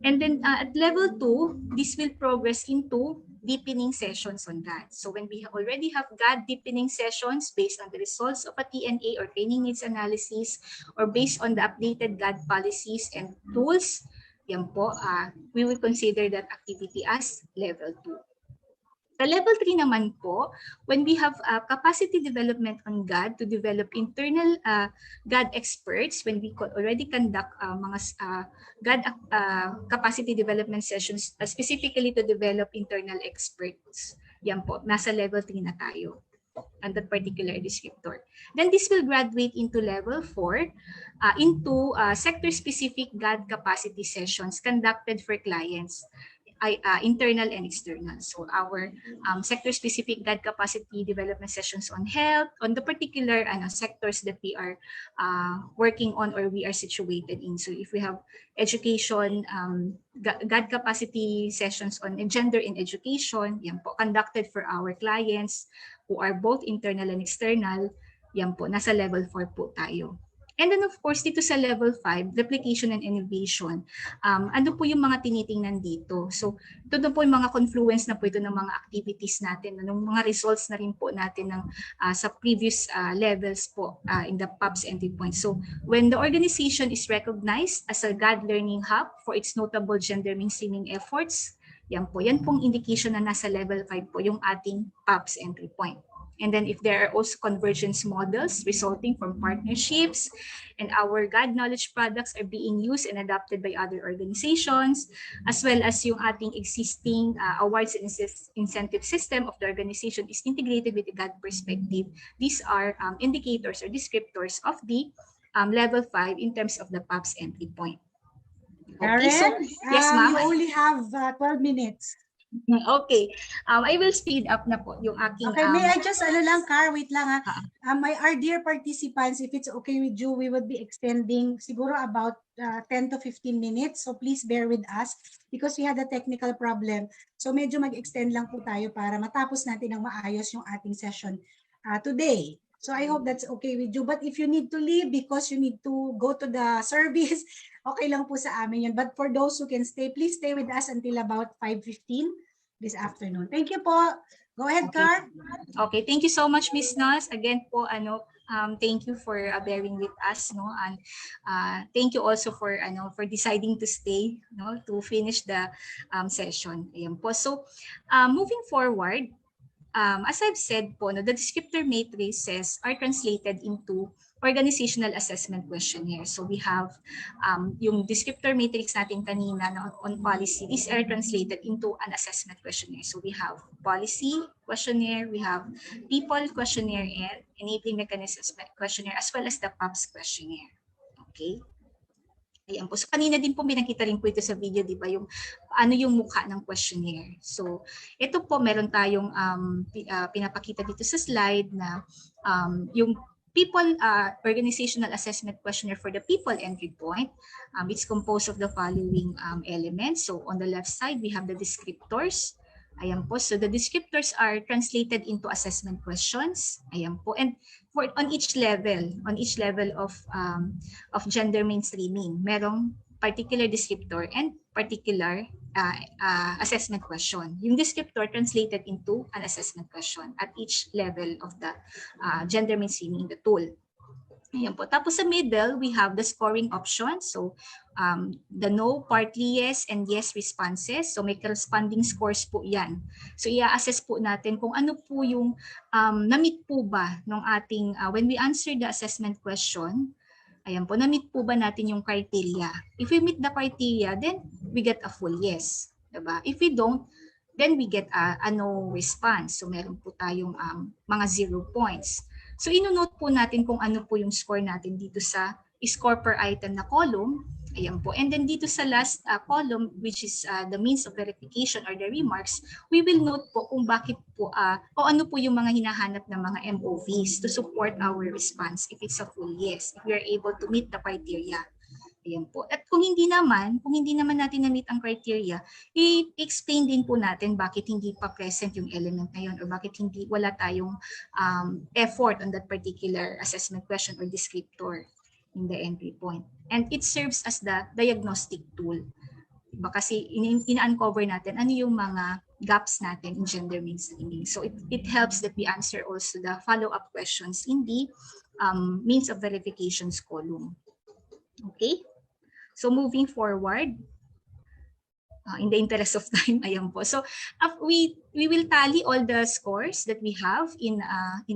And then at level 2, this will progress into deepening sessions on GAD. So when we already have GAD deepening sessions based on the results of a TNA or training needs analysis or based on the updated GAD policies and tools, yan po, we will consider that activity as level 2. Sa level 3 naman po, when we have capacity development on GAD to develop internal GAD experts, when we already conduct mga GAD capacity development sessions specifically to develop internal experts. Yan po, nasa level 3 na tayo on that particular descriptor. Then this will graduate into level 4 into sector-specific GAD capacity sessions conducted for clients, internal and external. So our sector-specific GAD capacity development sessions on health, on the particular sectors that we are working on or we are situated in. So if we have education, GAD capacity sessions on gender in education, yan po, conducted for our clients who are both internal and external, yan po, nasa level 4 po tayo. And then of course, dito sa level 5, replication and innovation, ano po yung mga tinitingnan dito? So ito na po yung mga confluence na po ito ng mga activities natin, ng mga results na rin po natin ng, sa previous levels po in the POPs entry points. So when the organization is recognized as a GAD learning hub for its notable gender mainstreaming efforts, yan pong indication na nasa level 5 po yung ating POPs entry point. And then if there are also convergence models resulting from partnerships and our GAD knowledge products are being used and adopted by other organizations, as well as yung ating existing awards and incentive system of the organization is integrated with the GAD perspective, these are indicators or descriptors of the level 5 in terms of the POPs entry point. Okay, so, yes, ma'am. you only have 12 minutes. Okay. I will speed up na po yung aking... Okay, may I just, Car, wait lang ha. Our dear participants, if it's okay with you, we would be extending siguro about 10 to 15 minutes. So please bear with us because we had a technical problem. So medyo mag-extend lang po tayo para matapos natin ng maayos yung ating session today. So I hope that's okay with you. But if you need to leave because you need to go to the service, okay lang po sa amin yun. But for those who can stay, please stay with us until about 5:15 this afternoon. Thank you po. Go ahead, Car. Okay, thank you so much, Ms. Nas. Again po, thank you for bearing with us, no? And thank you also for deciding to stay, no, to finish the session. Ayan po. So, moving forward, as I've said po, no, the descriptor matrices are translated into organizational assessment questionnaire. So we have yung descriptor matrix natin kanina on policy, these are translated into an assessment questionnaire. So we have policy questionnaire, we have people questionnaire, and enabling mechanisms questionnaire, as well as the POPs questionnaire. Okay? Ayan po. So kanina din po pinakita rin po ito sa video, di ba, yung ano yung mukha ng questionnaire. So ito po meron tayong pinapakita dito sa slide na yung people organizational assessment questionnaire for the people entry point. It's composed of the following elements. So on the left side, we have the descriptors. Ayan po. So the descriptors are translated into assessment questions. Ayan po. And on each level of gender mainstreaming, merong particular descriptor and particular assessment question. Yung descriptor translated into an assessment question at each level of the gender mainstreaming in the tool. Ayan po. Tapos sa middle, we have the scoring options. So the no, partly yes, and yes responses. So may corresponding scores po yan. So i-assess po natin kung ano po yung na-meet po ba ng ating, when we answer the assessment question, ayan po, na-meet po ba natin yung criteria? If we meet the criteria, then we get a full yes. Diba? If we don't, then we get a no response. So meron po tayong mga 0 points. So ino-note po natin kung ano po yung score natin dito sa score per item na column. Ayan po. And then dito sa last column, which is the means of verification or the remarks, we will note po kung bakit po, o ano po yung mga hinahanap ng mga MOVs to support our response if it's a full yes, if we are able to meet the criteria. Ayan po. At kung hindi naman natin na-meet ang criteria, i-explain din po natin bakit hindi pa present yung element na yun or bakit wala tayong effort on that particular assessment question or descriptor in the entry point. And it serves as the diagnostic tool. Diba? Kasi ina-uncover natin ano yung mga gaps natin in gender mainstreaming. So it helps that we answer also the follow-up questions in the means of verifications column. Okay? So moving forward, in the interest of time, ayan po. So we will tally all the scores that we have in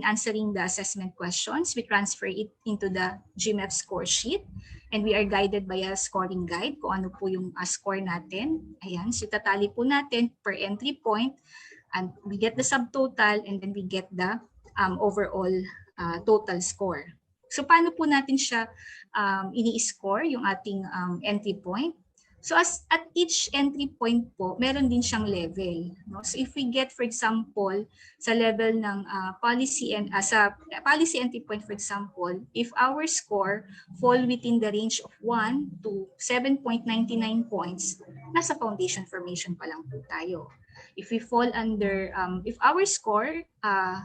answering the assessment questions. We transfer it into the GMEF score sheet, and we are guided by a scoring guide kung ano po yung score natin. Ayan, so tatali po natin per entry point, and we get the subtotal, and then we get the overall total score. So paano po natin siya ini-score yung ating entry point? So at each entry point po, meron din siyang level. No? So if we get, for example, sa level ng policy and sa policy entry point, for example, if our score fall within the range of 1 to 7.99 points, nasa foundation formation pa lang po tayo. If we fall under, if our score,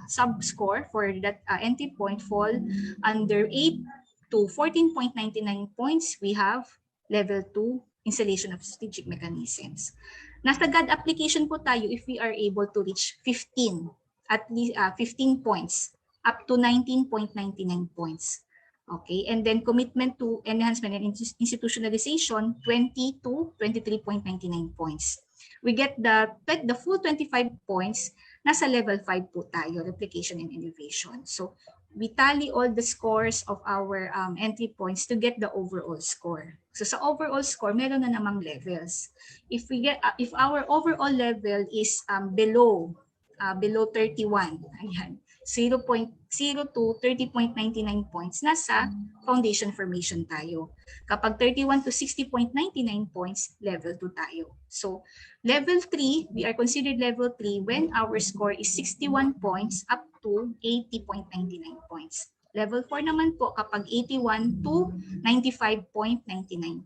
sub-score for that entry point fall under 8 to 14.99 points, we have level 2, installation of strategic mechanisms. Nasa GAD application po tayo if we are able to reach 15, at least 15 points, up to 19.99 points. Okay, and then commitment to enhancement and institutionalization, 20 to 23.99 points. We get the full 25 points, nasa level 5 po tayo, replication and innovation. So we tally all the scores of our entry points to get the overall score. So sa overall score, meron na namang levels. If our overall level is below 31, ayan, 0 to 30.99 points, nasa foundation formation tayo. Kapag 31 to 60.99 points, level 2 tayo. So level 3, we are considered level 3 when our score is 61 points up to 80.99 points. Level 4 naman po kapag 81 to 95.99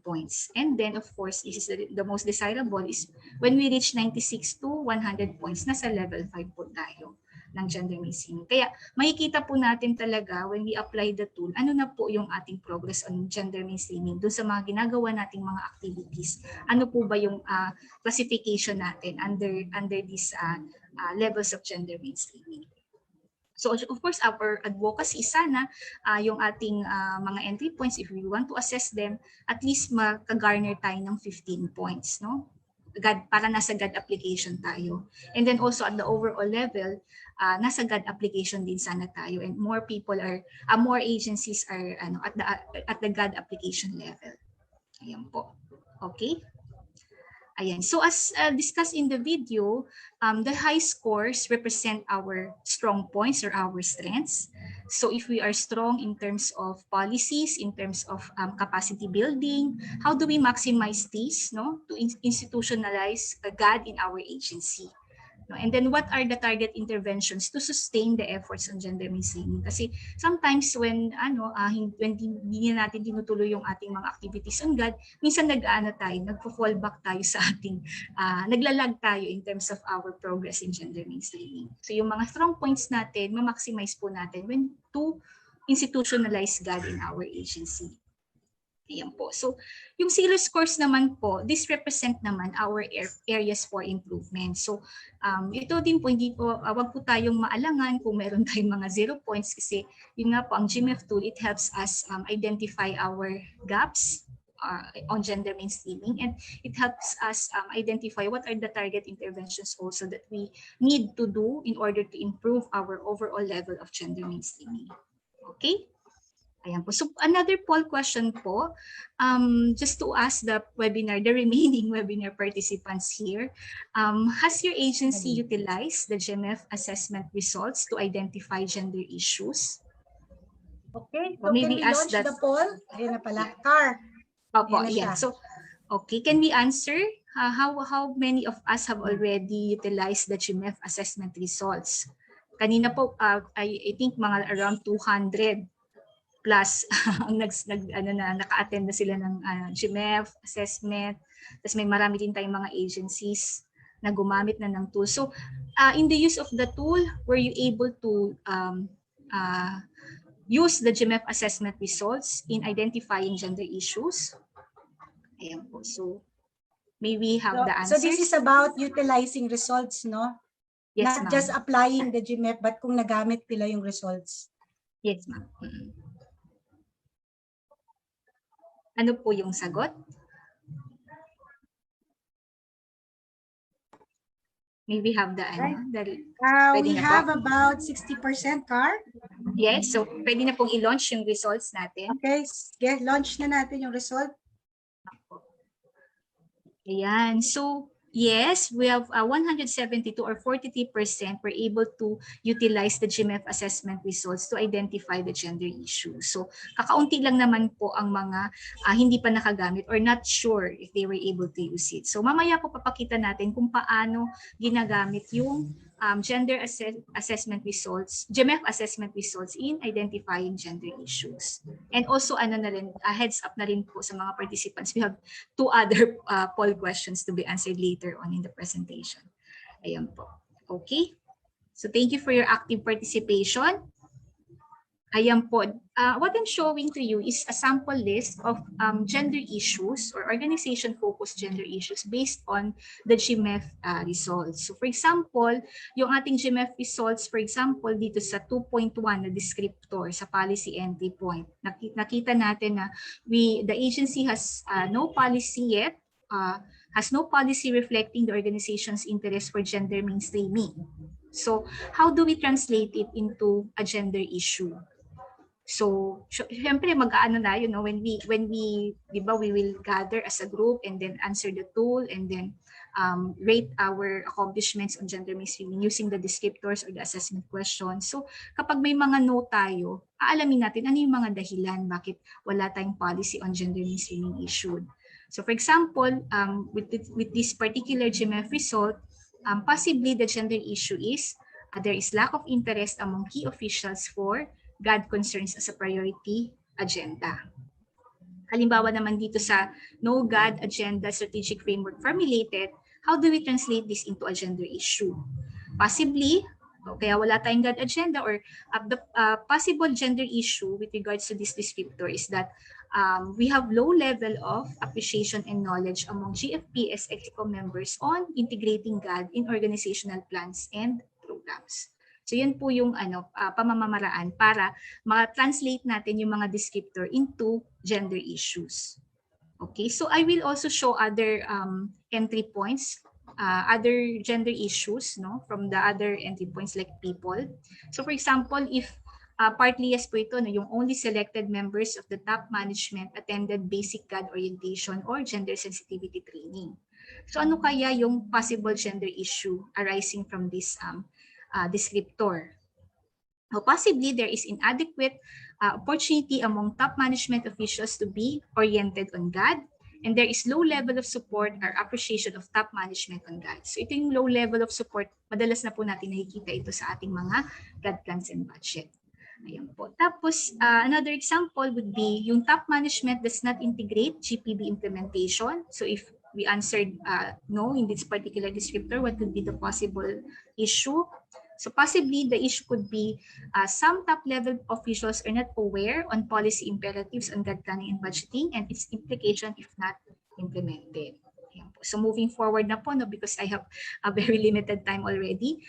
points. And then of course, this is the most desirable is when we reach 96 to 100 points, nasa level 5 po tayo ng gender mainstreaming. Kaya makikita po natin talaga when we apply the tool, ano na po yung ating progress on gender mainstreaming doon sa mga ginagawa nating mga activities. Ano po ba yung classification natin under these levels of gender mainstreaming. So of course, our advocacy sana yung ating mga entry points, if we want to assess them, at least makagarner tayo ng 15 points, no? GAD, para nasa GAD application tayo. And then also at the overall level, nasa GAD application din sana tayo, and more people are, more agencies are at the GAD application level. Ayan po. Okay? Ayan. So as discussed in the video, the high scores represent our strong points or our strengths. So if we are strong in terms of policies, in terms of capacity building, how do we maximize these, no, to institutionalize GAD in our agency? No? And then what are the target interventions to sustain the efforts on gender mainstreaming? Kasi sometimes when hindi natin tinutuloy yung ating mga activities on GAD, minsan nagfo-fall back tayo sa ating, naglalag tayo in terms of our progress in gender mainstreaming. So yung mga strong points natin, ma-maximize po natin when to institutionalize GAD in our agency. Ayan po. So, yung zero scores naman po, this represent naman our areas for improvement. So, ito din po, hindi po, wag po tayong maalangan kung meron tayong mga 0 points kasi yun nga po, ang GMEF tool, it helps us identify our gaps on gender mainstreaming, and it helps us identify what are the target interventions also that we need to do in order to improve our overall level of gender mainstreaming. Okay? Ayan po. So another poll question po, just to ask the remaining webinar participants here, has your agency utilized the GMEF assessment results to identify gender issues? Okay, Or so maybe can we ask launch that. the poll? Ayun na pala. Car. Opo, Ayan na yeah. siya. So, okay, can we answer? How many of us have already utilized the GMEF assessment results? Kanina po, I think mga around 200 plus ang naka-attend na sila ng GMEF assessment. Tapos may marami din tayong mga agencies na gumamit na ng tool. So, in the use of the tool, were you able to use the GMEF assessment results in identifying gender issues? Ayan po. So, may we have the answers? So this is about utilizing results, no? Yes, Not just applying the GMEF, but kung nagamit nila yung results. Yes, ma'am. Ano po yung sagot? May we have the Right. the We Pwede na po? have about 60% car. yes, so pwede na pong i-launch yung results natin. Okay, launch na natin yung result. Ayan. So, yes, we have 172 or 43% were able to utilize the GMEF assessment results to identify the gender issue. So, kakaunti lang naman po ang mga hindi pa nakagamit or not sure if they were able to use it. So, mamaya po papakita natin kung paano ginagamit yung gender assessment results, GMEF assessment results in identifying gender issues. And also, a heads up na rin po sa mga participants. We have 2 other poll questions to be answered later on in the presentation. Ayan po. Okay? So, thank you for your active participation. Ayan po. What I'm showing to you is a sample list of gender issues or organization-focused gender issues based on the GMEF results. So for example, yung ating GMEF results, for example, dito sa 2.1 na descriptor sa policy entry point, nakita natin na the agency has no policy yet, has no policy reflecting the organization's interest for gender mainstreaming. So how do we translate it into a gender issue? So, syempre mag-aano na, when we, di ba, we will gather as a group and then answer the tool and then rate our accomplishments on gender mainstreaming using the descriptors or the assessment questions. So, kapag may mga no tayo, aalamin natin ano yung mga dahilan bakit wala tayong policy on gender mainstreaming issued. So, for example, with this particular GMEF result, possibly the gender issue is there is lack of interest among key officials for GAD concerns as a priority agenda. Halimbawa naman dito sa no GAD agenda strategic framework formulated, how do we translate this into a gender issue? Possibly, kaya wala tayong GAD agenda or the possible gender issue with regards to this descriptor is that we have low level of appreciation and knowledge among GFPS EXCO members on integrating GAD in organizational plans and programs. So yun po yung pamamamaraan para ma-translate natin yung mga descriptor into gender issues. Okay, so I will also show other entry points, other gender issues, from the other entry points like people. So for example, if partly yes po ito, yung only selected members of the top management attended basic GAD orientation or gender sensitivity training. So ano kaya yung possible gender issue arising from this descriptor? Or possibly there is inadequate opportunity among top management officials to be oriented on GAD, and there is low level of support or appreciation of top management on GAD. So ito yung low level of support, madalas na po natin nakikita ito sa ating mga GAD plans and budget. Ayan po. Tapos, another example would be yung top management does not integrate GPB implementation. So if we answered no in this particular descriptor, what could be the possible issue? So possibly the issue could be some top-level officials are not aware on policy imperatives on GAD planning and budgeting and its implication if not implemented. So moving forward na po, because I have a very limited time already.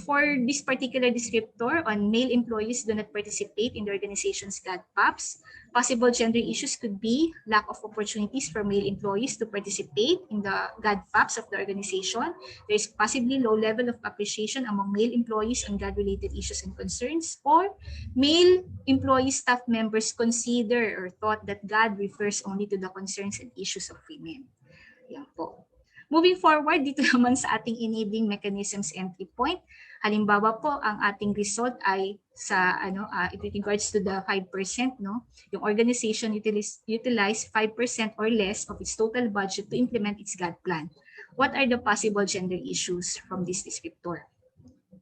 For this particular descriptor on male employees do not participate in the organization's GAD PAPs, possible gender issues could be lack of opportunities for male employees to participate in the GAD PAPs of the organization. There is possibly low level of appreciation among male employees on GAD-related issues and concerns, or male employee staff members consider or thought that GAD refers only to the concerns and issues of women. Yan po. Moving forward, dito naman sa ating enabling mechanisms entry point, halimbawa po, ang ating result ay sa with regards to the 5%, yung organization utilize 5% or less of its total budget to implement its GAD plan. What are the possible gender issues from this descriptor?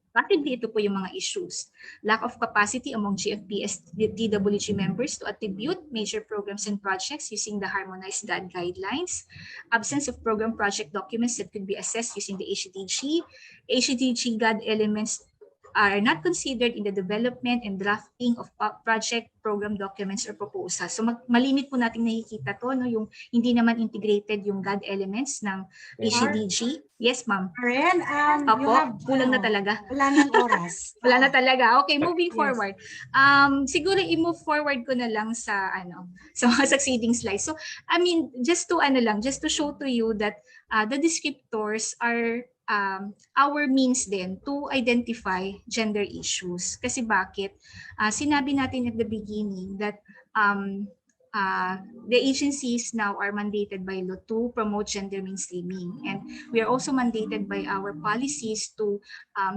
Possibly ito po yung mga issues. Lack of capacity among GFPS DWG members to attribute major programs and projects using the harmonized GAD guidelines. Absence of program project documents that could be assessed using the HDG. HDG GAD elements are not considered in the development and drafting of project, program documents, or proposals. So malimit po natin nakikita to, yung hindi naman integrated yung GAD elements ng HDG. Yes, ma'am. Karen, kulang na talaga. Wala nang oras. Wala na talaga. Okay, moving forward. Siguro i-move forward ko na lang sa sa mga succeeding slides. So, I mean, just to show to you that the descriptors are our means din to identify gender issues. Kasi bakit? Sinabi natin at the beginning that the agencies now are mandated by law to promote gender mainstreaming, and we are also mandated by our policies to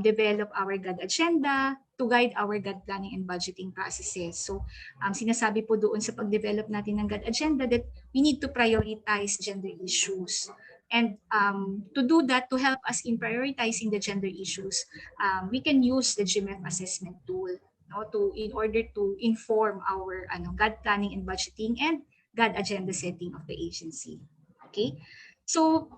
develop our GAD agenda, to guide our GAD planning and budgeting processes. So sinasabi po doon sa pag-develop natin ng GAD agenda that we need to prioritize gender issues. And to do that, to help us in prioritizing the gender issues, we can use the GMEF assessment tool, no, in order to inform our GAD planning and budgeting and GAD agenda setting of the agency. Okay? So,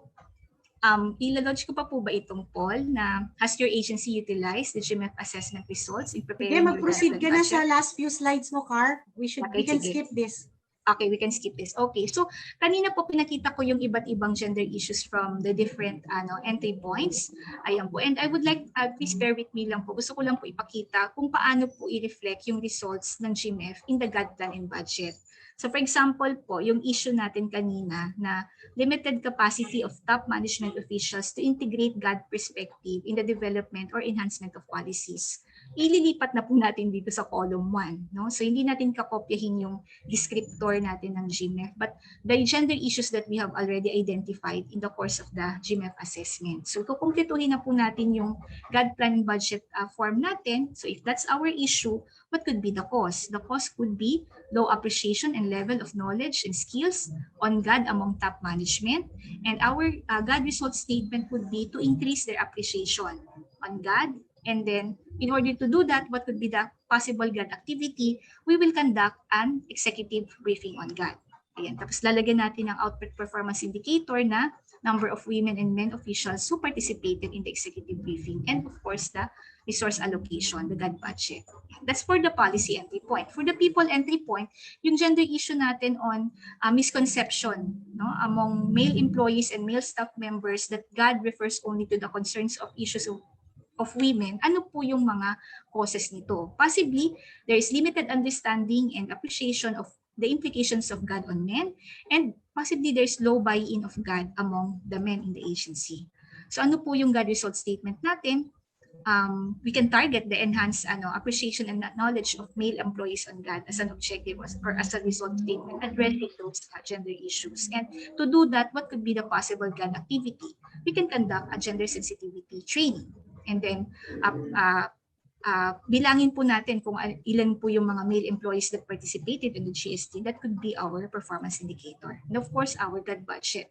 ilalodge ko pa po ba itong poll na has your agency utilized the GMEF assessment results in preparing your mag-proceed ka GAD na budget? sa last few slides mo, Car. We can sige. skip this. Okay, we can skip this. Okay, so kanina po pinakita ko yung iba't ibang gender issues from the different entry points. Ayan po. And I would like, please bear with me lang po. Gusto ko lang po ipakita kung paano po i-reflect yung results ng GMEF in the GAD plan and budget. So for example po, yung issue natin kanina na limited capacity of top management officials to integrate GAD perspective in the development or enhancement of policies. Ililipat na po natin dito sa column 1. No? So hindi natin kakopyahin yung descriptor natin ng GMEF, but the gender issues that we have already identified in the course of the GMEF assessment. So kukumpletuhin na po natin yung GAD plan and budget form natin. So if that's our issue, what could be the cause? The cause could be low appreciation and level of knowledge and skills on GAD among top management. And our GAD result statement would be to increase their appreciation on GAD. And then, in order to do that, what could be the possible GAD activity? We will conduct an executive briefing on GAD. Ayan. Tapos lalagyan natin ang output performance indicator na number of women and men officials who participated in the executive briefing, and of course, the resource allocation, the GAD budget. That's for the policy entry point. For the people entry point, yung gender issue natin on misconception, no, among male employees and male staff members that GAD refers only to the concerns of issues of women, ano po yung mga causes nito? Possibly, there is limited understanding and appreciation of the implications of GAD on men, and possibly there's low buy-in of GAD among the men in the agency. So ano po yung GAD result statement natin? We can target the enhanced appreciation and knowledge of male employees on GAD as an objective or as a result statement addressing those gender issues. And to do that, what could be the possible GAD activity? We can conduct a gender sensitivity training. And then, bilangin po natin kung ilan po yung mga male employees that participated in the GST. That could be our performance indicator. And of course, our GAD budget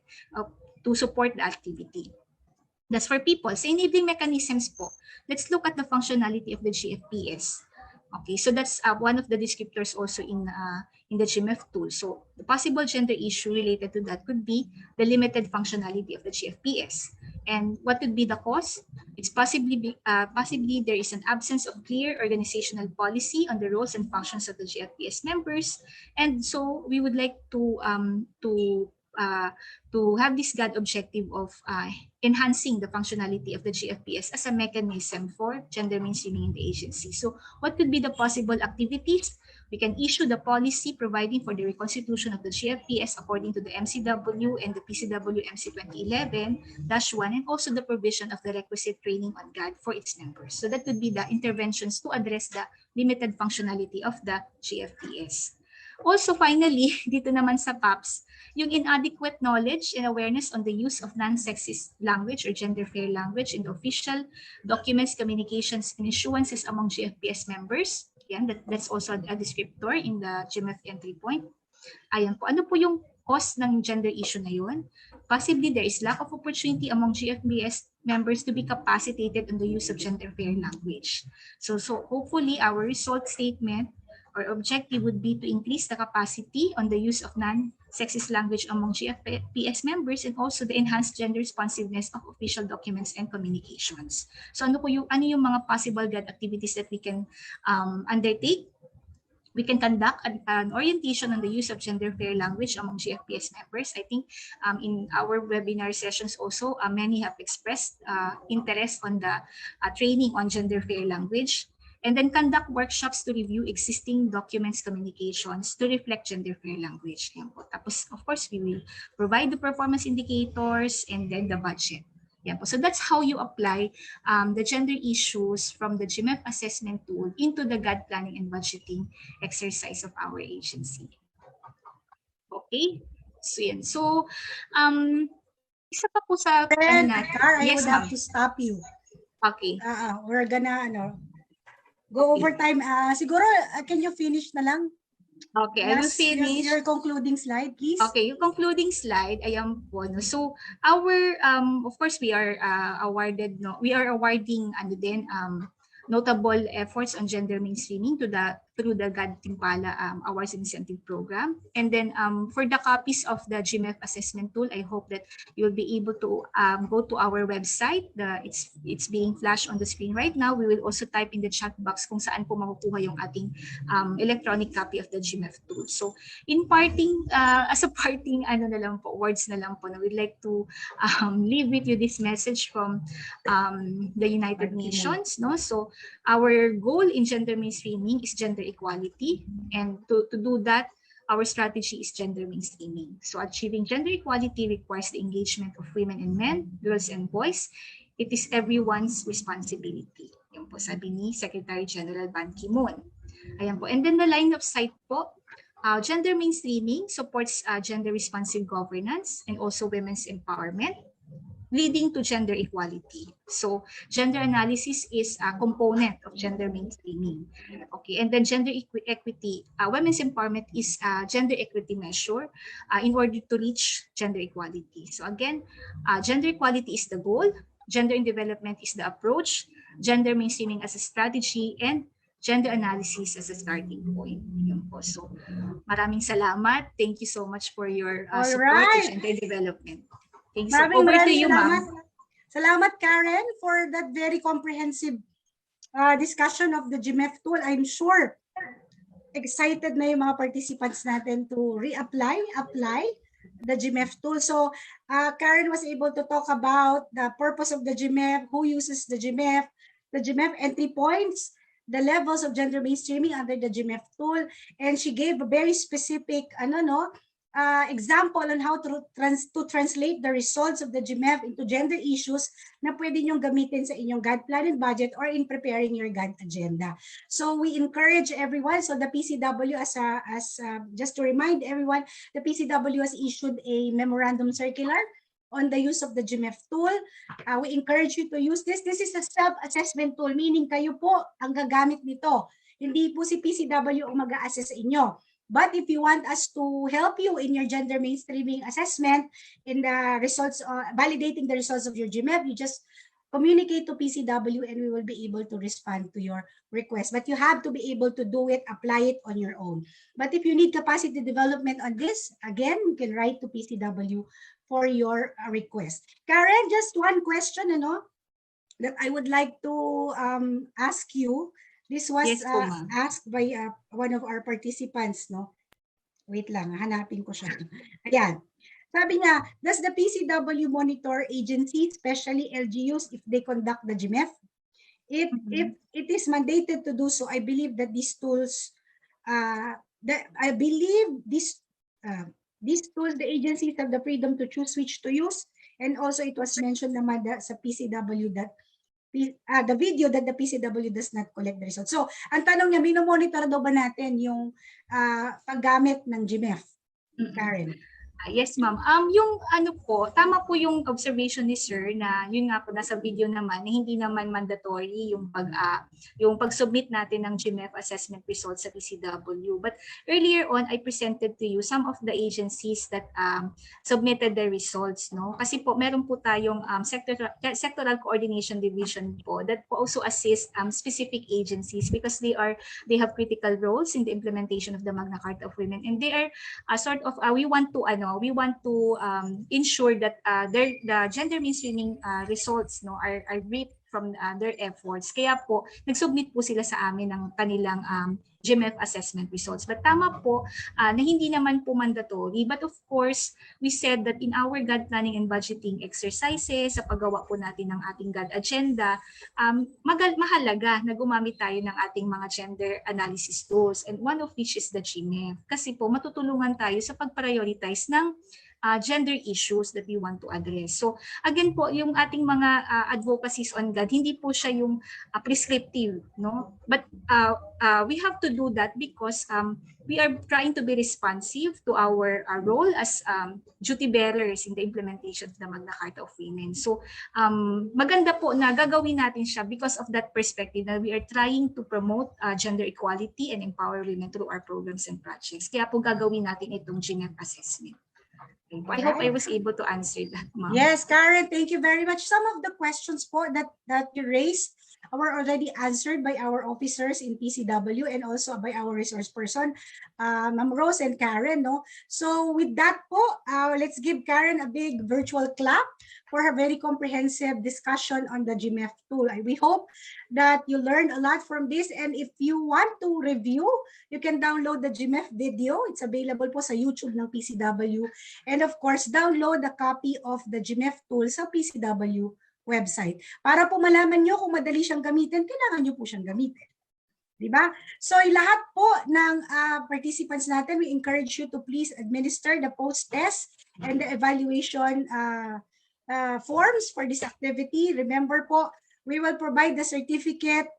to support the activity. That's for people. Sa enabling mechanisms po, let's look at the functionality of the GFPS. Okay, so that's one of the descriptors also in the GMEF tool. So the possible gender issue related to that could be the limited functionality of the GFPS. And what could be the cause? It's possibly there is an absence of clear organizational policy on the roles and functions of the GFPS members, and so we would like to have this GAD objective of enhancing the functionality of the GFPS as a mechanism for gender mainstreaming in the agency. So what could be the possible activities? We can issue the policy providing for the reconstitution of the GFPS according to the MCW and the PCW MC 2011-1, and also the provision of the requisite training on GAD for its members. So that would be the interventions to address the limited functionality of the GFPS. Also, finally, dito naman sa PAPS, yung inadequate knowledge and awareness on the use of non-sexist language or gender-fair language in the official documents, communications, and issuances among GFPS members. Yan, that's also a descriptor in the GMEF entry point. Ayan po, ano po yung cause ng gender issue na yun? Possibly there is lack of opportunity among GFPS members to be capacitated on the use of gender-fair language. So hopefully our result statement or objective would be to increase the capacity on the use of non-sexist language among GFPS members, and also the enhanced gender responsiveness of official documents and communications. So ano yung mga possible GAD activities that we can undertake? We can conduct an orientation on the use of gender-fair language among GFPS members. I think in our webinar sessions also, many have expressed interest on the training on gender-fair language. And then conduct workshops to review existing documents, communications to reflect gender-fair language. Tapos, of course, we will provide the performance indicators and then the budget. Yan po. So that's how you apply the gender issues from the GMEF assessment tool into the GAD planning and budgeting exercise of our agency. Okay? So yan. So, isa pa po sa Karen, natin. Car, I Yes, would have ma'am. to stop you. Okay. We're gonna go over time. Siguro, can you finish na lang? Okay, I will finish. Your concluding slide, please. Okay, yung concluding slide, ayan po. No? So, our, of course, we are awarded, we are awarding notable efforts on gender mainstreaming through the GAD Timpala Awards and Incentive Program. And then for the copies of the GMEF assessment tool, I hope that you'll be able to go to our website. It's being flashed on the screen right now. We will also type in the chat box kung saan po makukuha yung ating electronic copy of the GMEF tool. So in parting, as a parting words na lang po, we'd like to leave with you this message from the United Nations. No? So our goal in gender mainstreaming is gender equality, and to do that, our strategy is gender mainstreaming. So achieving gender equality requires the engagement of women and men, girls and boys. It is everyone's responsibility. Yan po sabi ni Secretary General Ban Ki-moon. Ayan po. And then the line of sight po, gender mainstreaming supports gender responsive governance and also women's empowerment, leading to gender equality. So gender analysis is a component of gender mainstreaming. Okay, and then gender equity, women's empowerment is a gender equity measure in order to reach gender equality. So again, gender equality is the goal, gender in development is the approach, gender mainstreaming as a strategy, and gender analysis as a starting point. Yun po. So maraming salamat. Thank you so much for your support to gender development. Thanks. Over to you, ma'am. Salamat, Karen, for that very comprehensive discussion of the GMEF tool. I'm sure excited na yung mga participants natin to apply the GMEF tool. So Karen was able to talk about the purpose of the GMEF, who uses the GMEF entry points, the levels of gender mainstreaming under the GMEF tool, and she gave a very specific example on how to translate the results of the GMEF into gender issues na pwede nyong gamitin sa inyong GAD plan and budget or in preparing your GAD agenda. So we encourage everyone. So the PCW, just to remind everyone, the PCW has issued a memorandum circular on the use of the GMEF tool. We encourage you to use this. This is a self-assessment tool, meaning kayo po ang gagamit nito. Hindi po si PCW ang mag-a-assess sa inyo. But if you want us to help you in your gender mainstreaming assessment, in the results, validating the results of your GMEF, you just communicate to PCW and we will be able to respond to your request. But you have to be able to do it, apply it on your own. But if you need capacity development on this, again, you can write to PCW for your request. Karen, just one question, that I would like to ask you. This was asked by one of our participants, no? Wait lang, hanapin ko siya. Ayan. Sabi niya, does the PCW monitor agencies, especially LGUs, if they conduct the GMEF? If it is mandated to do so, I believe that these tools, these tools, the agencies have the freedom to choose which to use. And also it was mentioned naman sa PCW that the video that the PCW does not collect the results. So, ang tanong niya, minomonitor daw ba natin yung paggamit ng GMEF? Karen. Yes, ma'am. Yung tama po yung observation ni sir na yun nga po nasa video naman na hindi naman mandatory yung pag-submit natin ng GMEF assessment results sa PCW. But earlier on, I presented to you some of the agencies that submitted their results, no? Kasi po meron po tayong sectoral coordination division po that po also assist specific agencies because they have critical roles in the implementation of the Magna Carta of Women, and they are we want to ensure that the gender mainstreaming results are reaped from their efforts. Kaya po, nag-submit po sila sa amin ng kanilang GMEF assessment results. But tama po na hindi naman po mandatory. But of course, we said that in our GAD planning and budgeting exercises, sa paggawa po natin ng ating GAD agenda, mahalaga na gumamit tayo ng ating mga gender analysis tools, and one of which is the GMEF. Kasi po matutulungan tayo sa pag-prioritize ng gender issues that we want to address. So again po, yung ating mga advocacies on GAD, hindi po siya yung prescriptive, no? But we have to do that because we are trying to be responsive to our role as duty bearers in the implementation of the Magna Carta of Women. So maganda po na gagawin natin siya because of that perspective that we are trying to promote gender equality and empower women through our programs and projects. Kaya po gagawin natin itong GMEF assessment. Okay. I hope I was able to answer that, ma'am. Yes, Karen, thank you very much. Some of the questions po that you raised were already answered by our officers in PCW and also by our resource person, Ma'am Rose and Karen. No? So with that po, let's give Karen a big virtual clap for her very comprehensive discussion on the GMEF tool. We hope that you learned a lot from this, and if you want to review, you can download the GMEF video. It's available po sa YouTube ng PCW, and of course, download a copy of the GMEF tool sa PCW website. Para po malaman nyo kung madali siyang gamitin, kailangan nyo po siyang gamitin. Diba? So lahat po ng participants natin, we encourage you to please administer the post-test and the evaluation forms for this activity. Remember po, we will provide the certificate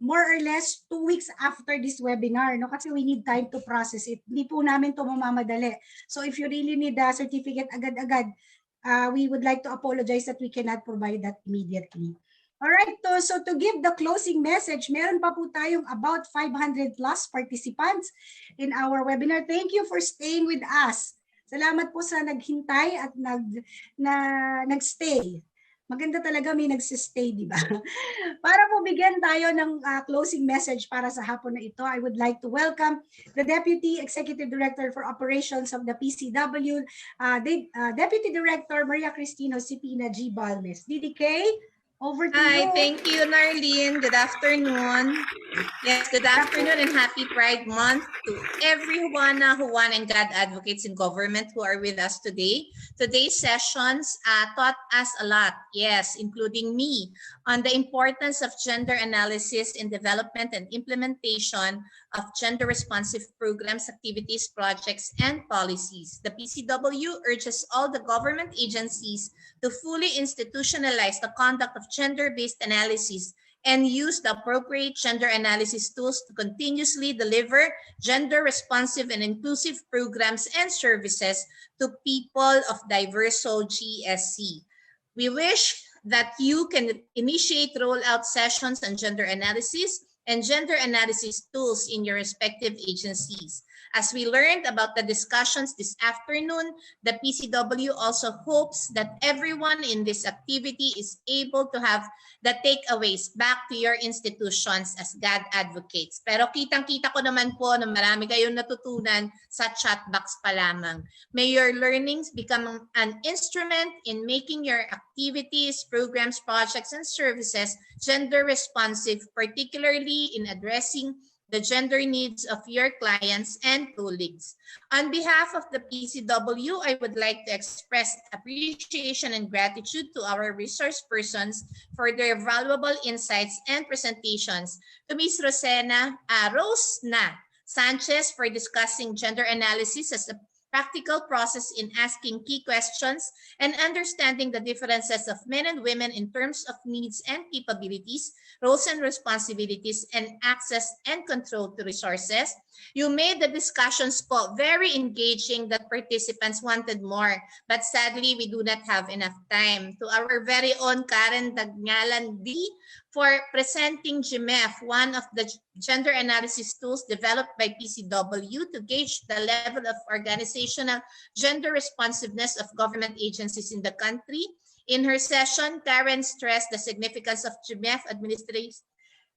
more or less 2 weeks after this webinar, no? Kasi we need time to process it. Hindi po namin ito mamamadali. So if you really need a certificate agad-agad, we would like to apologize that we cannot provide that immediately. All right, so to give the closing message, meron pa po tayong about 500 plus participants in our webinar. Thank you for staying with us. Salamat po sa naghintay at nagstay. Maganda talaga may nagsistay, di ba? Para po bigyan tayo ng closing message para sa hapon na ito, I would like to welcome the Deputy Executive Director for Operations of the PCW, Deputy Director Maria Cristina Cipina G. Balmes. DDK, over to you. Hi, thank you, Narlene. Good afternoon. Yes, good afternoon and happy Pride Month to everyone who won and GAD advocates in government who are with us today. Today's sessions taught us a lot, yes, including me, on the importance of gender analysis in development and implementation of gender-responsive programs, activities, projects, and policies. The PCW urges all the government agencies to fully institutionalize the conduct of gender-based analysis and use the appropriate gender analysis tools to continuously deliver gender-responsive and inclusive programs and services to people of diverse GSC. We wish that you can initiate rollout sessions on gender analysis and gender analysis tools in your respective agencies. As we learned about the discussions this afternoon, the PCW also hopes that everyone in this activity is able to have the takeaways back to your institutions as GAD advocates. Pero kitang-kita ko naman po na marami kayong natutunan sa chat box pa lamang. May your learnings become an instrument in making your activities, programs, projects, and services gender responsive, particularly in addressing the gender needs of your clients and colleagues. On behalf of the PCW, I would like to express appreciation and gratitude to our resource persons for their valuable insights and presentations. To Ms. Rosna Sanchez for discussing gender analysis as a practical process in asking key questions and understanding the differences of men and women in terms of needs and capabilities, roles and responsibilities, and access and control to resources. You made the discussions po very engaging that participants wanted more, but sadly, we do not have enough time. To our very own Karen Dagnalan D for presenting GMEF, one of the gender analysis tools developed by PCW to gauge the level of organizational gender responsiveness of government agencies in the country. In her session, Karen stressed the significance of GMEF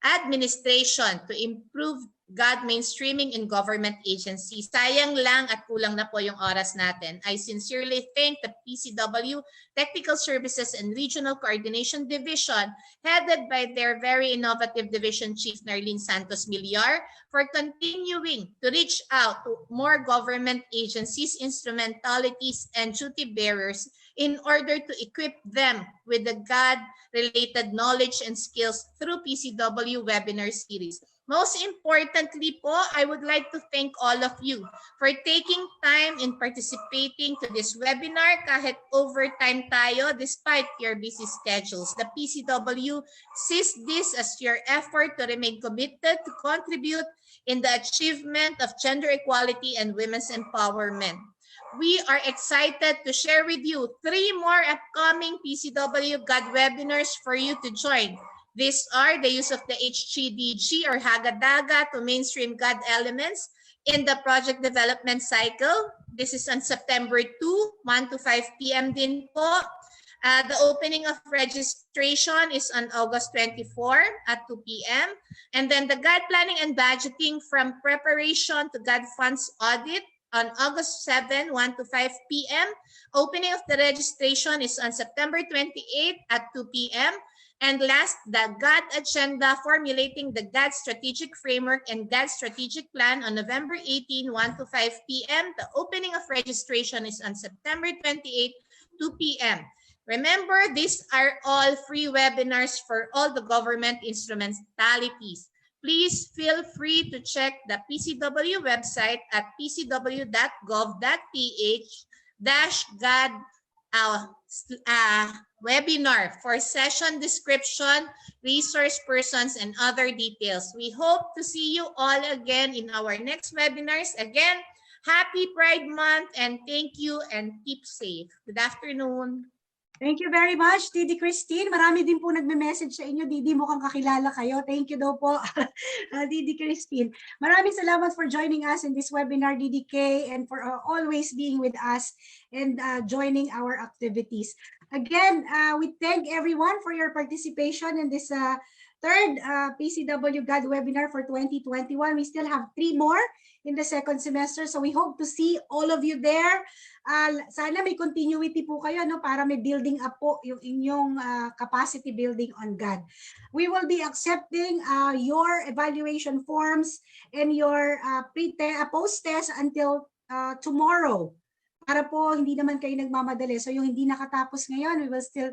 administration to improve GAD mainstreaming in government agencies. Sayang lang at kulang na po yung oras natin. I sincerely thank the PCW Technical Services and Regional Coordination Division, headed by their very innovative Division Chief Narlene Santos Millar, for continuing to reach out to more government agencies, instrumentalities, and duty bearers in order to equip them with the GAD-related knowledge and skills through PCW webinar series. Most importantly po, I would like to thank all of you for taking time in participating to this webinar kahit overtime tayo despite your busy schedules. The PCW sees this as your effort to remain committed to contribute in the achievement of gender equality and women's empowerment. We are excited to share with you 3 more upcoming PCW GAD webinars for you to join. These are the use of the HGDG or Hagadaga to mainstream GAD elements in the project development cycle. This is on September 2, 1 to 5 p.m. din po. The opening of registration is on August 24 at 2 p.m. And then the GAD planning and budgeting from preparation to GAD funds audit on August 7, 1 to 5 p.m. Opening of the registration is on September 28 at 2 p.m. And last, the GAD agenda formulating the GAD strategic framework and GAD strategic plan on November 18, 1 to 5 p.m. The opening of registration is on September 28, 2 p.m. Remember, these are all free webinars for all the government instrumentalities. Please feel free to check the PCW website at pcw.gov.ph/GAD webinar for session description, resource persons, and other details. We hope to see you all again in our next webinars. Again, happy Pride Month and thank you and keep safe. Good afternoon. Thank you very much, Didi Christine. Marami din po nagme-message sa inyo. Didi, mukhang kakilala kayo. Thank you daw po, Didi Christine. Maraming salamat for joining us in this webinar, Didi K, and for always being with us and joining our activities. Again, we thank everyone for your participation in this third PCW GAD webinar for 2021. We still have 3 more in the second semester. So we hope to see all of you there. Sana may continuity po kayo, no, para may building up po yung inyong capacity building on GAD. We will be accepting your evaluation forms and your post-test until tomorrow. Para po hindi naman kayo nagmamadali. So yung hindi nakatapos ngayon, we will still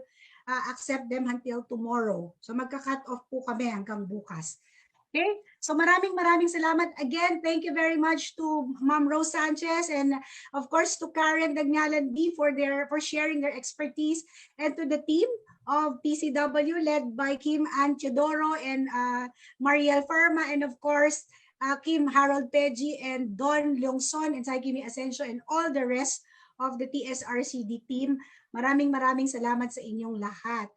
accept them until tomorrow. So magka-cut off po kami hanggang bukas. Okay, so maraming salamat. Again, thank you very much to Ma'am Rose Sanchez and of course to Karen Dagnalan B for sharing their expertise, and to the team of PCW led by Kim Ann Teodoro and Mariel Ferma, and of course Kim Harold Peji and Don Leongson and Saikimi Asensio and all the rest of the TSRCD team. Maraming salamat sa inyong lahat.